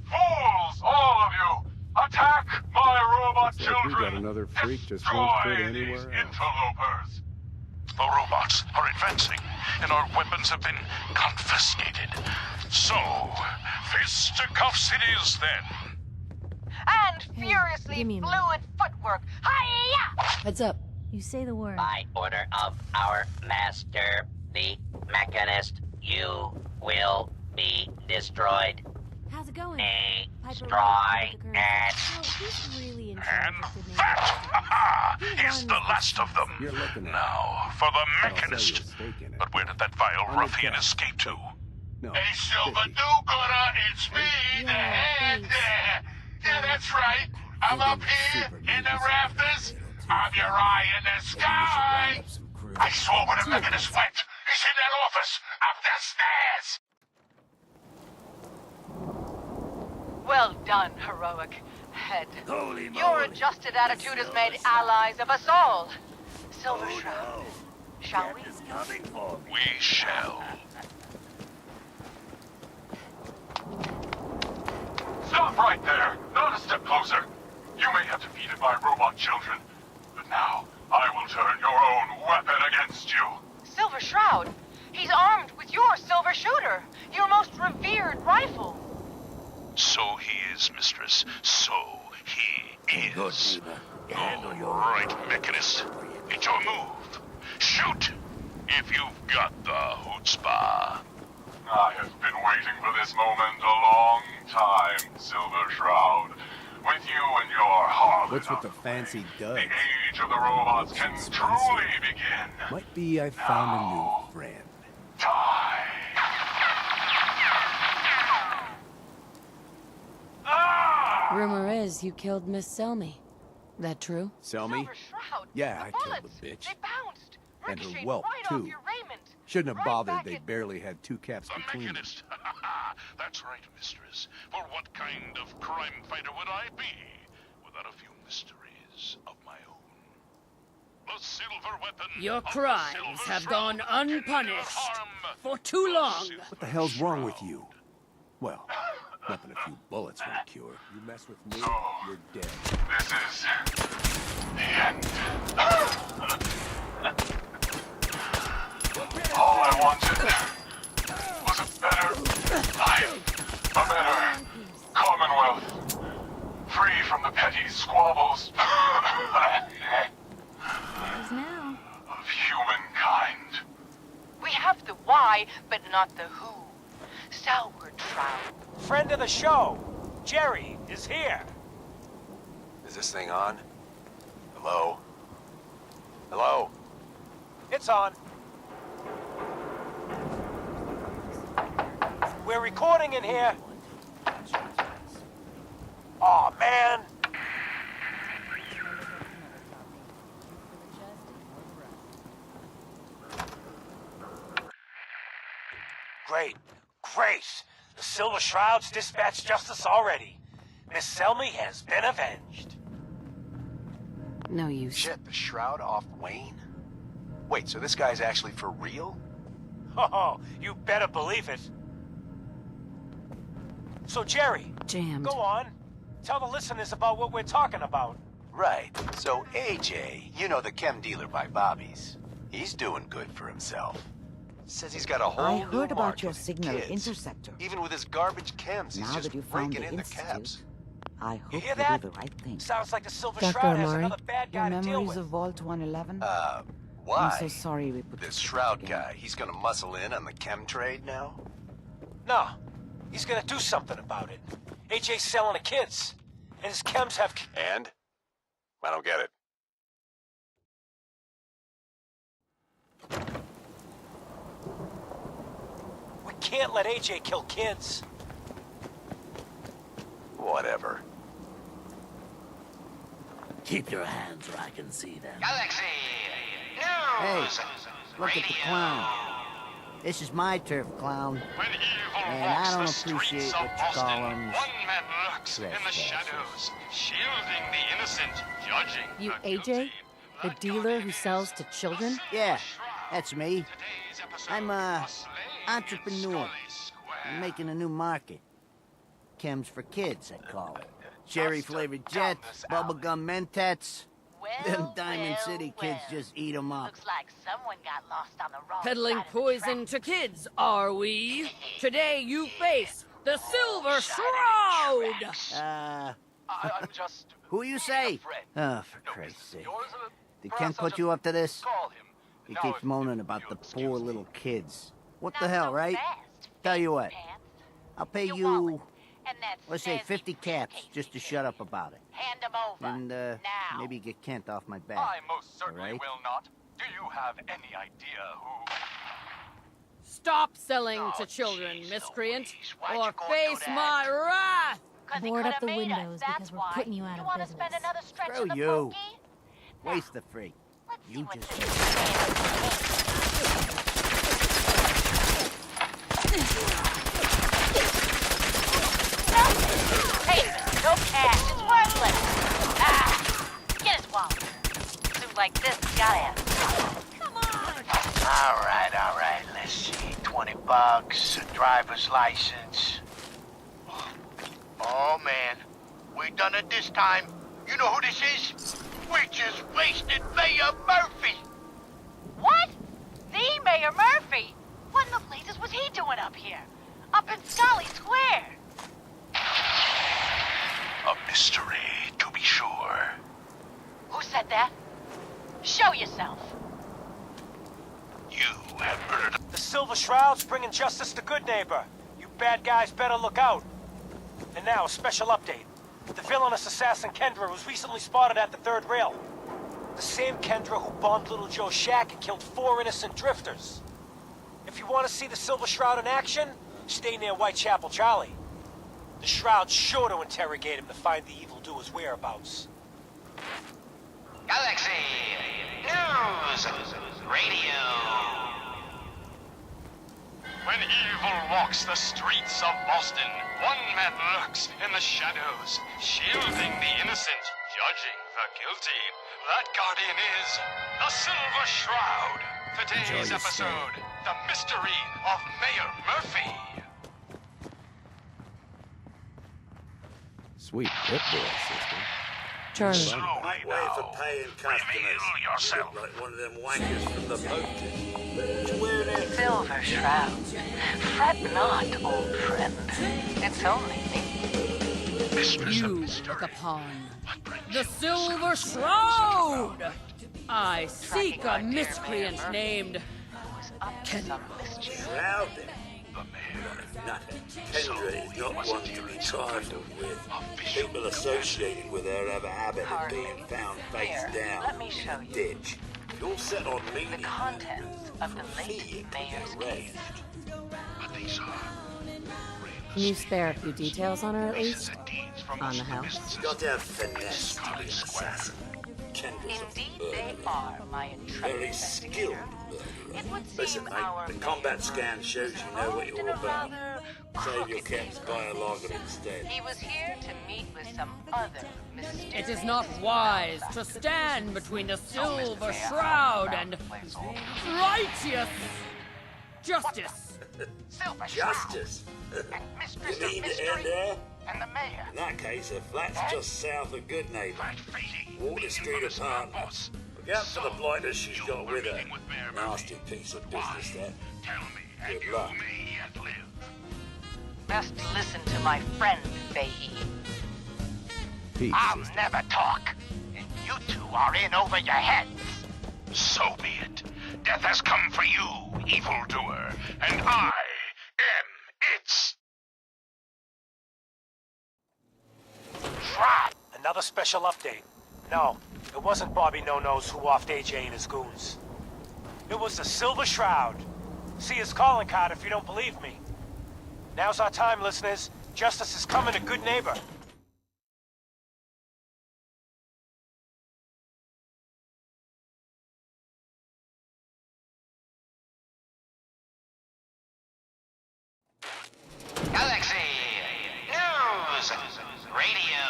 Speaker 4: Fools, all of you! Attack my robot
Speaker 17: Looks like we
Speaker 4: children!
Speaker 17: got another freak just won't fit
Speaker 4: Destroy these
Speaker 17: anywhere else.
Speaker 4: interlopers!
Speaker 3: The robots are advancing, and our weapons have been confiscated. So, fisticuffs it is then.
Speaker 26: And furiously fluid footwork. Hiya!
Speaker 10: Heads up.
Speaker 11: You say the word.
Speaker 27: By order of our master, the Mechanist, you will be destroyed.
Speaker 11: How's it going?
Speaker 27: Destroy it.
Speaker 11: He's really in
Speaker 3: And that is the last of them.
Speaker 17: You're looking at
Speaker 3: Now, for the
Speaker 17: I'll sell you a
Speaker 3: Mechanist.
Speaker 17: stake in it.
Speaker 3: But where did that vile
Speaker 17: On
Speaker 3: ruffian
Speaker 17: the cap.
Speaker 3: escape to?
Speaker 17: No.
Speaker 4: Hey, Silver Do-Gooder, it's me, the head there. Yeah, that's right. I'm up here in the rafters. I'm your eye in the sky. I saw where the Mechanist went. He's in that office, up the stairs.
Speaker 26: Well done, heroic head. Your adjusted attitude has made allies of us all. Silver Shroud, shall we?
Speaker 3: We shall.
Speaker 4: Stop right there. Not a step closer. You may have defeated my robot children, but now I will turn your own weapon against you.
Speaker 26: Silver Shroud, he's armed with your silver shooter, your most revered rifle.
Speaker 3: So he is, mistress. So he is. All right, Mechanist. It's your move. Shoot! If you've got the chutzpah.
Speaker 4: I have been waiting for this moment a long time, Silver Shroud. With you and your harlot.
Speaker 14: What's with the fancy duds?
Speaker 4: The age of the robots can truly begin.
Speaker 14: Might be I found a new friend.
Speaker 10: Rumor is you killed Miss Selmy. That true?
Speaker 14: Selmy?
Speaker 26: Shroud,
Speaker 14: Yeah, I killed
Speaker 26: bullets,
Speaker 14: the bitch.
Speaker 26: They bounced.
Speaker 14: And her
Speaker 26: Ricocheted
Speaker 14: whelp,
Speaker 26: right
Speaker 14: too.
Speaker 26: off your raiment.
Speaker 14: Shouldn't have
Speaker 26: Right
Speaker 14: bothered,
Speaker 26: back
Speaker 14: they
Speaker 26: at-
Speaker 14: barely had two caps between them.
Speaker 3: Mechanist. That's right, mistress. For what kind of crime fighter would I be without a few mysteries of my own? The silver weapon.
Speaker 6: Your
Speaker 3: of the
Speaker 6: crimes
Speaker 3: Silver
Speaker 6: have
Speaker 3: Shroud
Speaker 6: gone
Speaker 3: can never
Speaker 6: unpunished
Speaker 3: harm
Speaker 6: for too long.
Speaker 14: What the hell's wrong with you? Well, nothing a few bullets won't cure. You mess with me, you're dead.
Speaker 4: This is the end. All I wanted was a better life, a better commonwealth, free from the petty squabbles
Speaker 11: Now.
Speaker 4: of humankind.
Speaker 26: We have the why not the who. Sourward Shroud.
Speaker 20: Friend of the show, Jerry, is here.
Speaker 18: Is this thing on? Hello? Hello?
Speaker 20: It's on. We're recording in here. Aw, man. Great. The Silver Shroud's dispatched justice already. Miss Selmy has been avenged.
Speaker 10: No use.
Speaker 18: Shit, the Shroud off Wayne? Wait, so this guy's actually for real?
Speaker 20: Oh, you better believe it. So, Jerry,
Speaker 10: Jammed.
Speaker 20: go on. Tell the listeners about what we're talking about.
Speaker 18: Right. So AJ, you know the chem dealer by Bobby's. He's doing good for himself. Says he's got a whole
Speaker 22: I
Speaker 18: new
Speaker 22: heard about
Speaker 18: market
Speaker 22: your
Speaker 18: in
Speaker 22: signal
Speaker 18: kids.
Speaker 22: interceptor.
Speaker 18: Even with his garbage chems, he's
Speaker 22: Now
Speaker 18: just
Speaker 22: that you found
Speaker 18: breaking
Speaker 22: the
Speaker 18: in the
Speaker 22: institute,
Speaker 18: cabs.
Speaker 22: I
Speaker 20: You
Speaker 22: hope
Speaker 20: hear
Speaker 22: you
Speaker 20: that?
Speaker 22: do the right thing.
Speaker 20: Sounds like the Silver
Speaker 10: Dr.
Speaker 20: Shroud has
Speaker 10: Amari?
Speaker 20: another bad guy
Speaker 22: Your
Speaker 20: to deal
Speaker 22: memories
Speaker 20: with.
Speaker 22: of Vault 111?
Speaker 18: Why?
Speaker 22: I'm so sorry we put
Speaker 18: This
Speaker 22: this
Speaker 18: Shroud
Speaker 22: together.
Speaker 18: guy, he's gonna muscle in on the chem trade now?
Speaker 20: No, he's gonna do something about it. AJ's selling the kids, and his chems have...
Speaker 18: And? I don't get it.
Speaker 20: We can't let AJ kill kids.
Speaker 18: Whatever.
Speaker 24: Keep your hands where I can see them.
Speaker 9: Galaxy
Speaker 22: Hey,
Speaker 9: News.
Speaker 22: look at the clown. This is my turf, clown.
Speaker 25: When evil
Speaker 22: And
Speaker 25: walks
Speaker 22: I don't
Speaker 25: the
Speaker 22: appreciate
Speaker 25: streets
Speaker 22: what
Speaker 25: of
Speaker 22: you
Speaker 25: Boston,
Speaker 22: call 'em
Speaker 25: one man lurks in the
Speaker 22: trespassers.
Speaker 25: shadows, shielding the innocent, judging
Speaker 10: You
Speaker 25: the
Speaker 10: AJ?
Speaker 25: guilty.
Speaker 10: The dealer who sells to children?
Speaker 22: Yeah, that's me. I'm a entrepreneur. I'm making a new market. Chems for kids, I call it. Cherry-flavored jets, bubblegum mentats. Them Diamond City kids just eat 'em up.
Speaker 26: Looks like someone got lost on the wrong
Speaker 10: Peddling
Speaker 26: side of the
Speaker 10: poison to kids, are we? Today you face the Silver Shroud!
Speaker 22: I'm just... Who you say? Oh, for Christ's sake. Did Ken put you up to this? He keeps moaning about the poor little kids. What the hell, right? Tell you what. I'll pay you, let's say 50 caps just to shut up about it.
Speaker 26: Hand him over.
Speaker 22: And, maybe get Kent off my back.
Speaker 1: I most certainly
Speaker 22: Alright?
Speaker 1: will not. Do you have any idea who...
Speaker 10: Stop selling to children, miscreant, or face my wrath!
Speaker 11: Board up the windows because we're putting you out of business.
Speaker 26: Spend another stretch
Speaker 22: Screw
Speaker 26: of the
Speaker 22: you.
Speaker 26: boogie?
Speaker 22: Waste the freak. You just...
Speaker 26: Hey, no cash. It's worthless. Ah, get his wallet. Suit like this has gotta have.
Speaker 9: All right. Let's see. $20, a driver's license. Oh, man. We done it this time. You know who this is? We just wasted Mayor Murphy.
Speaker 26: What? The Mayor Murphy? What in the blazes was he doing up here? Up in Scully Square?
Speaker 3: A mystery, to be sure.
Speaker 26: Who said that? Show yourself.
Speaker 3: You have murdered...
Speaker 20: The Silver Shroud's bringing justice to Good Neighbor. You bad guys better look out. And now, a special update. The villainous assassin Kendra was recently spotted at the third rail. The same Kendra who bombed Little Joe's shack and killed 4 innocent drifters. If you want to see the Silver Shroud in action, stay near Whitechapel Charlie. The Shroud's sure to interrogate him to find the evildoer's whereabouts.
Speaker 9: Galaxy News Radio.
Speaker 25: When evil walks the streets of Boston, one man lurks in the shadows, shielding the innocent, judging the guilty. That guardian is the Silver Shroud. Today's
Speaker 24: Enjoy your
Speaker 25: episode, the mystery of Mayor Murphy.
Speaker 5: Sweet pit boy, sister.
Speaker 10: Charlie.
Speaker 3: Slowly now.
Speaker 6: Paying
Speaker 3: Reveal yourself.
Speaker 6: Like one of them wankers from the boat. What you wearing there?
Speaker 26: Silver Shroud. Fret not, old friend. It's only me.
Speaker 10: You look upon the Silver Shroud! I seek a miscreant named Kendra.
Speaker 6: Shroud then. nothing. Kendra is not one to be trifled with. People associated with her have a habit of being found face down in a ditch. You're set on meeting
Speaker 26: The contents of the late mayor's case.
Speaker 4: But these are
Speaker 10: Can you spare a few details on her at least? On the house?
Speaker 6: She's got to have finesse to be an assassin. Kendra's
Speaker 26: Indeed,
Speaker 6: a murderer.
Speaker 26: they are, my intrepid
Speaker 6: Very skilled murderer.
Speaker 26: It would seem
Speaker 6: Listen, mate,
Speaker 26: our
Speaker 6: the combat scan shows you know what you're about. Save your caps, buy a lager instead.
Speaker 26: He was here to meet with some other mysterious...
Speaker 7: It is not wise to stand between the silver shroud and righteous justice.
Speaker 9: Silver
Speaker 6: Justice?
Speaker 9: and Mistress
Speaker 6: You
Speaker 9: of
Speaker 6: mean to
Speaker 9: Mystery
Speaker 6: end there?
Speaker 9: and the mayor.
Speaker 6: In that case, the flat's just south of Good Neighbor. Water Street apart. Look out for the blighters she's got with her. Nasty piece of business, that. Good luck.
Speaker 26: Best listen to my friend, Fahey.
Speaker 9: I'll never talk, and you two are in over your heads.
Speaker 4: So be it. Death has come for you, evildoer, and I am its
Speaker 9: trap.
Speaker 20: Another special update. No, it wasn't Bobby No-Nos who offed AJ and his goons. It was the Silver Shroud. See his calling card if you don't believe me. Now's our time, listeners. Justice is coming to Good Neighbor.
Speaker 27: Galaxy News Radio.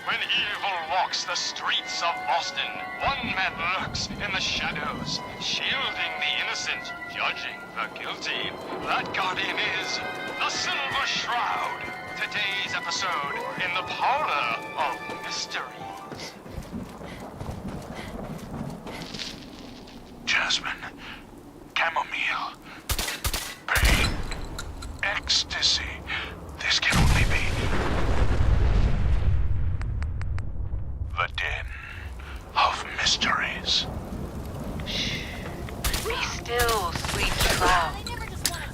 Speaker 25: When evil walks the streets of Boston, one man lurks in the shadows, shielding the innocent, judging the guilty. That guardian is the Silver Shroud. Today's episode in the parlor of mysteries.
Speaker 4: Jasmine, chamomile, pain, ecstasy. This can only be the den of mysteries.
Speaker 26: Be still, sweet Shroud.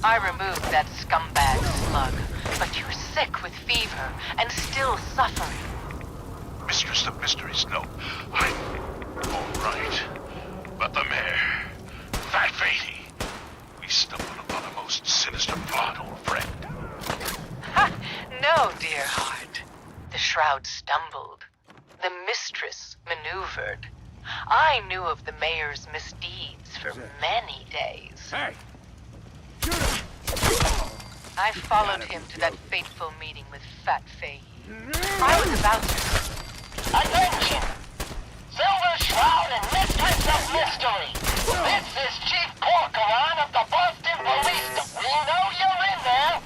Speaker 26: I removed that scumbag slug, but you're sick with fever and still suffering.
Speaker 4: Mistress of Mysteries, no. I'm all right. But the mayor, Fat Fady, we stumbled upon a most sinister plot, old friend.
Speaker 26: Ha! No, dear heart. The Shroud stumbled. The mistress maneuvered. I knew of the mayor's misdeeds for many days.
Speaker 7: Hey!
Speaker 26: I followed him to that fateful meeting with Fat Fahey. I was about to...
Speaker 9: Attention! Silver Shroud and Mistress of Mystery. This is Chief Corcoran of the Boston Police. We know you're in there.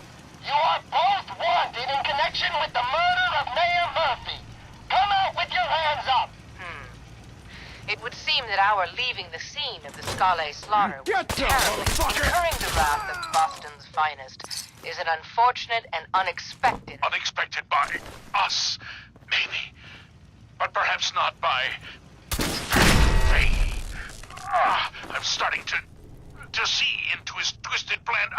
Speaker 9: You are both wanted in connection with the murder of Mayor Murphy. Come out with your hands up.
Speaker 26: It would seem that our leaving the scene of the Scala slaughter was terrible. Incurring the wrath of Boston's finest is an unfortunate and unexpected...
Speaker 4: Unexpected by us, maybe. But perhaps not by... Fahey. I'm starting to see into his twisted plan.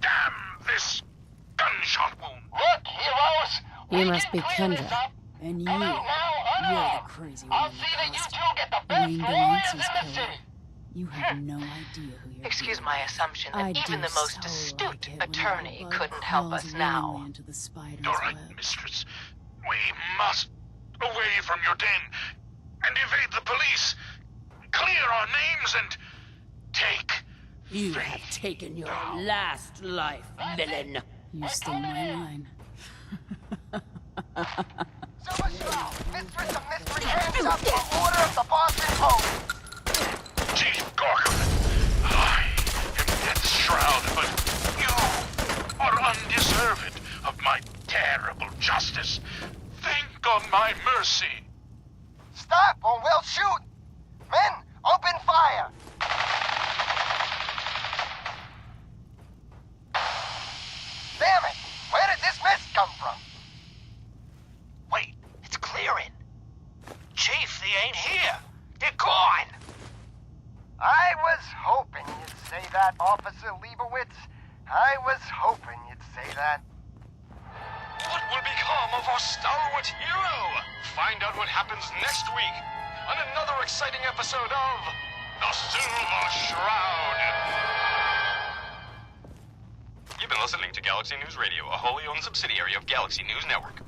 Speaker 4: Damn this gunshot wound.
Speaker 9: Look, heroes.
Speaker 10: You must be Kendra.
Speaker 12: And you're the crazy one in the costume. Wayne Delancey's killer. You have no idea who you're
Speaker 26: Excuse my assumption that even the most astute attorney couldn't help us now.
Speaker 4: You're right, mistress. We must away from your den and evade the police. Clear our names and take...
Speaker 7: You have taken your last life, villain.
Speaker 12: You stole my line.
Speaker 9: Silver Shroud, Mistress of Mystery, hands up for order of the Boston Post.
Speaker 4: Chief Corcoran, I am Death's Shroud, but you are undeserved of my terrible justice. Think on my mercy.
Speaker 9: Stop or we'll shoot. Men, open fire. Damn it! Where did this mess come from? Wait, it's clearing. Chief, they ain't here. They're gone. I was hoping you'd
Speaker 2: say that, Officer Leibowitz? I was hoping you'd say that.
Speaker 25: What will become of our stalwart hero? Find out what happens next week on another exciting episode of The Silver Shroud. You've been listening to Galaxy News Radio, a wholly owned subsidiary of Galaxy News Network.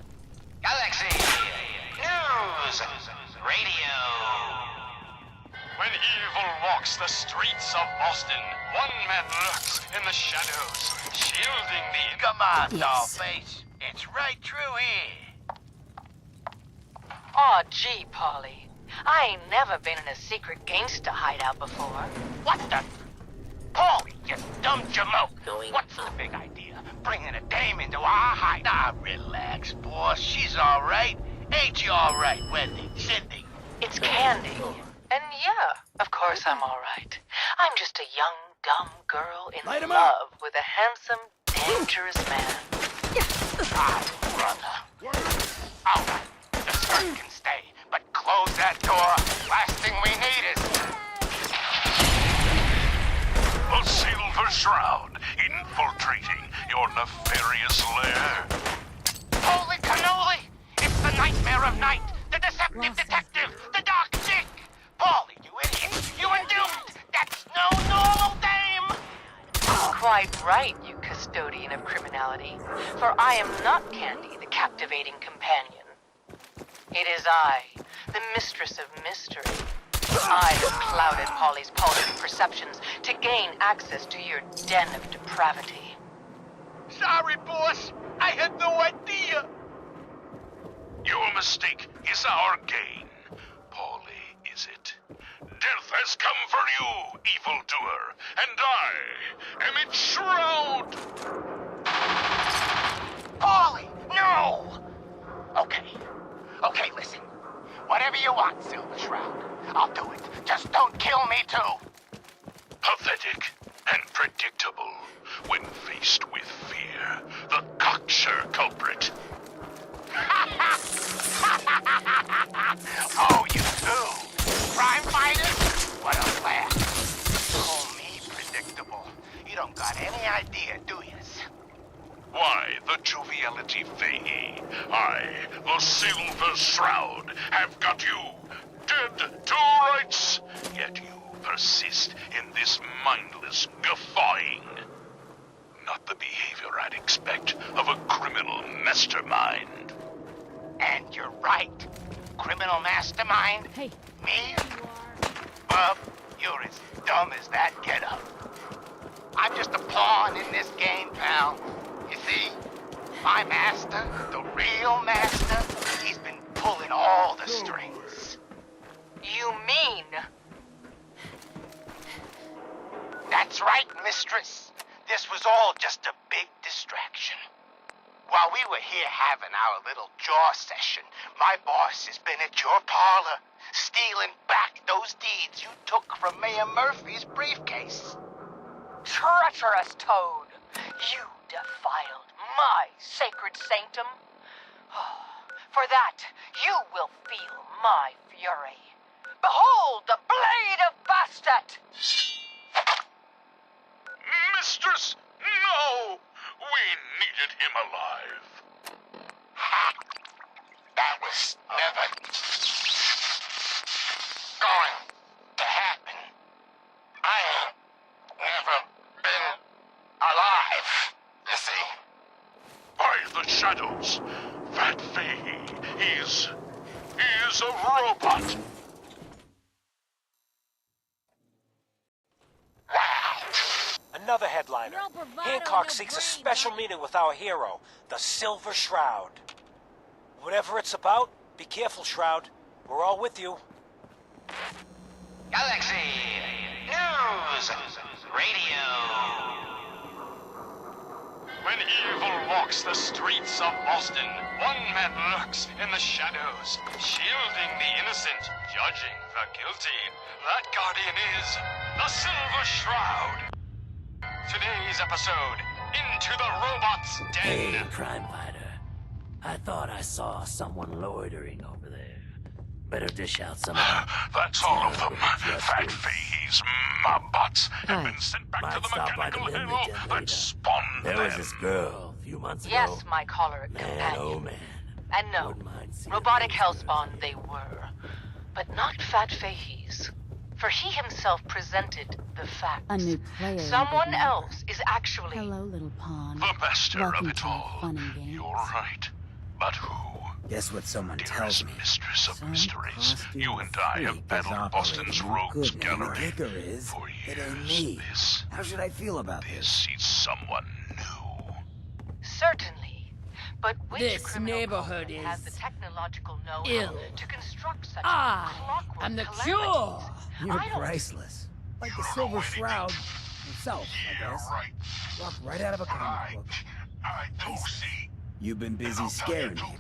Speaker 9: Galaxy News Radio.
Speaker 25: When evil walks the streets of Boston, one man lurks in the shadows, shielding the...
Speaker 2: Come on, dollface. It's right through here.
Speaker 26: Aw, gee, Polly. I ain't never been in a secret gangsta hideout before.
Speaker 2: What the? Paulie, you dumb jamoke. What's the big idea? Bringing a dame into our hideout? Ah, relax, boss. She's all right. Ain't you all right, Wendy? Cindy?
Speaker 26: It's Candy. And yeah, of course I'm all right. I'm just a young, dumb girl in love with a handsome, dangerous man.
Speaker 2: Ah, brother. All right, the skirt can stay, but close that door. Last thing we need is...
Speaker 3: The Silver Shroud, infiltrating your nefarious lair.
Speaker 2: Holy cannoli! It's the nightmare of night, the deceptive detective, the dark dick! Paulie, you idiot! You were doomed! That's no normal dame!
Speaker 26: Quite right, you custodian of criminality. For I am not Candy, the captivating companion. It is I, the mistress of mystery. I have clouded Polly's paltry perceptions to gain access to your den of depravity.
Speaker 2: Sorry, boss. I had no idea.
Speaker 3: Your mistake is our gain. Polly, is it? Death has come for you, evildoer, and I am its shroud.
Speaker 2: Polly, no! Okay, listen. Whatever you want, Silver Shroud. I'll do it. Just don't kill me, too.
Speaker 3: Pathetic and predictable when faced with fear. The cocksure culprit.
Speaker 2: Oh, you too? Crime fighters? What a laugh. Call me predictable. You don't got any idea, do you?
Speaker 3: Why, the joviality thingy. I, the Silver Shroud, have got you dead to rights. Yet you persist in this mindless guffawing. Not the behavior I'd expect of a criminal mastermind.
Speaker 2: And you're right. Criminal mastermind?
Speaker 11: Hey.
Speaker 2: Me? Bub, you're as dumb as that getup. I'm just a pawn in this game, pal. You see, my master, the real master, he's been pulling all the strings.
Speaker 26: You mean?
Speaker 2: That's right, mistress. This was all just a big distraction. While we were here having our little jaw session, my boss has been at your parlor, stealing back those deeds you took from Mayor Murphy's briefcase.
Speaker 26: Treacherous toad! You defiled my sacred sanctum. For that, you will feel my fury. Behold the blade of Bastet!
Speaker 3: Mistress, no! We needed him alive.
Speaker 2: Ha! That was never going to happen. I ain't never been alive, you see.
Speaker 3: By the shadows, that Faye is a robot.
Speaker 20: Another headliner. Hancock seeks a special meeting with our hero, the Silver Shroud. Whatever it's about, be careful, Shroud. We're all with you.
Speaker 9: Galaxy News Radio.
Speaker 25: When evil walks the streets of Boston, one man lurks in the shadows, shielding the innocent, judging the guilty. That guardian is the Silver Shroud. Today's episode, Into the Robot's Den.
Speaker 24: Hey, crime fighter. I thought I saw someone loitering over there. Better dish out some of them.
Speaker 3: That's all of them. Fat Fahey's mobbots have been sent back to the mechanical hell that spawned them.
Speaker 24: There was this girl a few months ago.
Speaker 26: Yes, my choleric
Speaker 24: Man,
Speaker 26: companion.
Speaker 24: oh man.
Speaker 26: And no, robotic hellspawn they were. But not Fat Fahey's. For he himself presented the facts.
Speaker 12: A new player.
Speaker 26: Someone else is actually...
Speaker 12: Hello, little pawn.
Speaker 3: The master
Speaker 12: Welcome
Speaker 3: of it
Speaker 12: to
Speaker 3: all.
Speaker 12: fun and games.
Speaker 3: You're right. But who?
Speaker 8: Guess what someone tells me.
Speaker 3: Mistress of mysteries. You and I have battled Boston's rogues gallery.
Speaker 8: The kicker is,
Speaker 3: for
Speaker 8: it
Speaker 3: years.
Speaker 8: ain't me. How should I feel about
Speaker 3: This is someone new.
Speaker 26: Certainly. But which
Speaker 7: This
Speaker 26: criminal
Speaker 7: neighborhood
Speaker 26: culprit has
Speaker 7: is
Speaker 26: the technological know-how
Speaker 7: ill.
Speaker 26: to construct such
Speaker 7: I
Speaker 26: clockwork
Speaker 7: am the
Speaker 26: calamities?
Speaker 7: cure.
Speaker 8: You're
Speaker 26: I don't-
Speaker 8: priceless. Like the Silver Shroud himself, I guess. Walked right out of a comic book. You've been busy scaring people,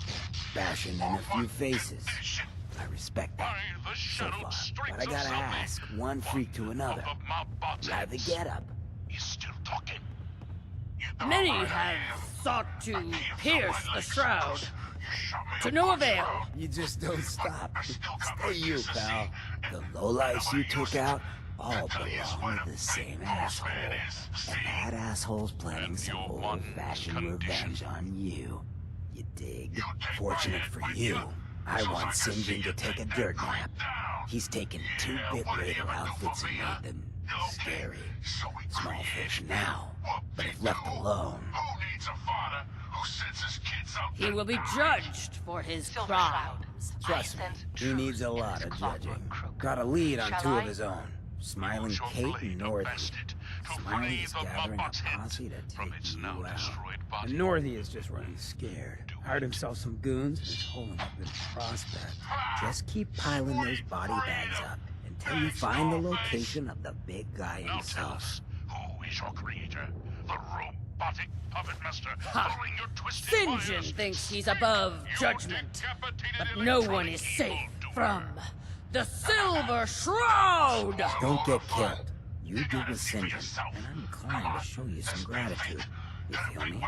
Speaker 8: bashing in a few faces. I respect that so far. But I gotta ask, one freak to another. Why the get-up?
Speaker 3: He's still talking.
Speaker 7: Many have sought to pierce the shroud. To no avail.
Speaker 8: You just don't stop. Stay you, pal. The lowlifes you took out all belong to the same asshole. And that asshole's planning some old-fashioned revenge on you. You dig? Fortunate for you, I want Sinjin to take a dirt nap. He's taken 2-bit raider outfits and made them scary. Small fish now, but if left alone...
Speaker 7: He will be judged for his crimes.
Speaker 8: Trust me, he needs a lot of judging. Got a lead on 2 of his own. Smiling Kate and Northy. Smiley is gathering a posse to take you out. And Northy is just running scared. Hired himself some goons and is holding up in Prospect. Just keep piling those body bags up until you find the location of the big guy himself.
Speaker 3: Who is your creator? The robotic puppet master.
Speaker 7: Ha! Sinjin thinks he's above judgment, but no one is safe from the Silver Shroud!
Speaker 8: Don't get killed. You do with Sinjin, and I'm inclined to show you some gratitude. You feel me?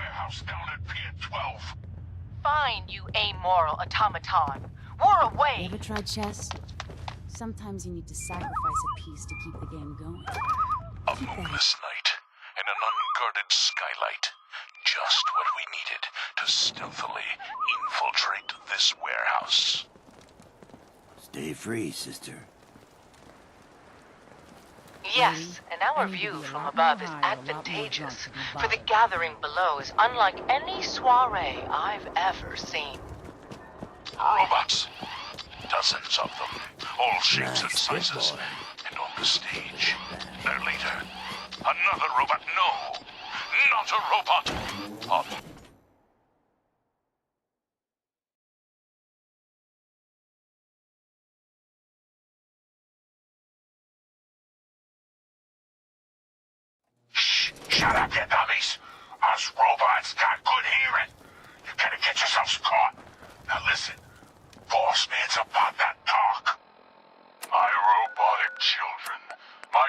Speaker 26: Fine, you amoral automaton. War away!
Speaker 12: You ever tried chess? Sometimes you need to sacrifice a piece to keep the game going.
Speaker 3: A moonless night and an unguarded skylight. Just what we needed to stealthily infiltrate this warehouse.
Speaker 8: Stay free, sister.
Speaker 26: Yes, and our view from above is advantageous, for the gathering below is unlike any soiree I've ever seen.
Speaker 3: Robots. Dozens of them. All shapes and sizes. And on the stage. There later. Another robot. No! Not a robot!
Speaker 4: Shut up, you dummies! Us robots got good hearing. You gotta get yourselves caught. Now listen, boss man's about that talk. My robotic children, my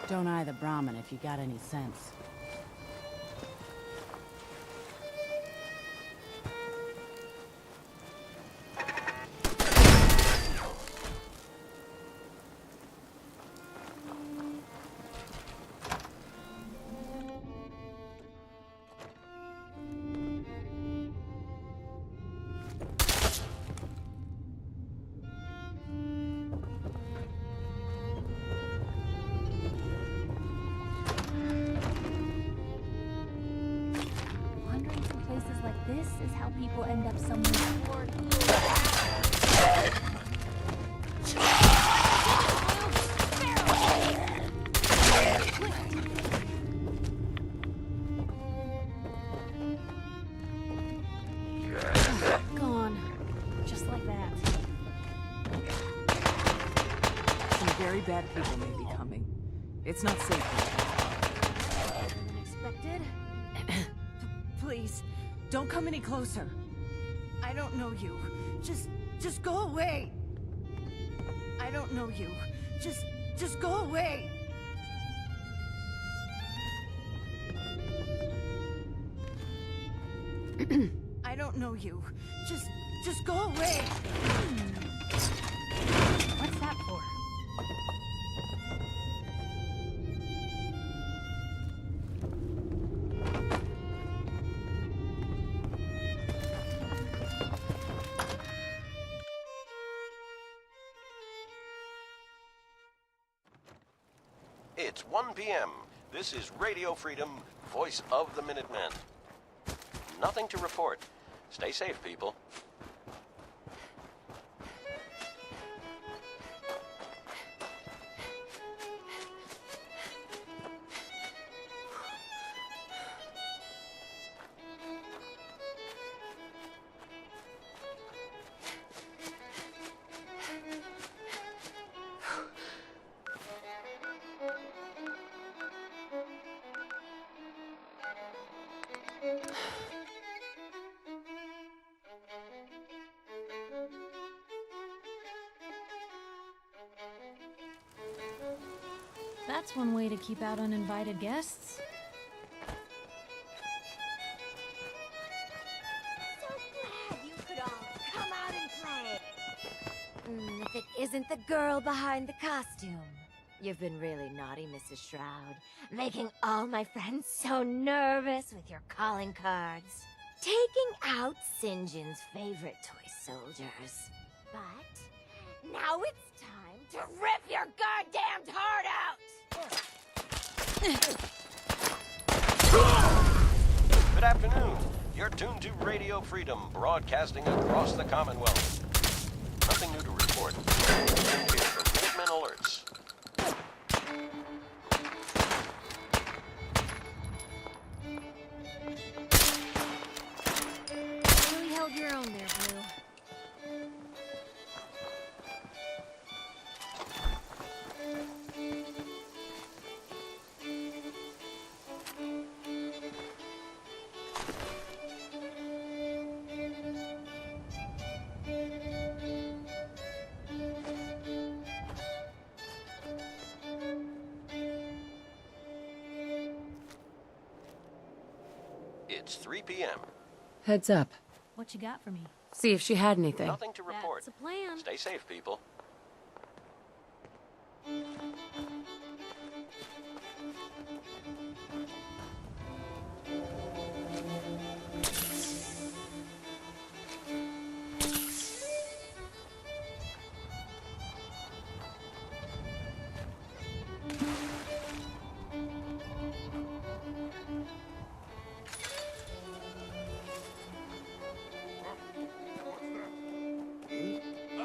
Speaker 12: Don't eye the Brahmin if you got any sense. This is how people end up somewhere poor. bad people may be coming. It's not safe.
Speaker 13: Unexpected?
Speaker 12: Please, don't come any closer. I don't know you. Just go away. I don't know you. Just go away. I don't know you. Just go away.
Speaker 11: What's that for?
Speaker 15: It's 1 p.m. This is Radio Freedom, voice of the Minutemen. Nothing to report. Stay safe, people.
Speaker 11: That's one way to keep out uninvited guests.
Speaker 13: Glad you could all come out and play. If it isn't the girl behind the costume. You've been really naughty, Mrs. Shroud. Making all my friends so nervous with your calling cards. Taking out St. John's favorite toy soldiers. But now it's time to rip your goddamned heart out!
Speaker 15: Good afternoon. You're tuned to Radio Freedom, broadcasting across the Commonwealth. Nothing new to report. Here for Minutemen Alerts.
Speaker 13: Really held your own there, Blue.
Speaker 15: It's 3 p.m.
Speaker 10: Heads up.
Speaker 11: What you got for me?
Speaker 10: See if she had anything.
Speaker 15: Nothing to report.
Speaker 11: That's a plan.
Speaker 15: Stay safe, people.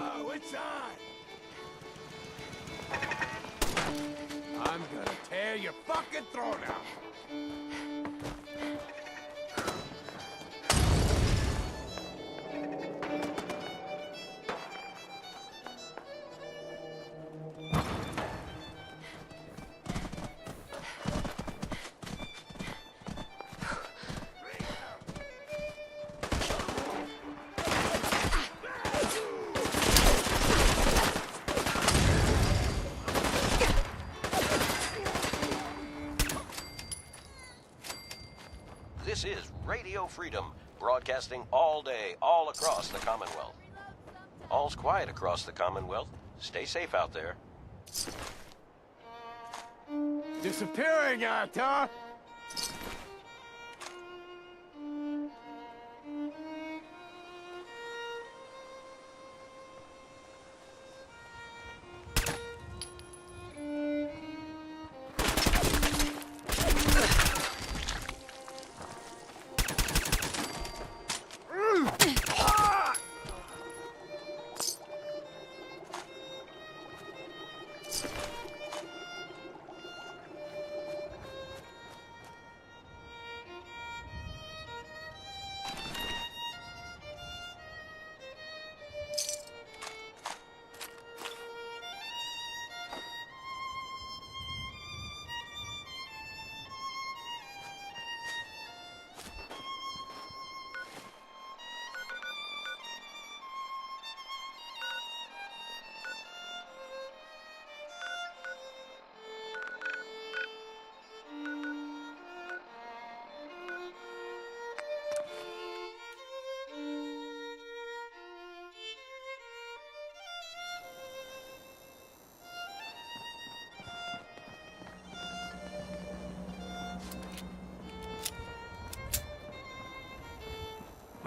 Speaker 6: Oh, it's on! I'm gonna tear your fucking throat out!
Speaker 15: This is Radio Freedom, broadcasting all day, all across the Commonwealth. All's quiet across the Commonwealth. Stay safe out there.
Speaker 6: Disappearing out, huh?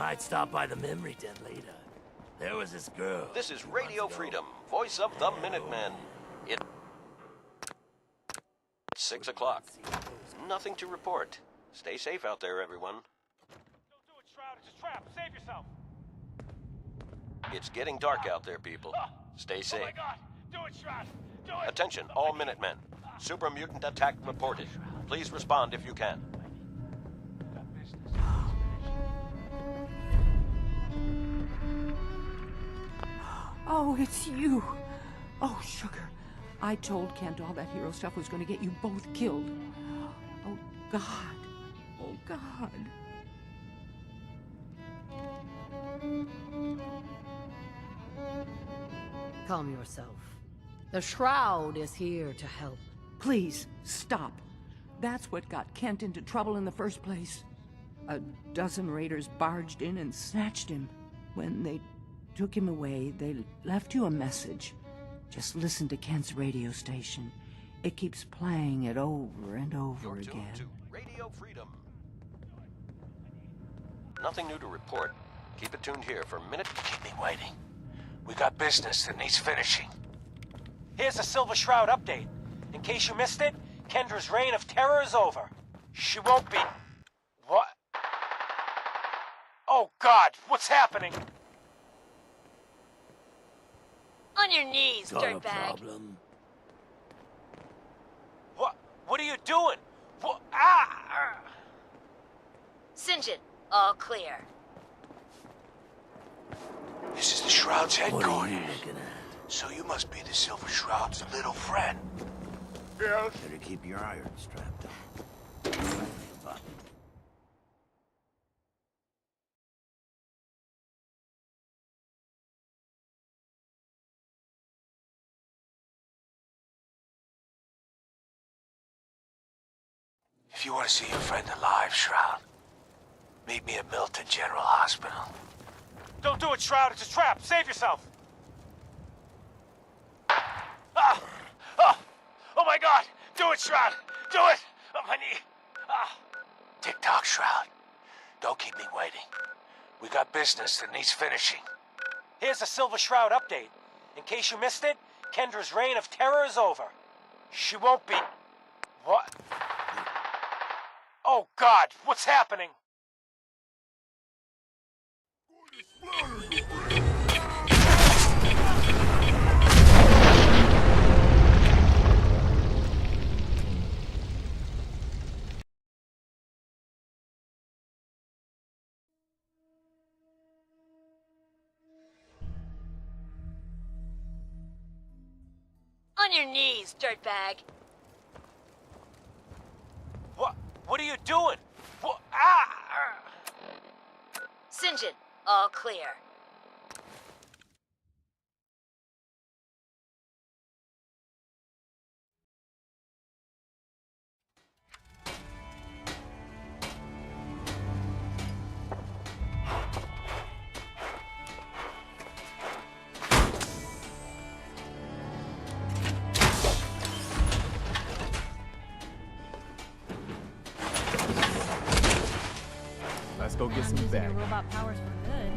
Speaker 24: Might stop by the memory den later. There was this girl.
Speaker 15: This is Radio Freedom, voice of the Minutemen. It's 6 o'clock. Nothing to report. Stay safe out there, everyone.
Speaker 20: Don't do it, Shroud. It's a trap. Save yourself.
Speaker 15: It's getting dark out there, people. Stay safe.
Speaker 20: Oh my God! Do it, Shroud. Do it.
Speaker 15: Attention, all Minutemen. Super mutant attack reported. Please respond if you can.
Speaker 14: Oh, it's you. Oh, sugar. I told Kent all that hero stuff was going to get you both killed. Oh, God. Oh, God.
Speaker 7: Calm yourself. The Shroud is here to help.
Speaker 14: Please, stop. That's what got Kent into trouble in the first place. A dozen raiders barged in and snatched him. When they took him away, they left you a message. Just listen to Kent's radio station. It keeps playing it over and over again.
Speaker 15: To Radio Freedom. Nothing new to report. Keep it tuned here for a minute.
Speaker 20: Keep me waiting. We got business that needs finishing. Here's a Silver Shroud update. In case you missed it, Kendra's reign of terror is over. She won't be... What? Oh, God, what's happening?
Speaker 13: On your knees,
Speaker 24: Got a
Speaker 13: dirtbag.
Speaker 24: problem?
Speaker 20: What are you doing? What? Ah!
Speaker 13: St. John, all clear.
Speaker 20: This is the Shroud's
Speaker 24: What are you
Speaker 20: headquarters.
Speaker 24: looking at?
Speaker 20: So you must be the Silver Shroud's little friend.
Speaker 6: Yes.
Speaker 24: Better keep your iron strapped on.
Speaker 20: If you want to see your friend alive, Shroud, meet me at Milton General Hospital. Don't do it, Shroud. It's a trap. Save yourself. Ah! Oh! Oh my God! Do it, Shroud! Do it! On my knee! Ah! Tick-tock, Shroud. Don't keep me waiting. We got business that needs finishing. Here's a Silver Shroud update. In case you missed it, Kendra's reign of terror is over. She won't be... What? Oh, God! What's happening?
Speaker 13: On your knees, dirtbag.
Speaker 20: What are you doing? What? Ah!
Speaker 13: St. John, all clear.
Speaker 16: Let's go get some
Speaker 11: Using
Speaker 16: back.
Speaker 11: your robot powers for good.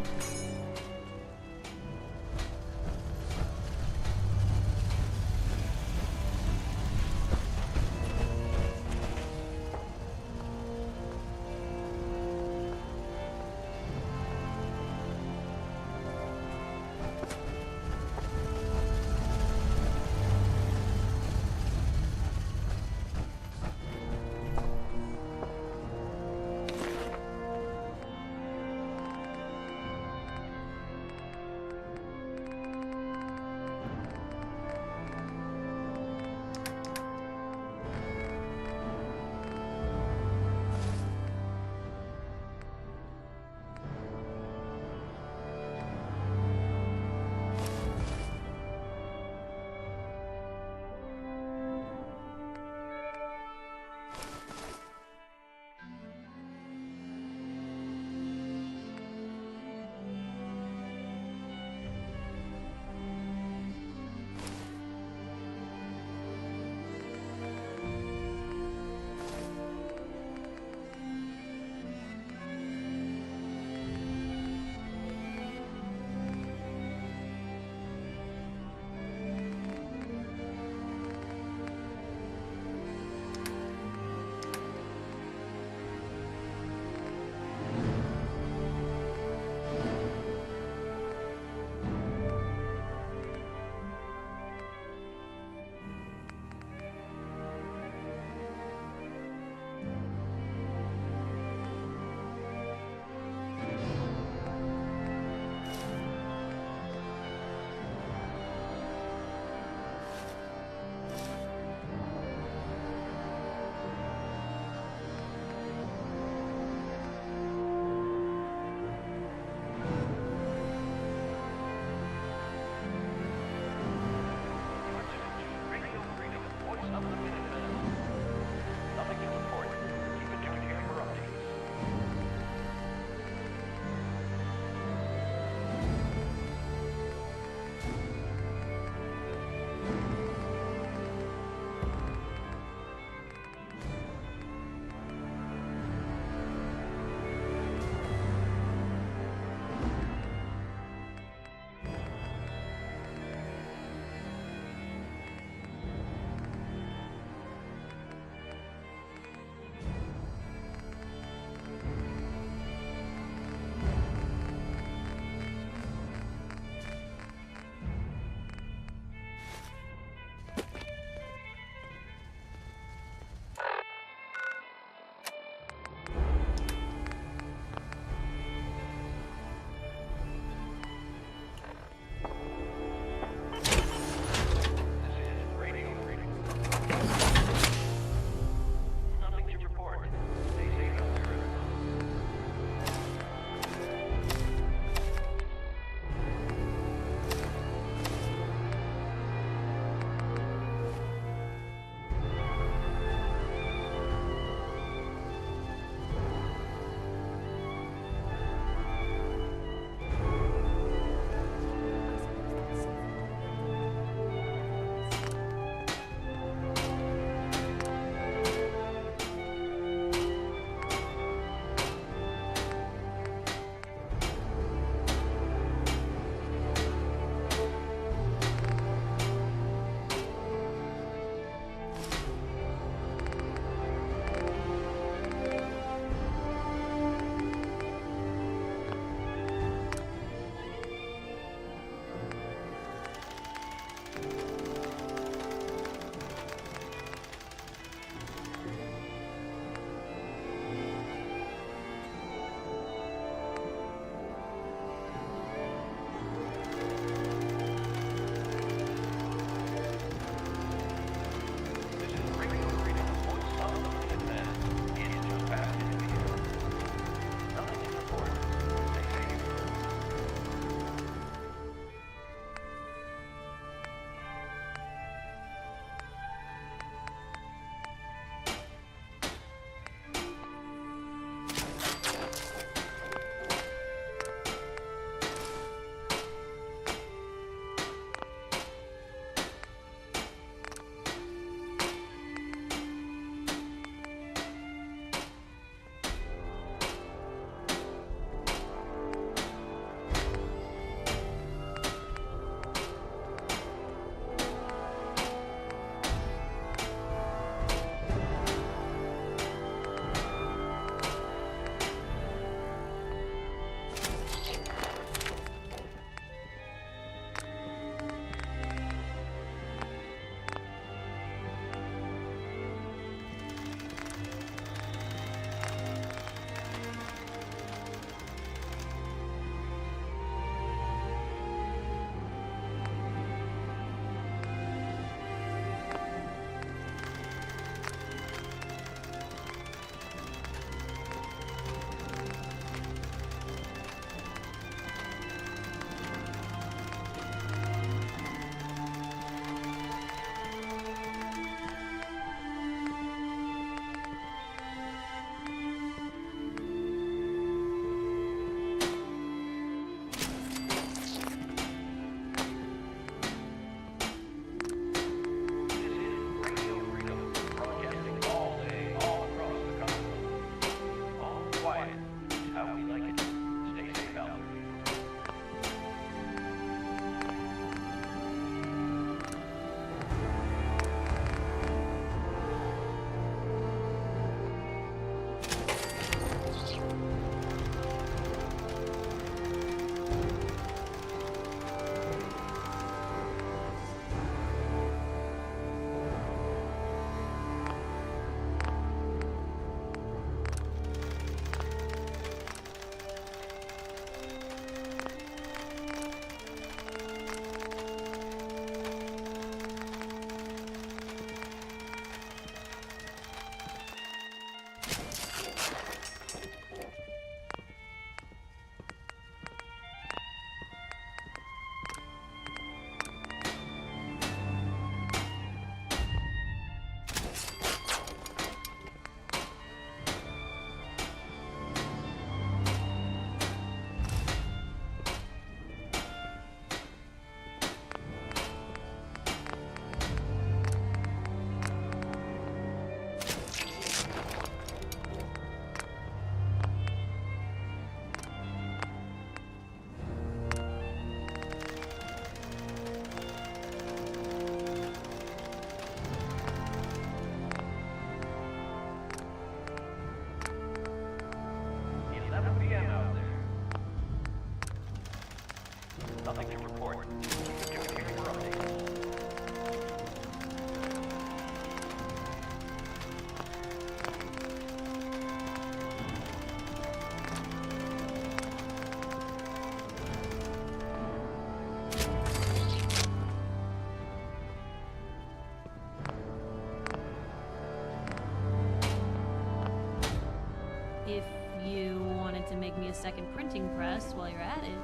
Speaker 11: If you wanted to make me a second printing press while you're at it.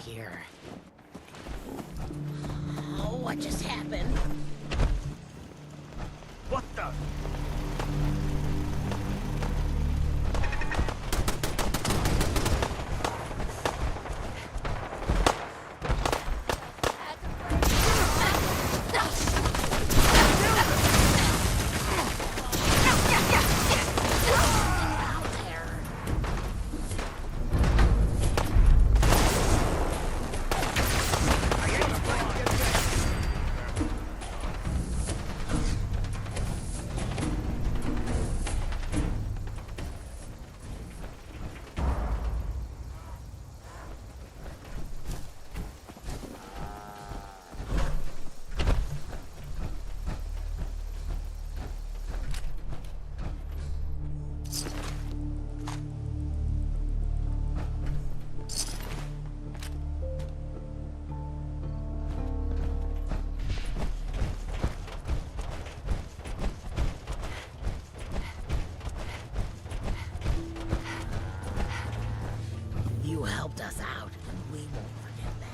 Speaker 13: Here. Oh, what just happened?
Speaker 20: What the?
Speaker 13: You helped us out, and we won't forget that.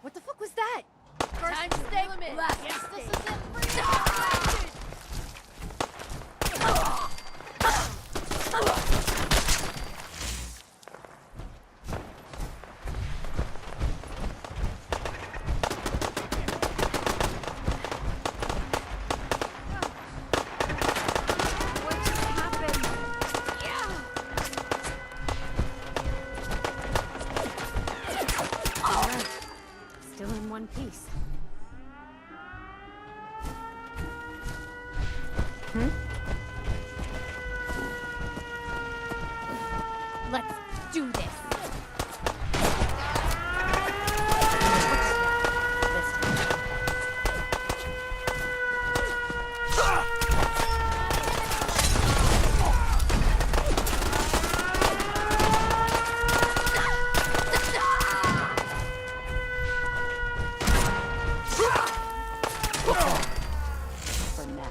Speaker 1: What the fuck was that?
Speaker 13: Time to stay limit.
Speaker 1: Yes, this is it.
Speaker 10: Still in one piece.
Speaker 1: Let's do this.
Speaker 10: For now.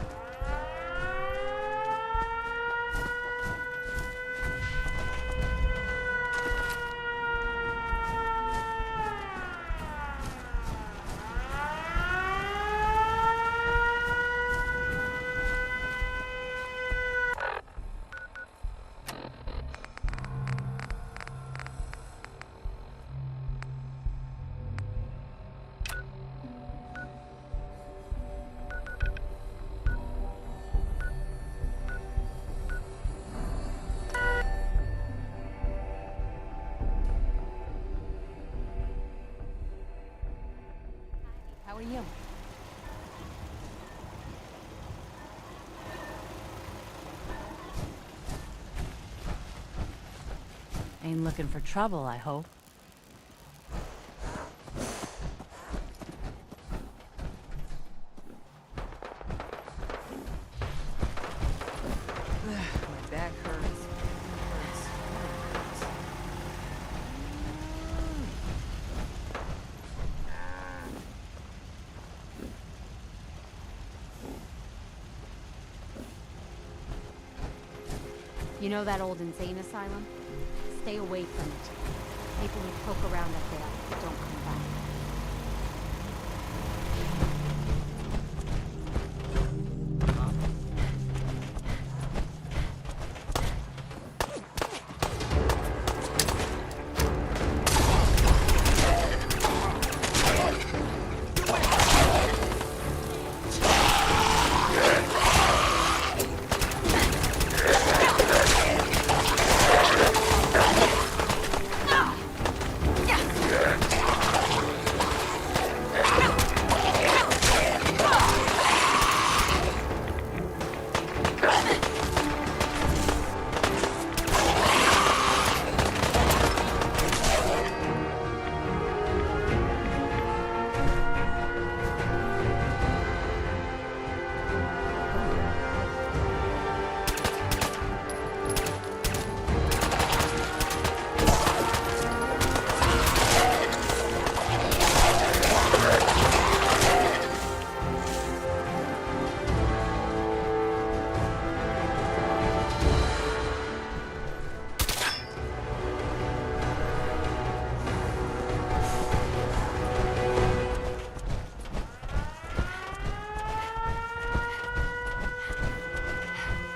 Speaker 10: Ain't looking for trouble, I hope.
Speaker 14: My back hurts.
Speaker 5: You know that old insane asylum? Stay away from it. People who poke around up there don't come back.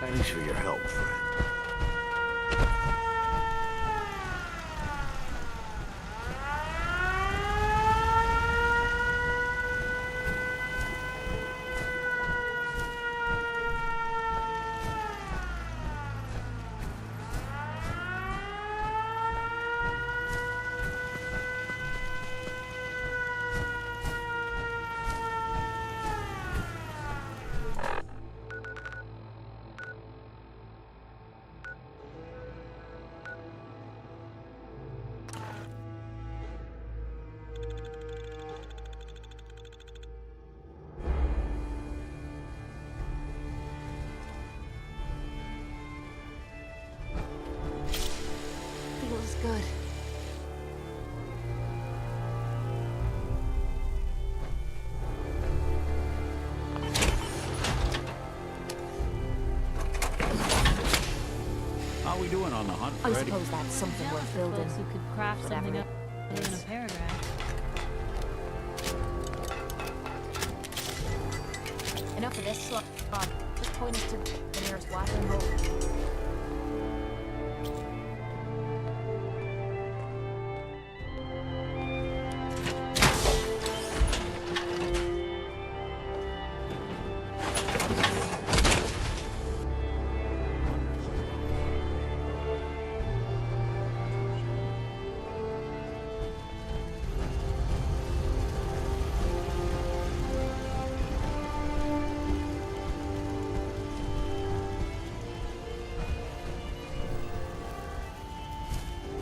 Speaker 6: Thanks for your help, friend.
Speaker 5: Feels good.
Speaker 8: How we doing on the hunt,
Speaker 5: I
Speaker 8: Freddy?
Speaker 5: suppose that's something worth building.
Speaker 11: Folks who could craft
Speaker 5: Whatever
Speaker 11: something
Speaker 5: it
Speaker 11: up in a paragraph.
Speaker 5: Enough of this slug. Just point us to the nearest watering hole.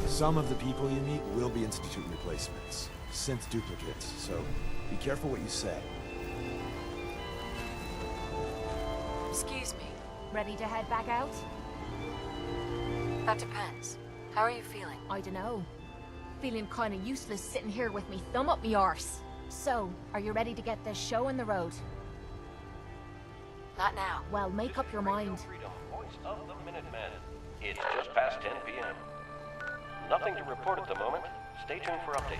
Speaker 17: Some of the people you meet will be Institute replacements, synth duplicates, so be careful what you say.
Speaker 10: Excuse me.
Speaker 5: Ready to head back out?
Speaker 10: That depends. How are you feeling?
Speaker 5: I dunno. Feeling kinda useless sitting here with me thumb up me arse. So, are you ready to get this show on the road?
Speaker 10: Not now.
Speaker 5: Well, make up your mind.
Speaker 15: Freedom, voice of the Minutemen. It's just past 10 p.m. Nothing to report at the moment. Stay tuned for updates.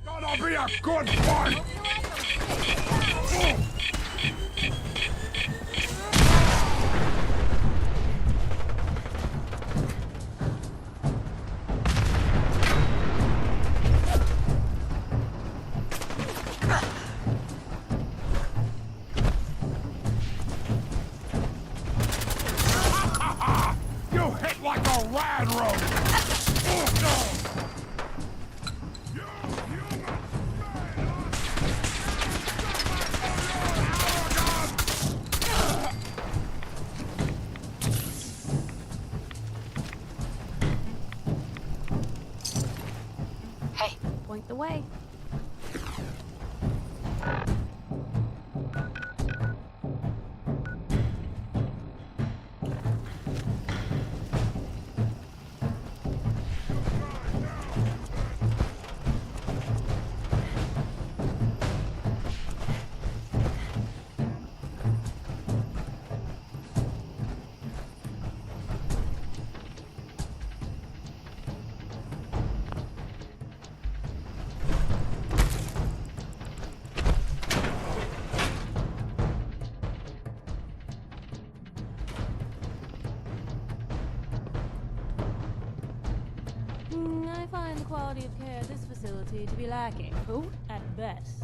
Speaker 4: Gonna be a good fight! You hit like a rad road!
Speaker 5: point the way. I find the quality of care at this facility to be lacking, at best.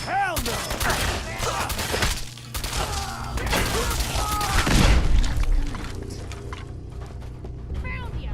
Speaker 17: Hell no!
Speaker 5: Found ya!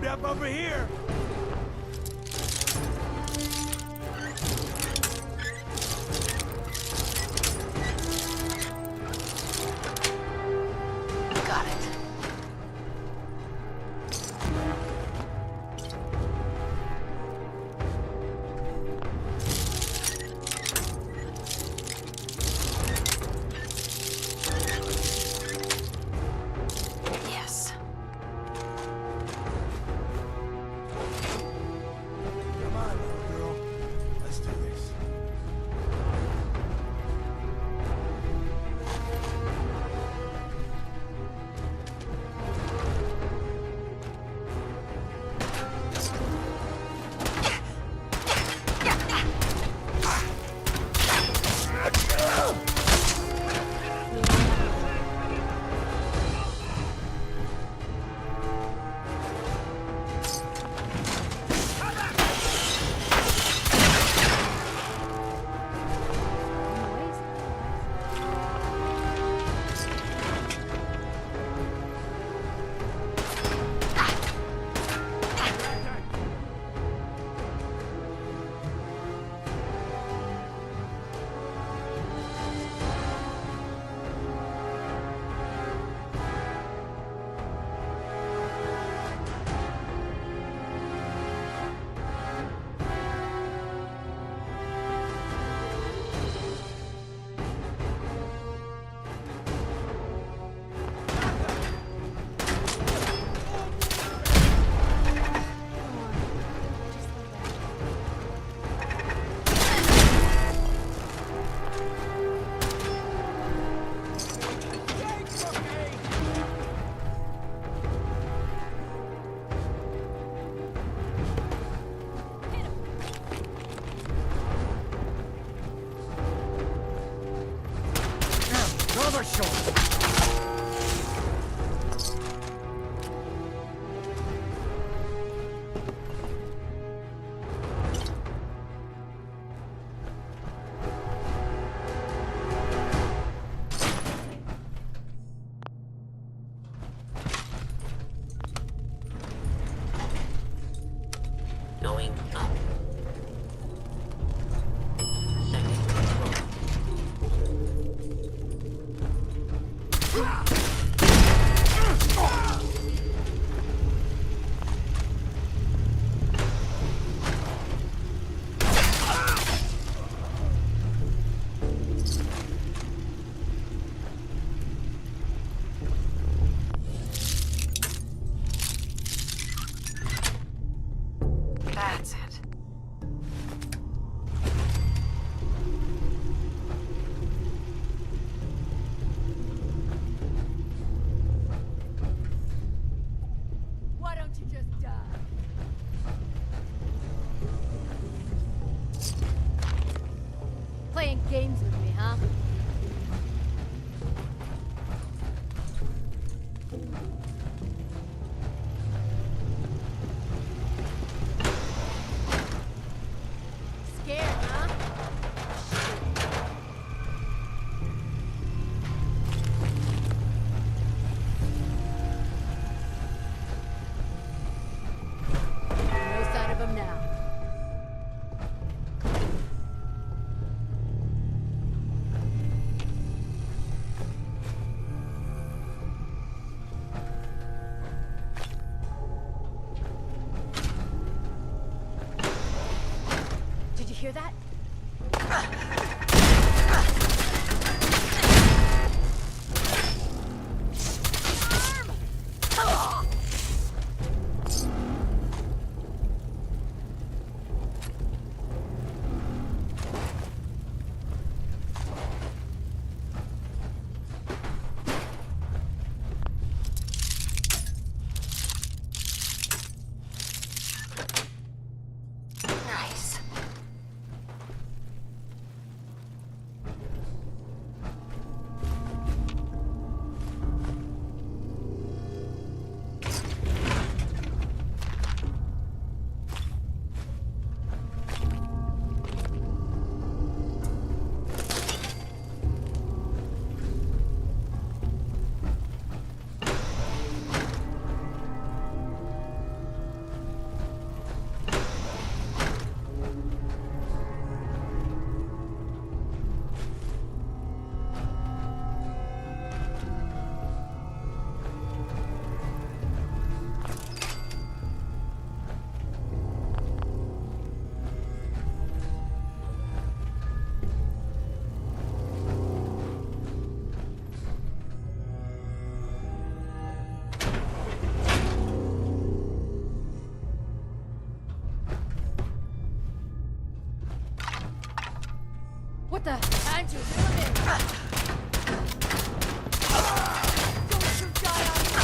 Speaker 17: Up over here!
Speaker 26: Got it. Yes.
Speaker 17: Come on, little girl. Let's do this.
Speaker 20: Another shot!
Speaker 1: games with me, huh? Scared, huh? No sign of him now. Did you hear that?
Speaker 13: Nice.
Speaker 1: What the? Andrew, reel him in. Don't you die on me.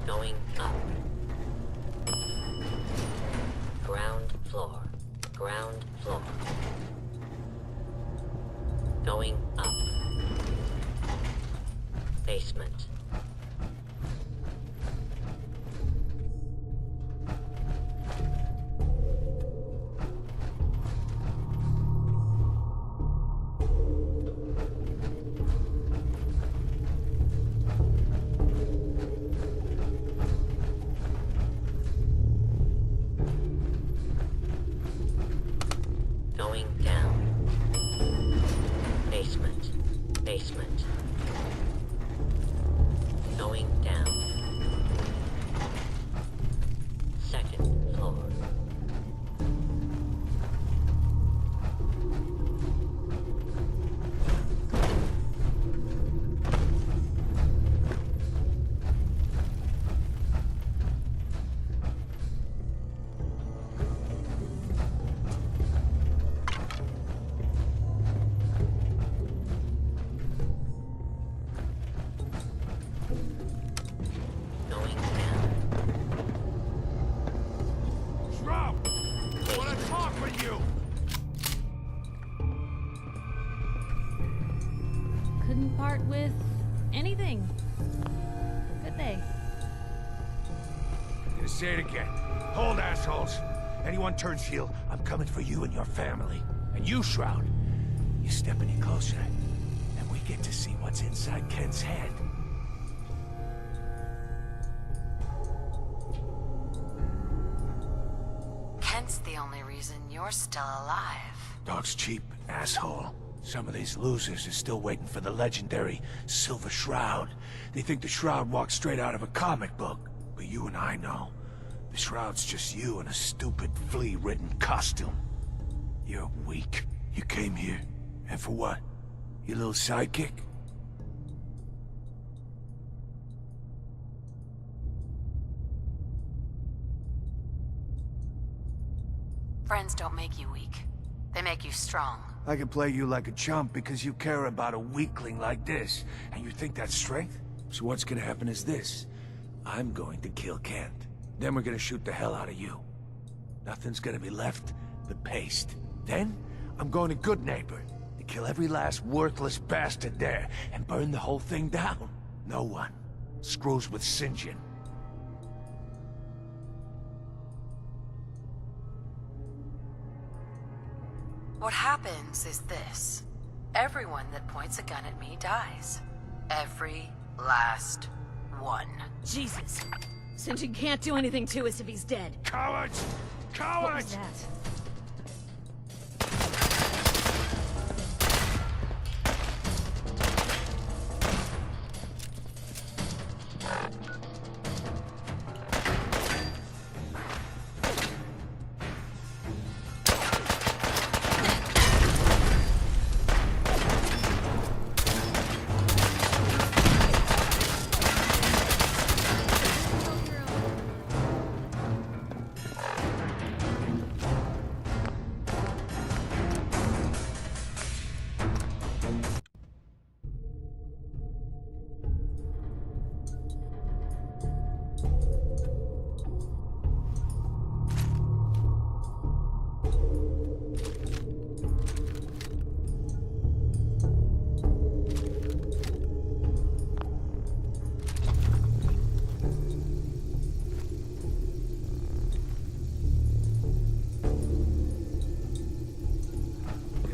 Speaker 2: Going up. Ground floor. Ground floor. Going up. Basement. Going down. Basement. Basement. Going down. Second floor. Going down.
Speaker 18: Shroud! I want to talk with you!
Speaker 11: Couldn't part with anything. Could they?
Speaker 18: I'm gonna say it again. Hold, assholes. Anyone turns heel, I'm coming for you and your family. And you, Shroud, you step any closer, and we get to see what's inside Kent's head.
Speaker 9: Kent's the only reason you're still alive.
Speaker 18: Dog's cheap, asshole. Some of these losers are still waiting for the legendary Silver Shroud. They think the Shroud walked straight out of a comic book. But you and I know, the Shroud's just you in a stupid, flea-ridden costume. You're weak. You came here. And for what? Your little sidekick?
Speaker 9: Friends don't make you weak. They make you strong.
Speaker 18: I can play you like a chump because you care about a weakling like this. And you think that's strength? So what's gonna happen is this. I'm going to kill Kent. Then we're gonna shoot the hell out of you. Nothing's gonna be left but paste. Then, I'm going to Good Neighbor to kill every last worthless bastard there and burn the whole thing down. No one screws with St. John.
Speaker 9: What happens is this. Everyone that points a gun at me dies. Every last one.
Speaker 7: Jesus. St. John can't do anything to us if he's dead.
Speaker 18: Cowards! Cowards!
Speaker 7: What was that?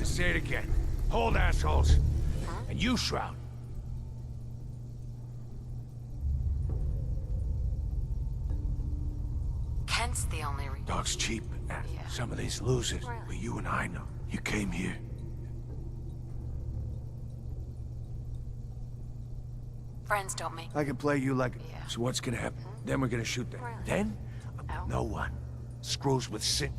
Speaker 18: Say it again. Hold, assholes. And you, Shroud.
Speaker 9: Kent's the only
Speaker 18: Dog's cheap. Some of these losers. But you and I know. You came here.
Speaker 9: Friends don't make...
Speaker 18: I can play you like... So what's gonna happen? Then we're gonna shoot them. Then, no one screws with St.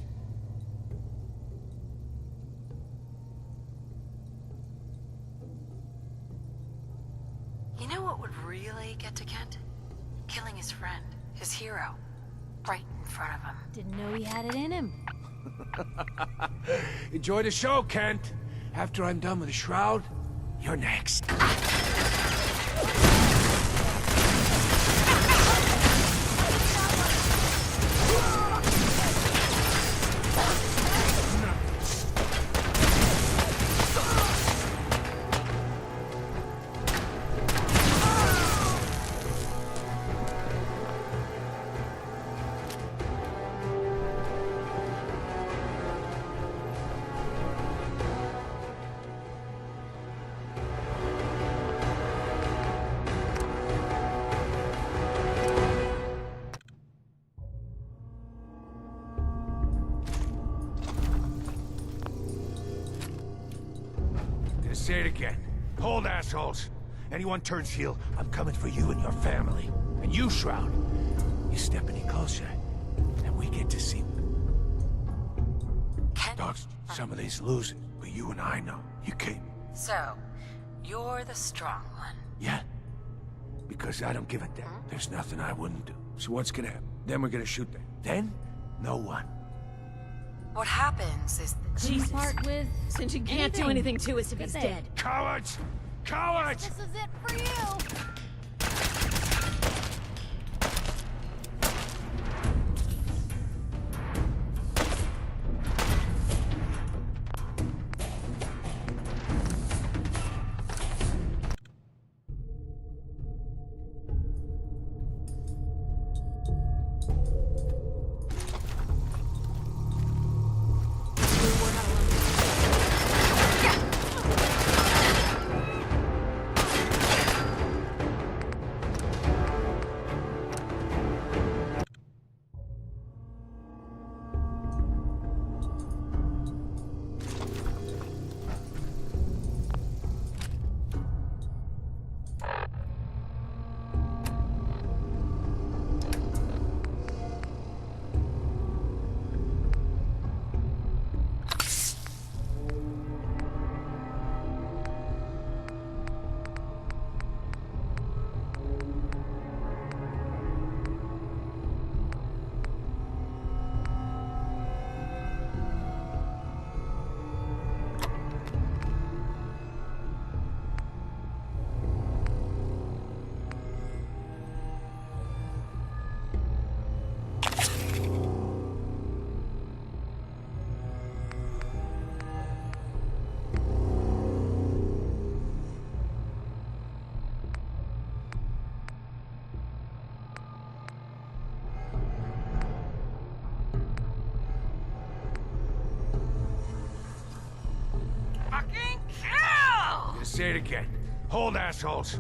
Speaker 9: You know what would really get to Kent? Killing his friend, his hero, right in front of him.
Speaker 11: Didn't know he had it in him.
Speaker 18: Enjoy the show, Kent. After I'm done with the Shroud, you're next. Say it again. Hold, assholes. Anyone turns heel, I'm coming for you and your family. And you, Shroud, you step any closer, and we get to see... Dogs, some of these losers, but you and I know. You came...
Speaker 9: So, you're the strong one.
Speaker 18: Yeah. Because I don't give a damn. There's nothing I wouldn't do. So what's gonna happen? Then we're gonna shoot them. Then, no one.
Speaker 9: What happens is...
Speaker 7: Jesus. Part with St. John can't do anything to us if he's dead.
Speaker 18: Cowards! Cowards!
Speaker 1: This is it for you!
Speaker 18: say it again. Hold, assholes.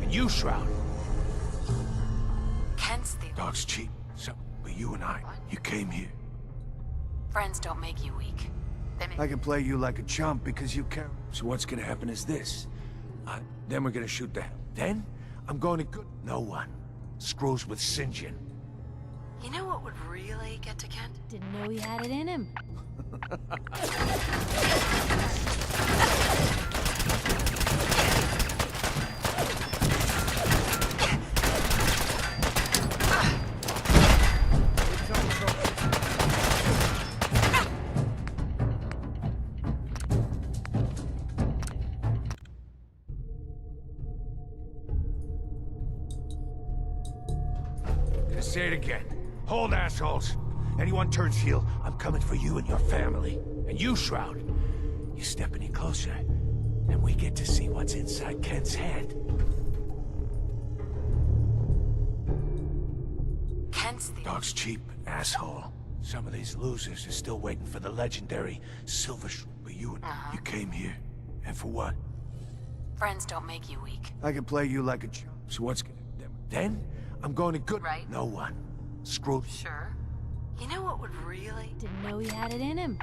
Speaker 18: And you, Shroud.
Speaker 9: Kent's the...
Speaker 18: Dog's cheap. So, but you and I, you came here.
Speaker 9: Friends don't make you weak. They make...
Speaker 18: I can play you like a chump because you care. So what's gonna happen is this. Then we're gonna shoot the hell. Then, I'm going to good... No one screws with St. John.
Speaker 9: You know what would really get to Kent?
Speaker 11: Didn't know he had it in him.
Speaker 18: Say it again. Hold, assholes. Anyone turns heel, I'm coming for you and your family. And you, Shroud, you step any closer, and we get to see what's inside Kent's head.
Speaker 9: Kent's the...
Speaker 18: Dog's cheap, asshole. Some of these losers are still waiting for the legendary Silver Shroud. But you came here. And for what?
Speaker 9: Friends don't make you weak.
Speaker 18: I can play you like a chump. So what's gonna... Then, I'm going to good...
Speaker 9: Right.
Speaker 18: No one. Screw...
Speaker 9: Sure. You know what would really...
Speaker 11: Didn't know he had it in him.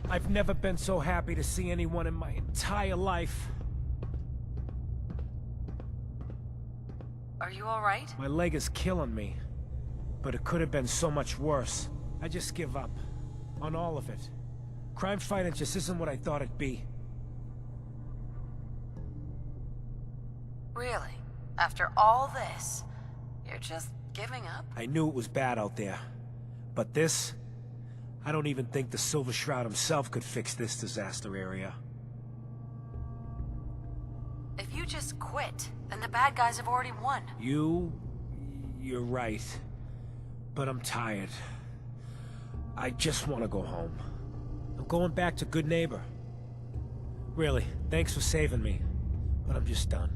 Speaker 20: I've never been so happy to see anyone in my entire life.
Speaker 9: Are you alright?
Speaker 20: My leg is killing me, but it could have been so much worse. I just give up. On all of it. Crime fighting just isn't what I thought it'd be.
Speaker 9: Really? After all this, you're just giving up?
Speaker 20: I knew it was bad out there. But this... I don't even think the Silver Shroud himself could fix this disaster area.
Speaker 9: If you just quit, then the bad guys have already won.
Speaker 20: You're right. But I'm tired. I just want to go home. I'm going back to Good Neighbor. Really, thanks for saving me. But I'm just done.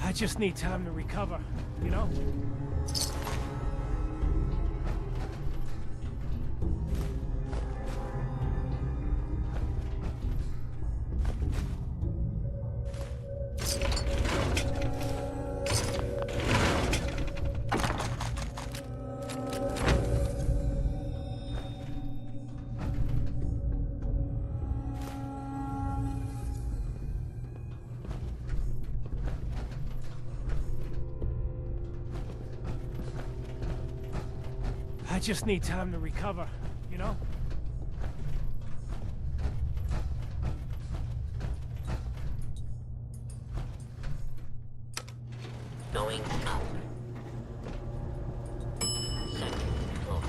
Speaker 20: I just need time to recover, you know? I just need time to recover, you know?
Speaker 2: Going up. Second floor.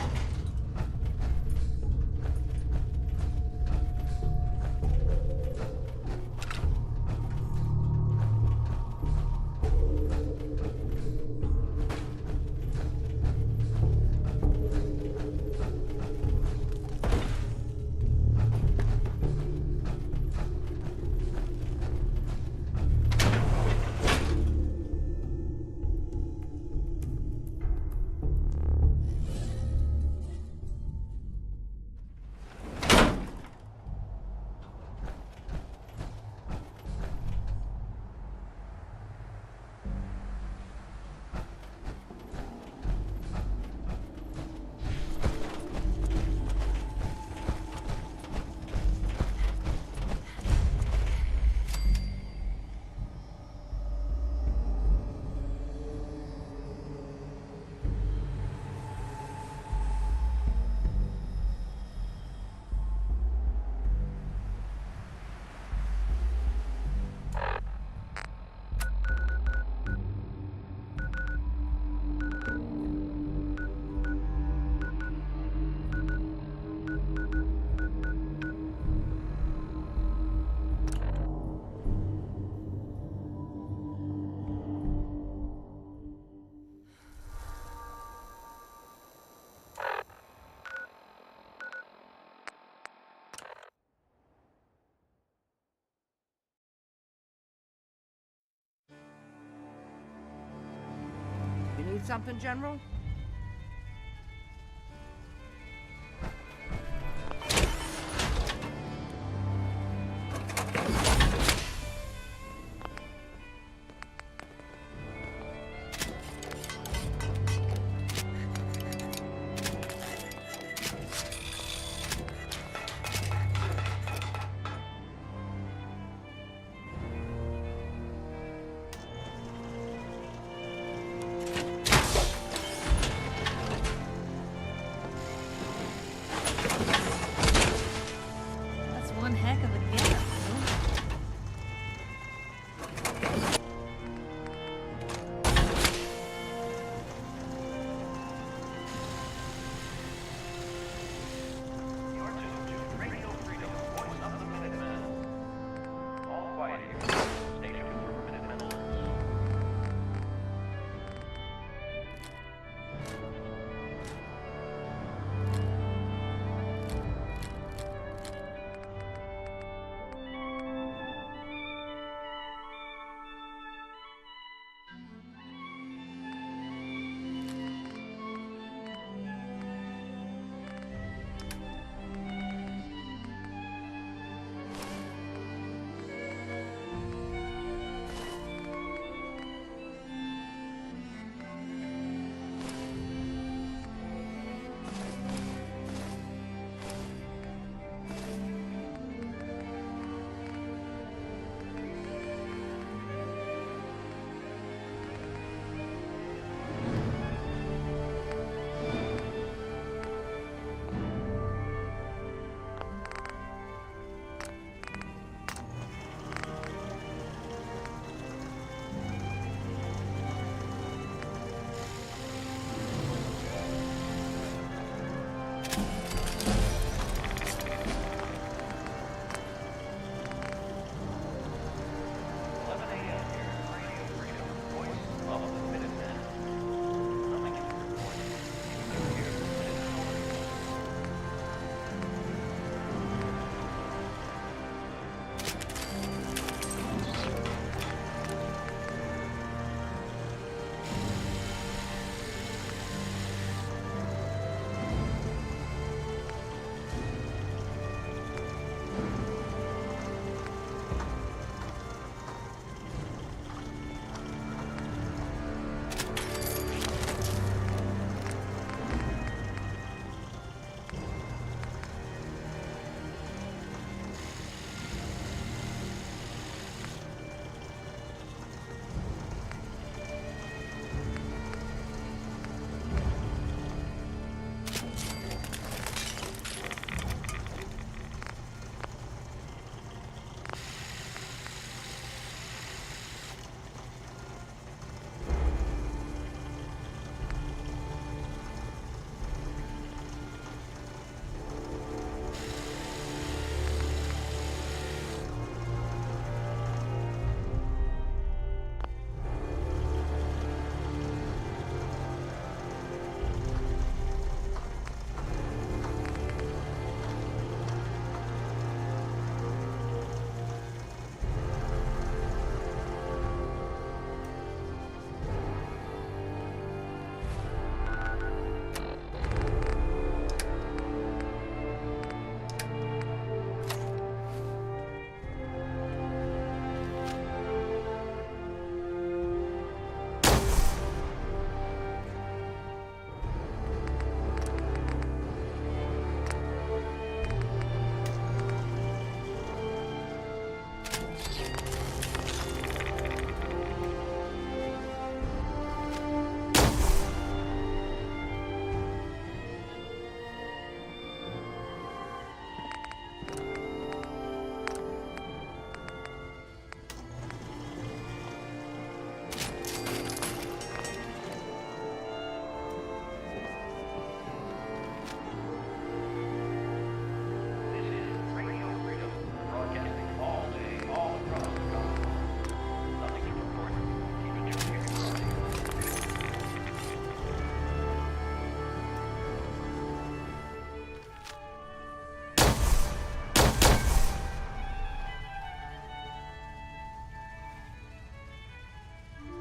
Speaker 14: You need something, General?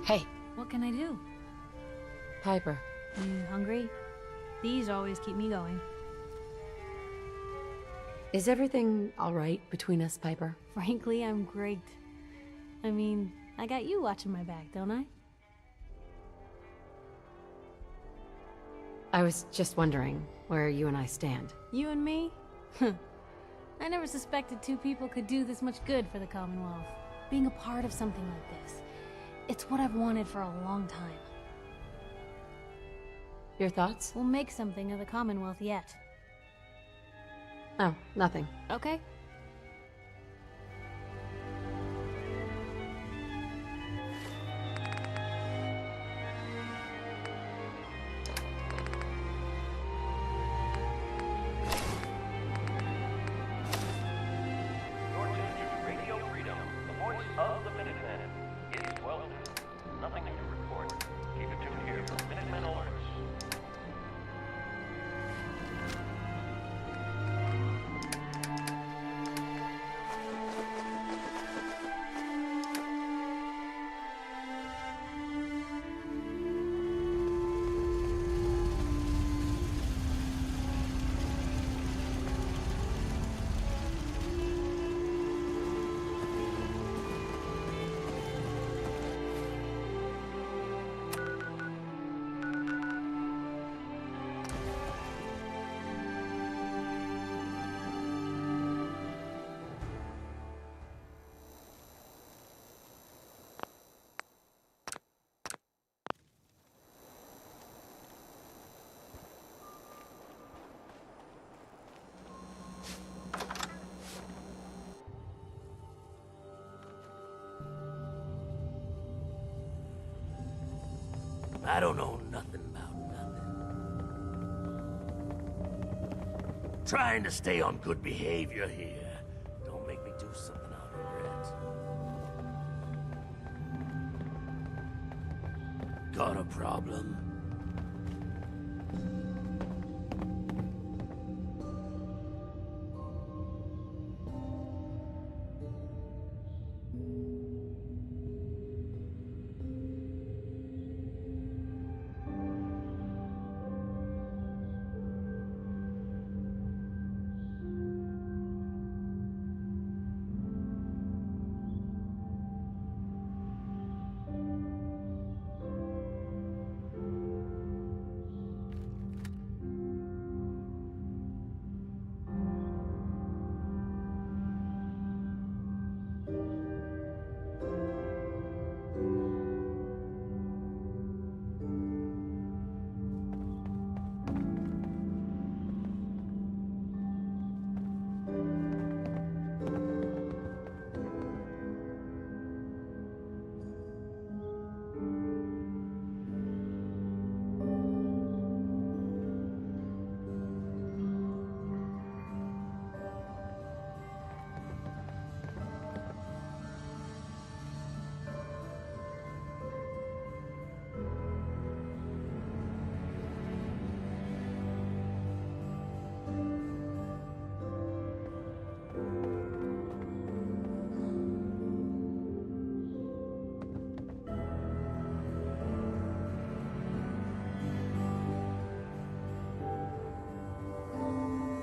Speaker 10: Hey.
Speaker 11: What can I do?
Speaker 10: Piper.
Speaker 11: You hungry? These always keep me going.
Speaker 10: Is everything alright between us, Piper?
Speaker 11: Frankly, I'm great. I mean, I got you watching my back, don't I?
Speaker 10: I was just wondering where you and I stand.
Speaker 11: You and me? I never suspected two people could do this much good for the Commonwealth. Being a part of something like this. It's what I've wanted for a long time.
Speaker 10: Your thoughts?
Speaker 11: We'll make something of the Commonwealth yet.
Speaker 10: Oh, nothing.
Speaker 11: Okay.
Speaker 15: You're tuned to Radio Freedom, the voice of the Minutemen. It's 12 noon. Nothing new to report. Keep it tuned here for Minutemen alerts.
Speaker 24: I don't know nothing about nothing. Trying to stay on good behavior here. Don't make me do something I'll regret. Got a problem?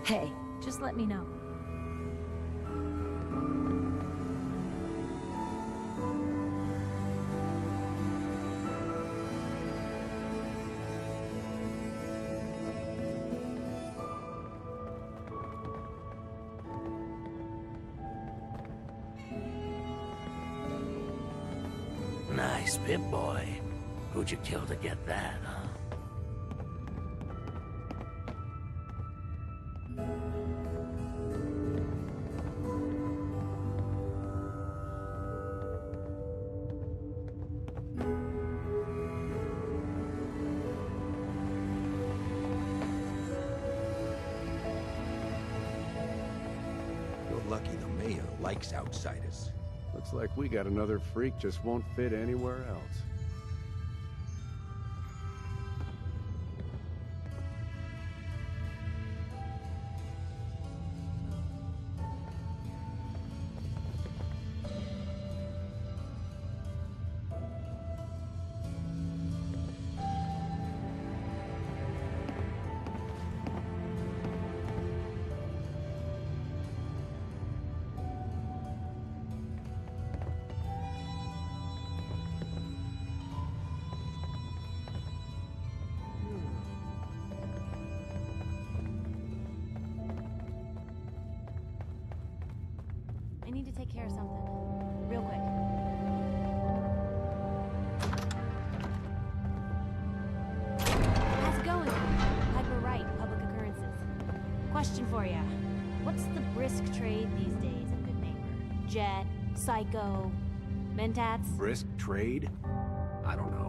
Speaker 10: Hey.
Speaker 11: Just let me know.
Speaker 24: Nice pip boy. Who'd you kill to get that, huh?
Speaker 3: You're lucky the mayor likes outsiders.
Speaker 16: Looks like we got another freak just won't fit anywhere else.
Speaker 11: take care of something. Real quick. How's it going? Piper Wright, Public Occurrences. Question for ya. What's the brisk trade these days in Good Neighbor? Jet, Psycho, Mentats?
Speaker 16: Brisk trade? I don't know.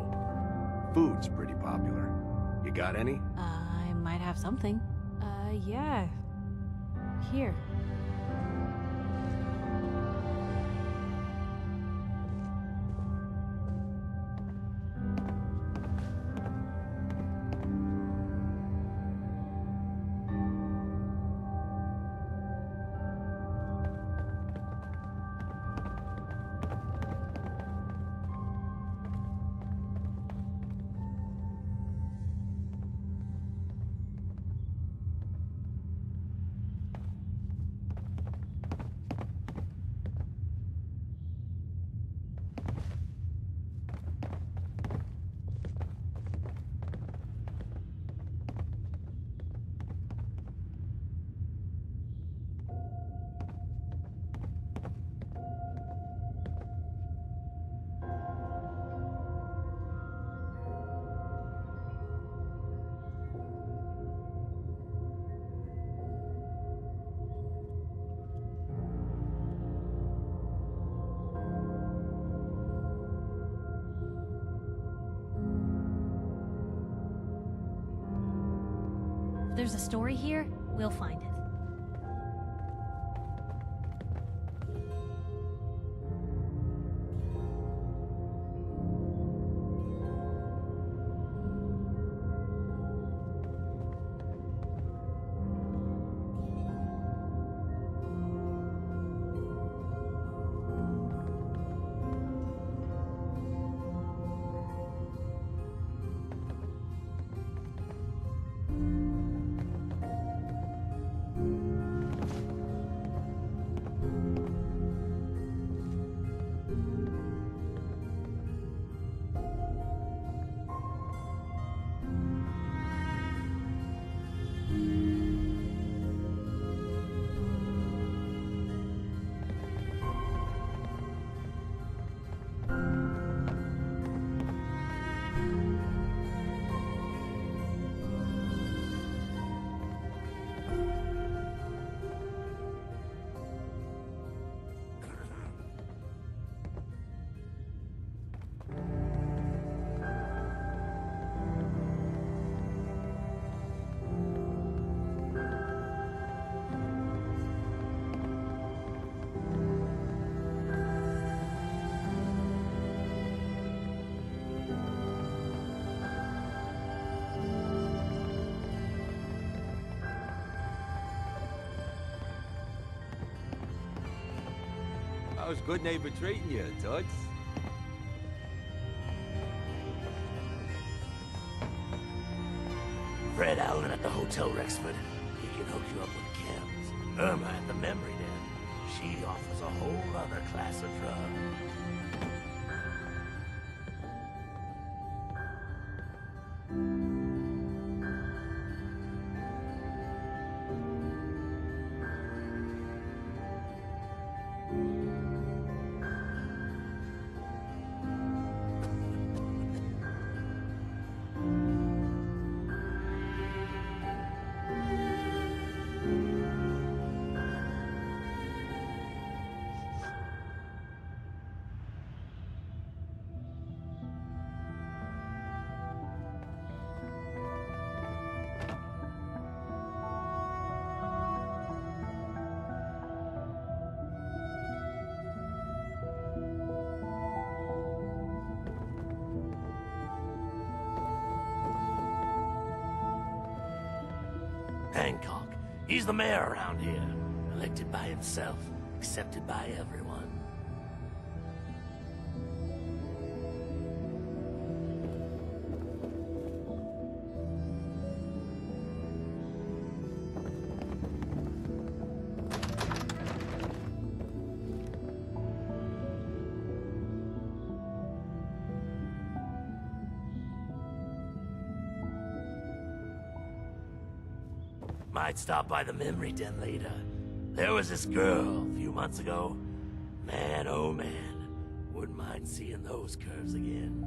Speaker 16: Food's pretty popular. You got any?
Speaker 11: I might have something. Yeah. Here. If there's a story here, we'll find it.
Speaker 3: How's Good Neighbor treating you, Toots?
Speaker 24: Fred Allen at the Hotel Rexford. He can hook you up with chems. Irma at the Memory Den. She offers a whole other class of drug. Hancock. He's the mayor around here. Elected by himself, accepted by everyone. Might stop by the Memory Den later. There was this girl a few months ago. mind seeing those curves again.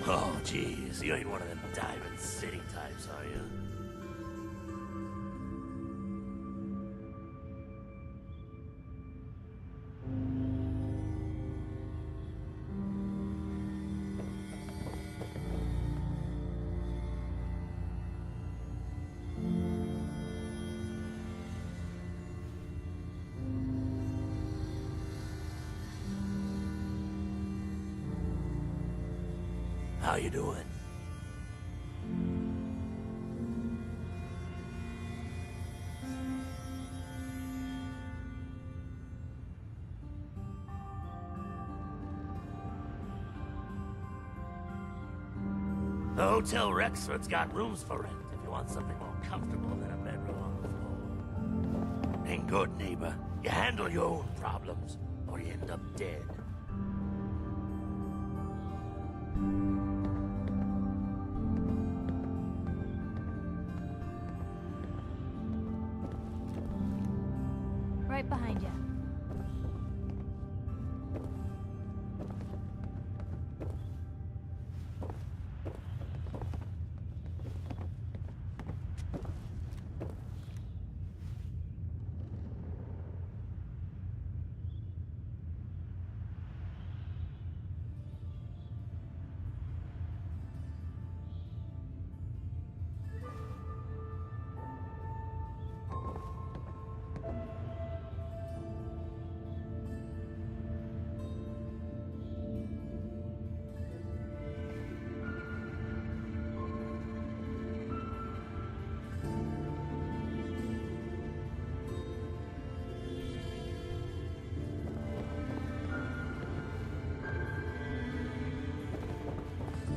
Speaker 24: Oh, jeez, you ain't one of them Diamond City types, are you? How you doing? The Hotel Rexford's got rooms for rent if you want something more comfortable than a bedroom on the floor. Ain't good, neighbor. You handle your own problems, or you end up dead.
Speaker 11: Right behind you.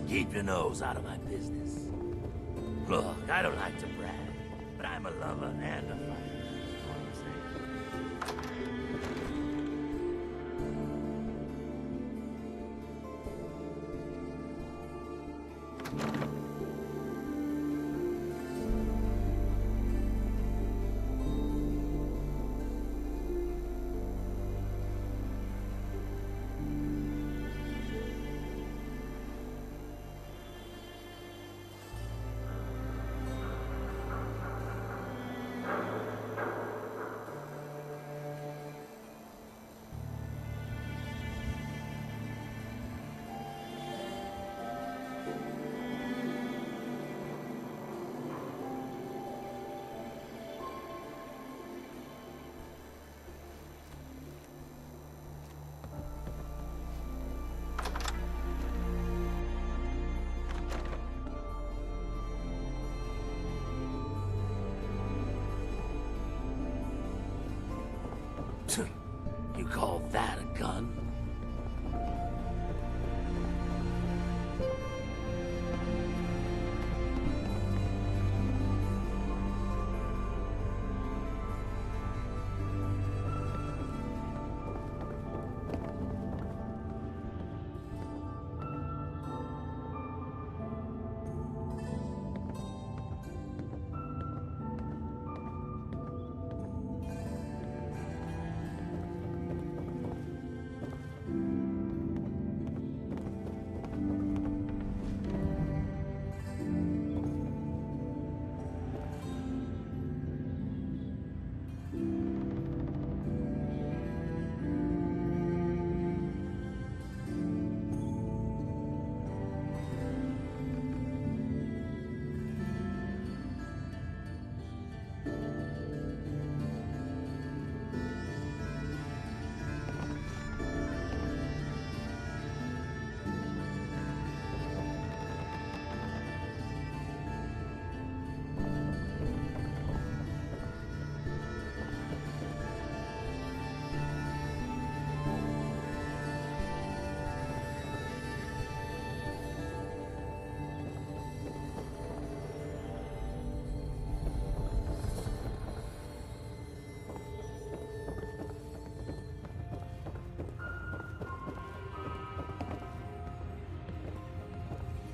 Speaker 24: Keep your nose out of my business. Look, I don't like to brag, but I'm a lover and a fighter. You know what I'm saying? You call that a gun?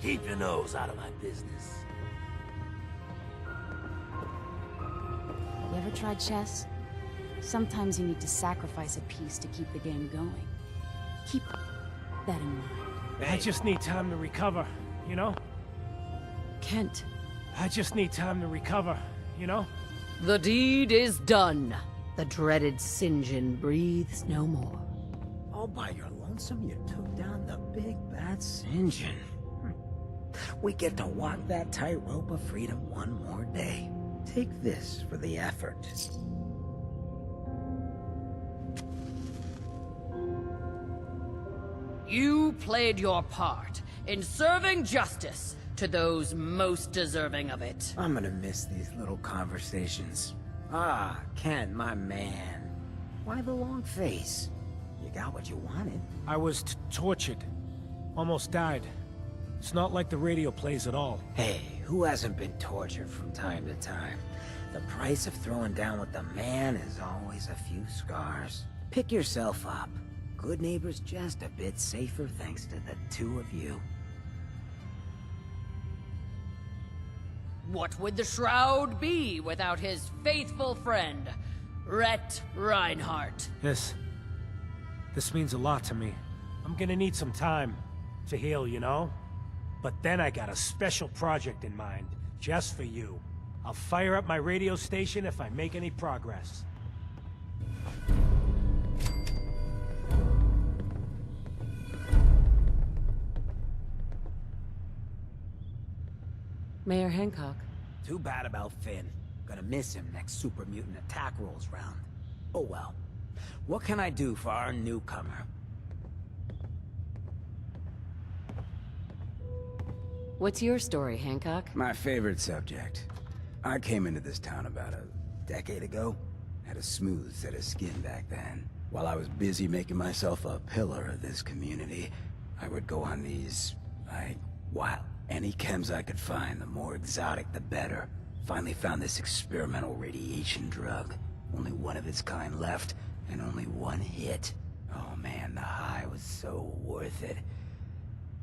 Speaker 24: Keep your nose out of my business.
Speaker 5: You ever tried chess? Sometimes you need to sacrifice a piece to keep the game going. Keep that in mind.
Speaker 20: I just need time to recover, you know?
Speaker 10: Kent.
Speaker 20: I just need time to recover, you know?
Speaker 7: The deed is done. The dreaded St. John breathes no more.
Speaker 8: All by your lonesome, you took down the big bad St. John. We get to walk that tightrope of freedom one more day. Take this for the effort.
Speaker 7: You played your part in serving justice to those most deserving of it.
Speaker 8: I'm gonna miss these little conversations. Ah, Ken, my man. Why the long face? You got what you wanted.
Speaker 20: I was tortured. Almost died. It's not like the radio plays at all.
Speaker 8: Hey, who hasn't been tortured from time to time? The price of throwing down with the man is always a few scars. Pick yourself up. Good neighbor's just a bit safer thanks to the two of you.
Speaker 7: What would the Shroud be without his faithful friend, Rhett Reinhardt?
Speaker 20: This means a lot to me. I'm gonna need some time to heal, you know? But then I got a special project in mind, just for you. I'll fire up my radio station if I make any progress.
Speaker 10: Mayor Hancock.
Speaker 8: Too bad about Finn. Gonna miss him next super mutant attack rolls round. Oh well. What can I do for our newcomer?
Speaker 10: What's your story, Hancock?
Speaker 8: My favorite subject. I came into this town about a decade ago. Had a smooth set of skin back then. While I was busy making myself a pillar of this community, I would go on these, any chems I could find, the more exotic the better. Finally found this experimental radiation drug. Only one of its kind left, and only one hit. Oh man, the high was so worth it.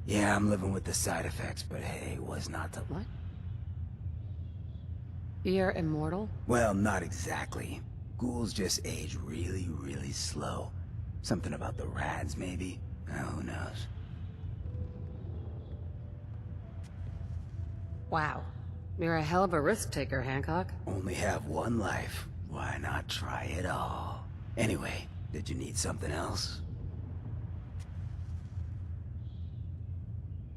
Speaker 8: Yeah, I'm living with the side effects, but hey, was not to...
Speaker 10: What? You're immortal?
Speaker 8: Well, not exactly. Ghouls just age really, really slow. Something about the rads, maybe? Who knows?
Speaker 10: Wow. You're a hell of a risk taker, Hancock.
Speaker 8: Only have one life. Why not try it all? Anyway, did you need something else?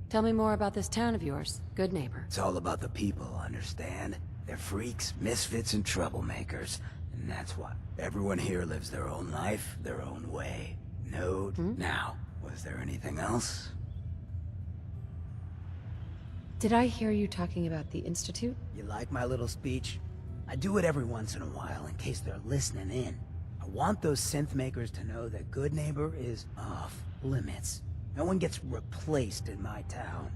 Speaker 10: Tell me more about this town of yours, Good Neighbor.
Speaker 8: It's all about the people, understand? They're freaks, misfits, and troublemakers. And that's why everyone here lives their own life, their own way. Note. Now, was there anything else?
Speaker 10: Did I hear you talking about the Institute?
Speaker 8: You like my little speech? I do it every once in a while in case they're listening in. I want those synth makers to know that Good Neighbor is off limits. No one gets replaced in my town.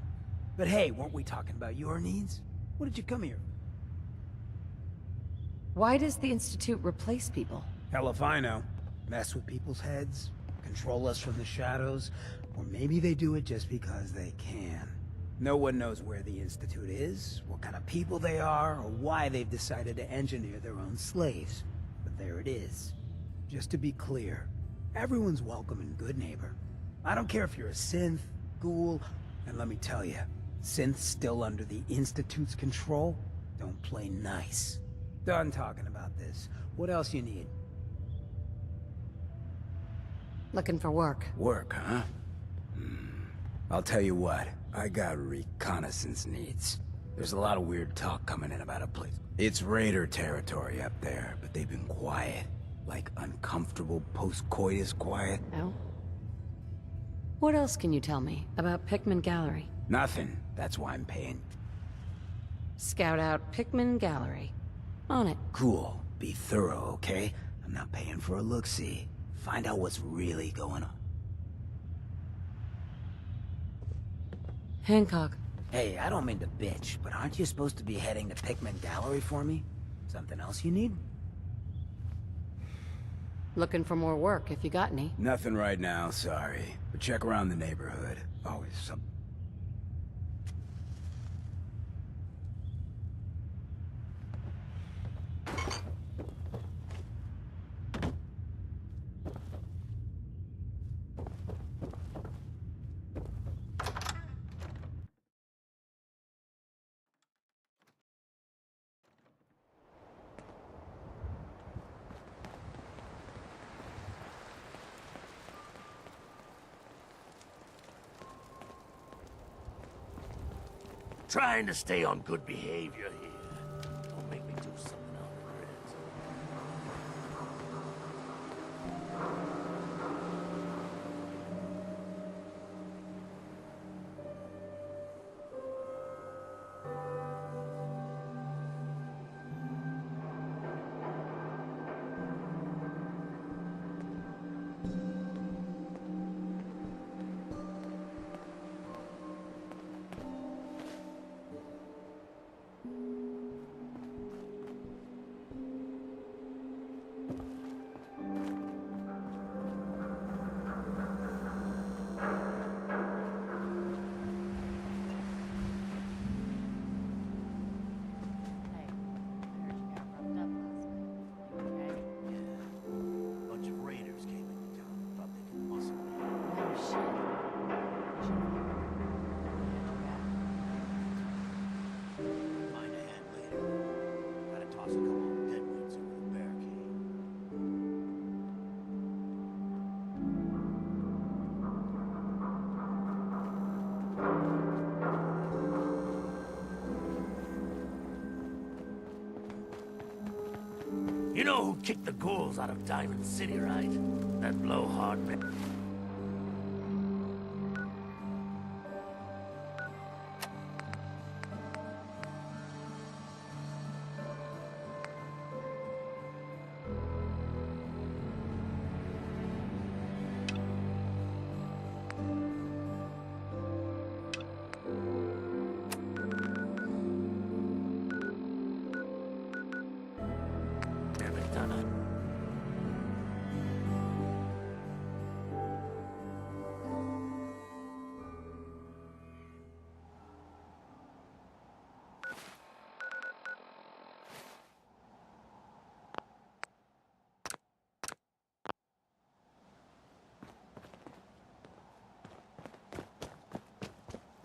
Speaker 8: But hey, weren't we talking about your needs? What did you come here?
Speaker 10: Why does the Institute replace people?
Speaker 8: Hell if I know. Mess with people's heads, control us from the shadows, or maybe they do it just because they can. No one knows where the Institute is, what kind of people they are, or why they've decided to engineer their own slaves. But there it is. Just to be clear, everyone's welcome in Good Neighbor. I don't care if you're a synth, ghoul, and let me tell you, synths still under the Institute's control don't play nice. Done talking about this. What else you need?
Speaker 10: Looking for work.
Speaker 8: Work, huh? I'll tell you what, I got reconnaissance needs. There's a lot of weird talk coming in about a place. It's raider territory up there, but they've been quiet. Like uncomfortable post-coitus quiet.
Speaker 10: Oh? What else can you tell me about Pickman Gallery?
Speaker 8: Nothing. That's why I'm paying.
Speaker 10: Scout out Pickman Gallery. On it.
Speaker 8: Cool. Be thorough, okay? I'm not paying for a look-see. Find out what's really going on.
Speaker 10: Hancock.
Speaker 8: Hey, I don't mean to bitch, but aren't you supposed to be heading to Pickman Gallery for me? Something else you need?
Speaker 10: Looking for more work, if you got any.
Speaker 8: Nothing right now, sorry. But check around the neighborhood. Always some...
Speaker 24: Trying to stay on good behavior here. Don't make me do something I'll regret. Bunch of raiders came into town. Thought they could muscle me. Find a hand later. Gotta toss a couple of deadweights over the barricade. You know who kicked the ghouls out of Diamond City, right? That blowhard man. Damn it, Donna.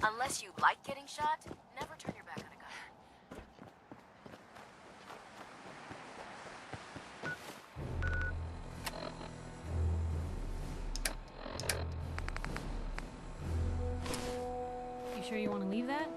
Speaker 13: Unless you like getting shot, never turn your back on a gun.
Speaker 11: You sure you want to leave that?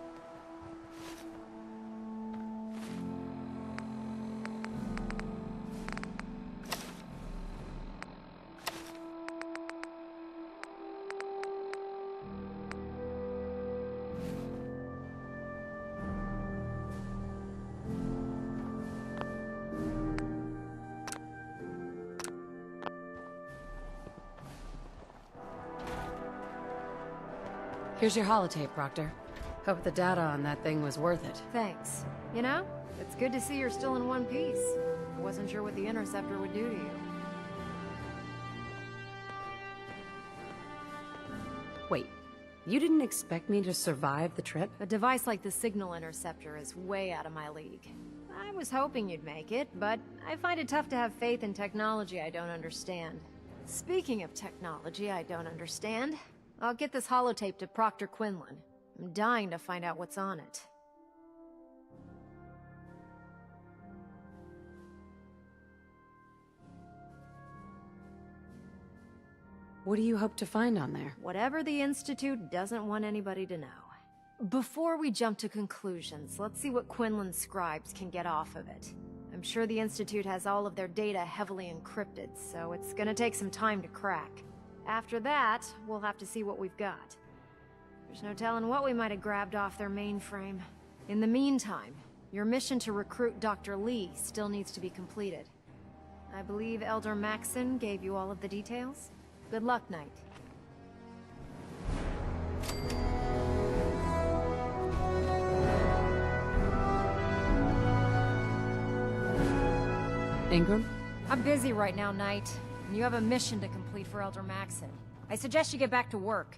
Speaker 10: Here's your holotape, Proctor. Hope the data on that thing was worth it.
Speaker 12: Thanks. You know, it's good to see you're still in one piece. I wasn't sure what the interceptor would do to you.
Speaker 10: Wait, you didn't expect me to survive the trip?
Speaker 12: A device like the signal interceptor is way out of my league. I was hoping you'd make it, but I find it tough to have faith in technology I don't understand. Speaking of technology I don't understand, I'll get this holotape to Proctor Quinlan. I'm dying to find out what's on it.
Speaker 10: What do you hope to find on there?
Speaker 12: Whatever the Institute doesn't want anybody to know. Before we jump to conclusions, let's see what Quinlan's scribes can get off of it. I'm sure the Institute has all of their data heavily encrypted, so it's gonna take some time to crack. After that, we'll have to see what we've got. There's no telling what we might have grabbed off their mainframe. In the meantime, your mission to recruit Dr. Lee still needs to be completed. I believe Elder Maxson gave you all of the details? Good luck, Knight.
Speaker 10: Ingram?
Speaker 12: I'm busy right now, Knight, and you have a mission to complete for Elder Maxson. I suggest you get back to work.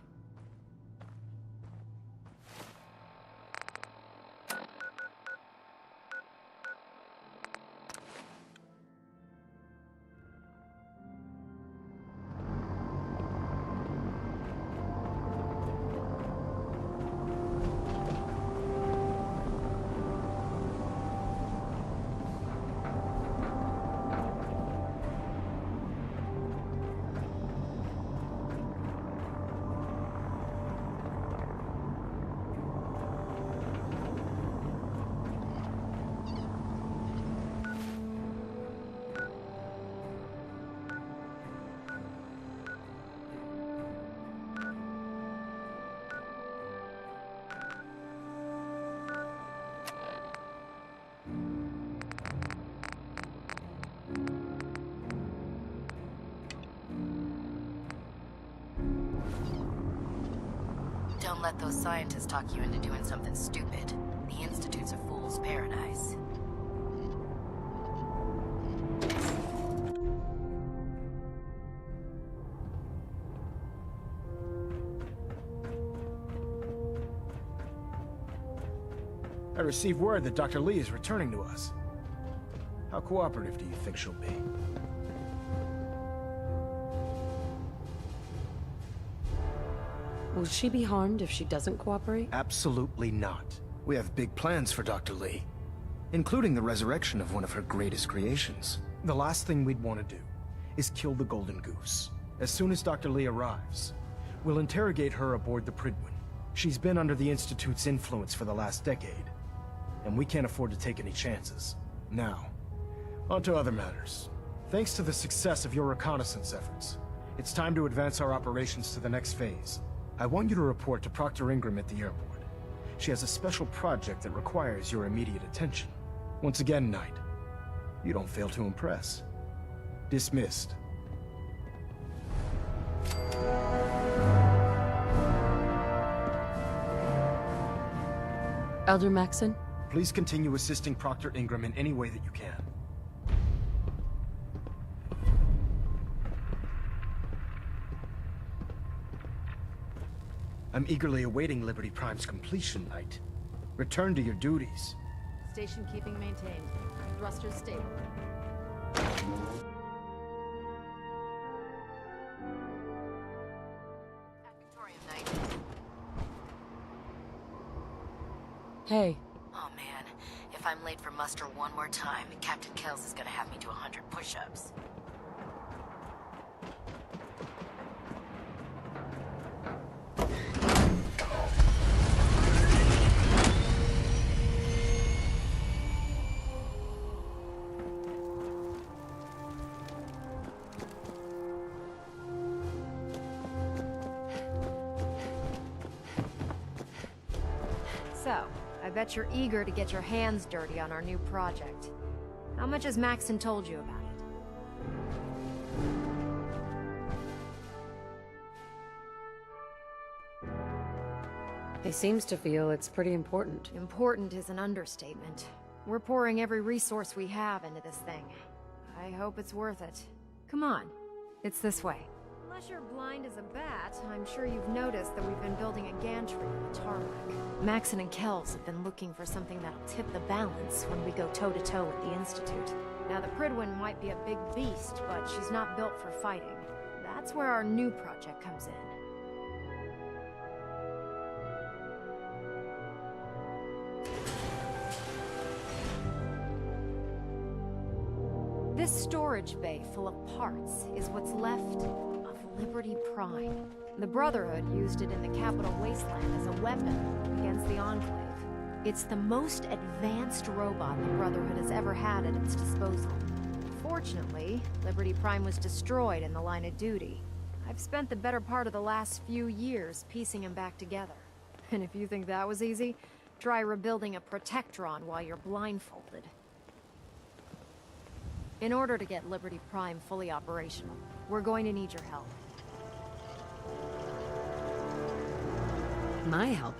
Speaker 9: let those scientists talk you into doing something stupid. The Institute's a fool's paradise.
Speaker 17: I received word that Dr. Lee is returning to us. How cooperative do you think she'll be?
Speaker 10: Will she be harmed if she doesn't cooperate?
Speaker 6: Absolutely not. We have big plans for Dr. Lee, including the resurrection of one of her greatest creations.
Speaker 19: The last thing we'd want to do is kill the Golden Goose. As soon as Dr. Lee arrives, we'll interrogate her aboard the Prydwen. She's been under the Institute's influence for the last decade, and we can't afford to take any chances. Now, on to other matters. Thanks to the success of your reconnaissance efforts, it's time to advance our operations to the next phase. I want you to report to Proctor Ingram at the airport. She has a special project that requires your immediate attention. Once again, Knight, you don't fail to impress. Dismissed.
Speaker 10: Elder Maxon?
Speaker 19: Please continue assisting Proctor Ingram in any way that you can. I'm eagerly awaiting Liberty Prime's completion, Knight. Return to your duties.
Speaker 10: Station keeping maintained. Thrusters stable. Hey.
Speaker 9: Oh man, if I'm late for muster one more time, Captain Kells is gonna have me do 100 push-ups.
Speaker 12: So, I bet you're eager to get your hands dirty on our new project. How much has Maxon told you about it?
Speaker 10: He seems to feel it's pretty important.
Speaker 12: Important is an understatement. We're pouring every resource we have into this thing. I hope it's worth it. Come on, it's this way. Unless you're blind as a bat, I'm sure you've noticed that we've been building a gantry in the tarmac. Maxon and Kells have been looking for something that'll tip the balance when we go toe-to-toe with the Institute. Now, the Prydwen might be a big beast, but she's not built for fighting. That's where our new project comes in. This storage bay full of parts is what's left of Liberty Prime. The Brotherhood used it in the Capital Wasteland as a weapon against the Enclave. It's the most advanced robot the Brotherhood has ever had at its disposal. Fortunately, Liberty Prime was destroyed in the line of duty. I've spent the better part of the last few years piecing him back together. And if you think that was easy, try rebuilding a Protectron while you're blindfolded. In order to get Liberty Prime fully operational, we're going to need your help.
Speaker 10: My help?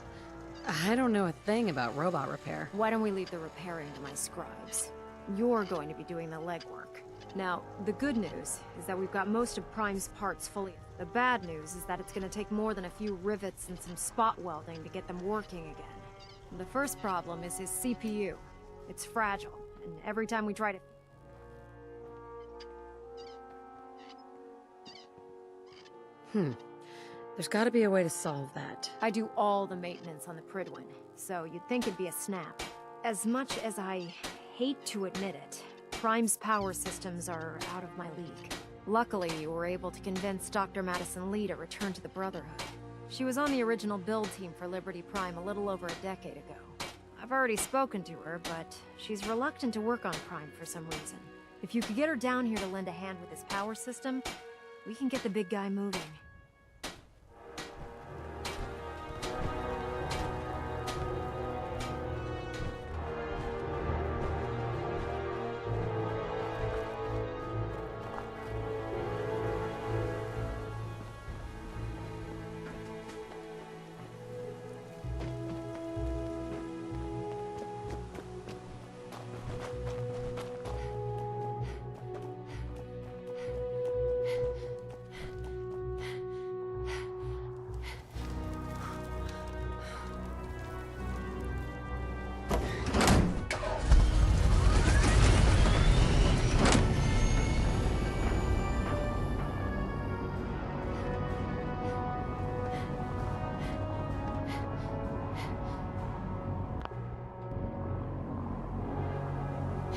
Speaker 10: I don't know a thing about robot repair.
Speaker 12: Why don't we leave the repairing to my scribes? You're going to be doing the legwork. Now, the good news is that we've got most of Prime's parts fully. The bad news is that it's going to take more than a few rivets and some spot welding to get them working again. The first problem is his CPU. It's fragile, and every time we try to...
Speaker 10: There's gotta be a way to solve that.
Speaker 12: I do all the maintenance on the Prydwen, so you'd think it'd be a snap. As much as I hate to admit it, Prime's power systems are out of my league. Luckily, we were able to convince Dr. Madison Lee to return to the Brotherhood. She was on the original build team for Liberty Prime a little over a decade ago. I've already spoken to her, but she's reluctant to work on Prime for some reason. If you could get her down here to lend a hand with his power system, we can get the big guy moving.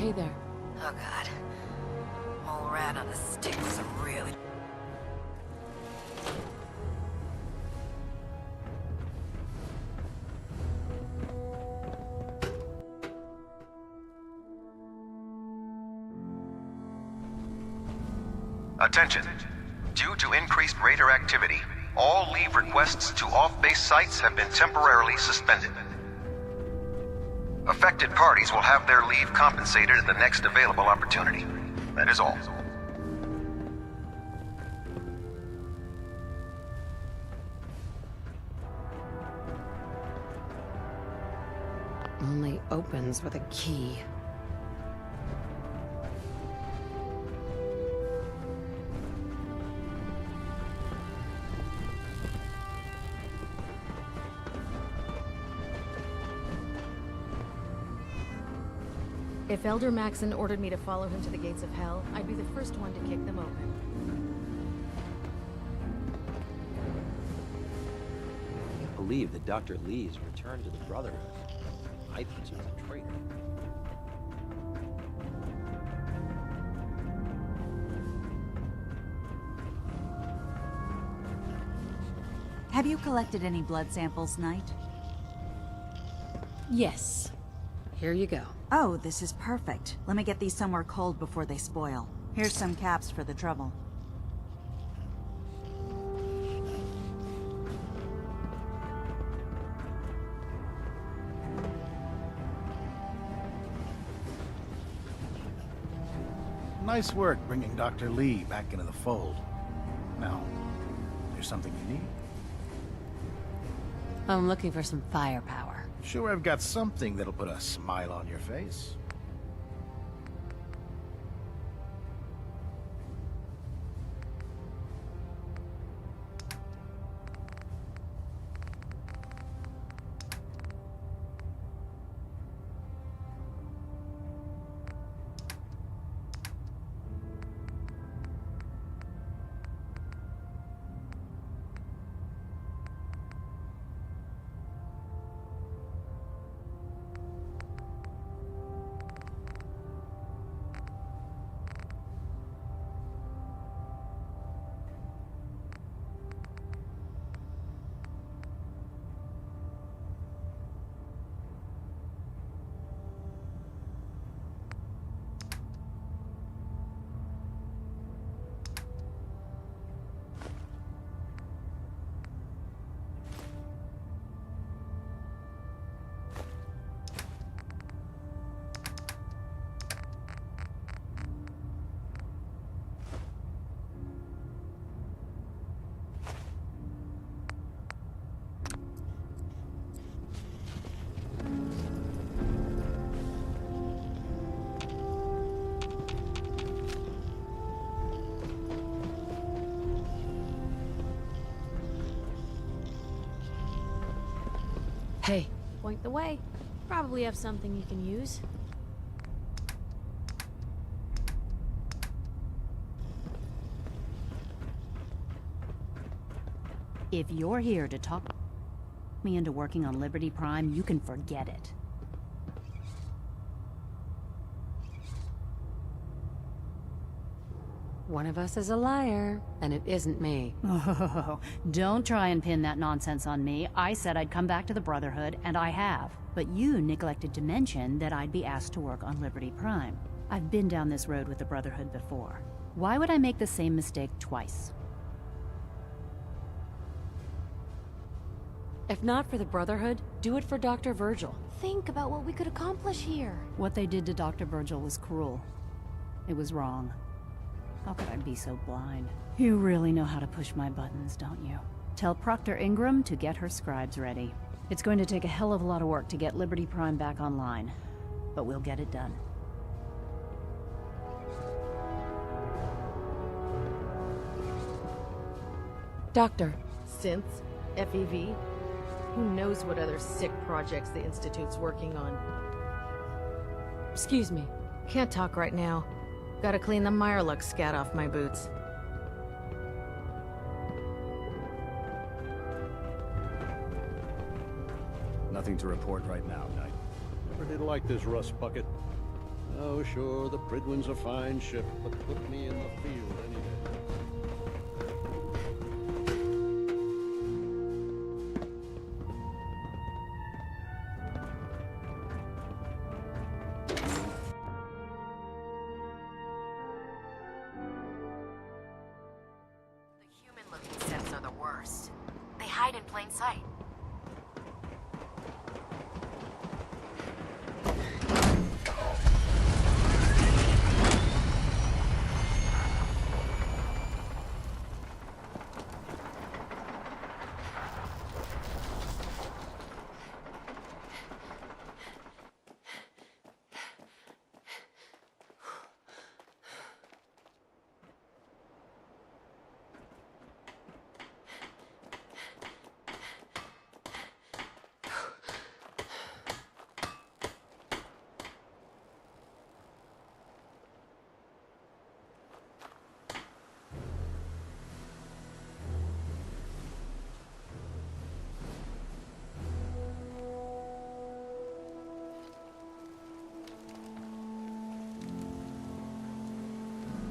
Speaker 10: Hey there.
Speaker 9: Oh god. Mole rat on a stick is a really...
Speaker 4: Attention. Due to increased raider activity, all leave requests to off-base sites have been temporarily suspended. Affected parties will have their leave compensated at the next available opportunity. That is all.
Speaker 10: Only opens with a key.
Speaker 12: If Elder Maxon ordered me to follow him to the gates of hell, I'd be the first one to kick them open.
Speaker 3: I can't believe that Dr. Lee's returned to the Brotherhood. I thought he was a traitor.
Speaker 5: Have you collected any blood samples, Knight?
Speaker 10: Yes. Here you go.
Speaker 5: Oh, this is perfect. Let me get these somewhere cold before they spoil. Here's some caps for the trouble.
Speaker 16: Nice work bringing Dr. Lee back into the fold. Now, there's something you need?
Speaker 10: I'm looking for some firepower.
Speaker 16: Sure, I've got something that'll put a smile on your face.
Speaker 10: Hey.
Speaker 11: Point the way. Probably have something you can use.
Speaker 5: If you're here to talk me into working on Liberty Prime, you can forget it.
Speaker 10: One of us is a liar, and it isn't me.
Speaker 5: Oh, don't try and pin that nonsense on me. I said I'd come back to the Brotherhood, and I have. But you neglected to mention that I'd be asked to work on Liberty Prime. I've been down this road with the Brotherhood before. Why would I make the same mistake twice?
Speaker 10: If not for the Brotherhood, do it for Dr. Virgil.
Speaker 11: Think about what we could accomplish here.
Speaker 5: What they did to Dr. Virgil was cruel. It was wrong. How could I be so blind? You really know how to push my buttons, don't you? Tell Proctor Ingram to get her scribes ready. It's going to take a hell of a lot of work to get Liberty Prime back online, but we'll get it done.
Speaker 10: Doctor.
Speaker 12: Synths? FEV? Who knows what other sick projects the Institute's working on?
Speaker 10: Excuse me.
Speaker 12: Can't talk right now. Gotta clean the Mirelux scat off my boots.
Speaker 17: Nothing to report right now, Knight.
Speaker 21: Never did like this rust bucket.
Speaker 1: Oh, sure, the Pridwin's a fine ship, but put me in the field any day.
Speaker 9: Human-looking Siths are the worst. They hide in plain sight.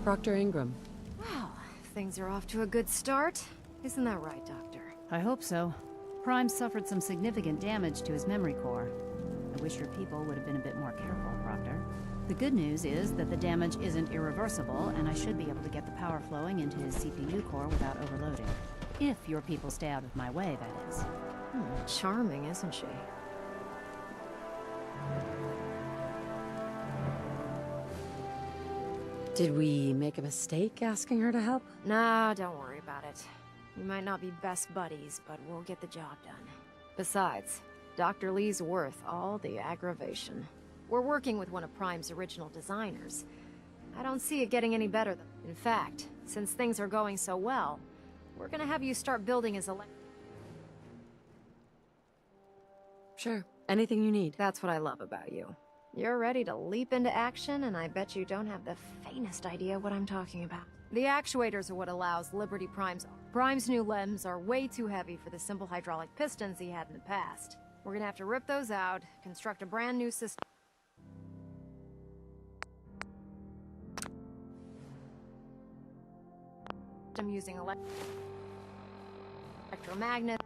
Speaker 10: Dr. Ingram.
Speaker 12: Well, things are off to a good start. Isn't that right, Doctor?
Speaker 5: I hope so. Prime suffered some significant damage to his memory core. I wish your people would have been a bit more careful, Proctor. The good news is that the damage isn't irreversible, and I should be able to get the power flowing into his CPU core without overloading. If your people stay out of my way, that is.
Speaker 12: Charming, isn't she?
Speaker 10: Did we make a mistake asking her to help?
Speaker 12: Nah, don't worry about it. We might not be best buddies, but we'll get the job done. Besides, Dr. Lee's worth all the aggravation. We're working with one of Prime's original designers. I don't see it getting any better than... In fact, since things are going so well, we're gonna have you start building his
Speaker 10: Sure. Anything you need.
Speaker 12: That's what I love about you. You're ready to leap into action, and I bet you don't have the faintest idea what I'm talking about. The actuators are what allows Liberty Prime's new limbs are way too heavy for the simple hydraulic pistons he had in the past. We're gonna have to rip those out, construct a brand new system using electromagnets.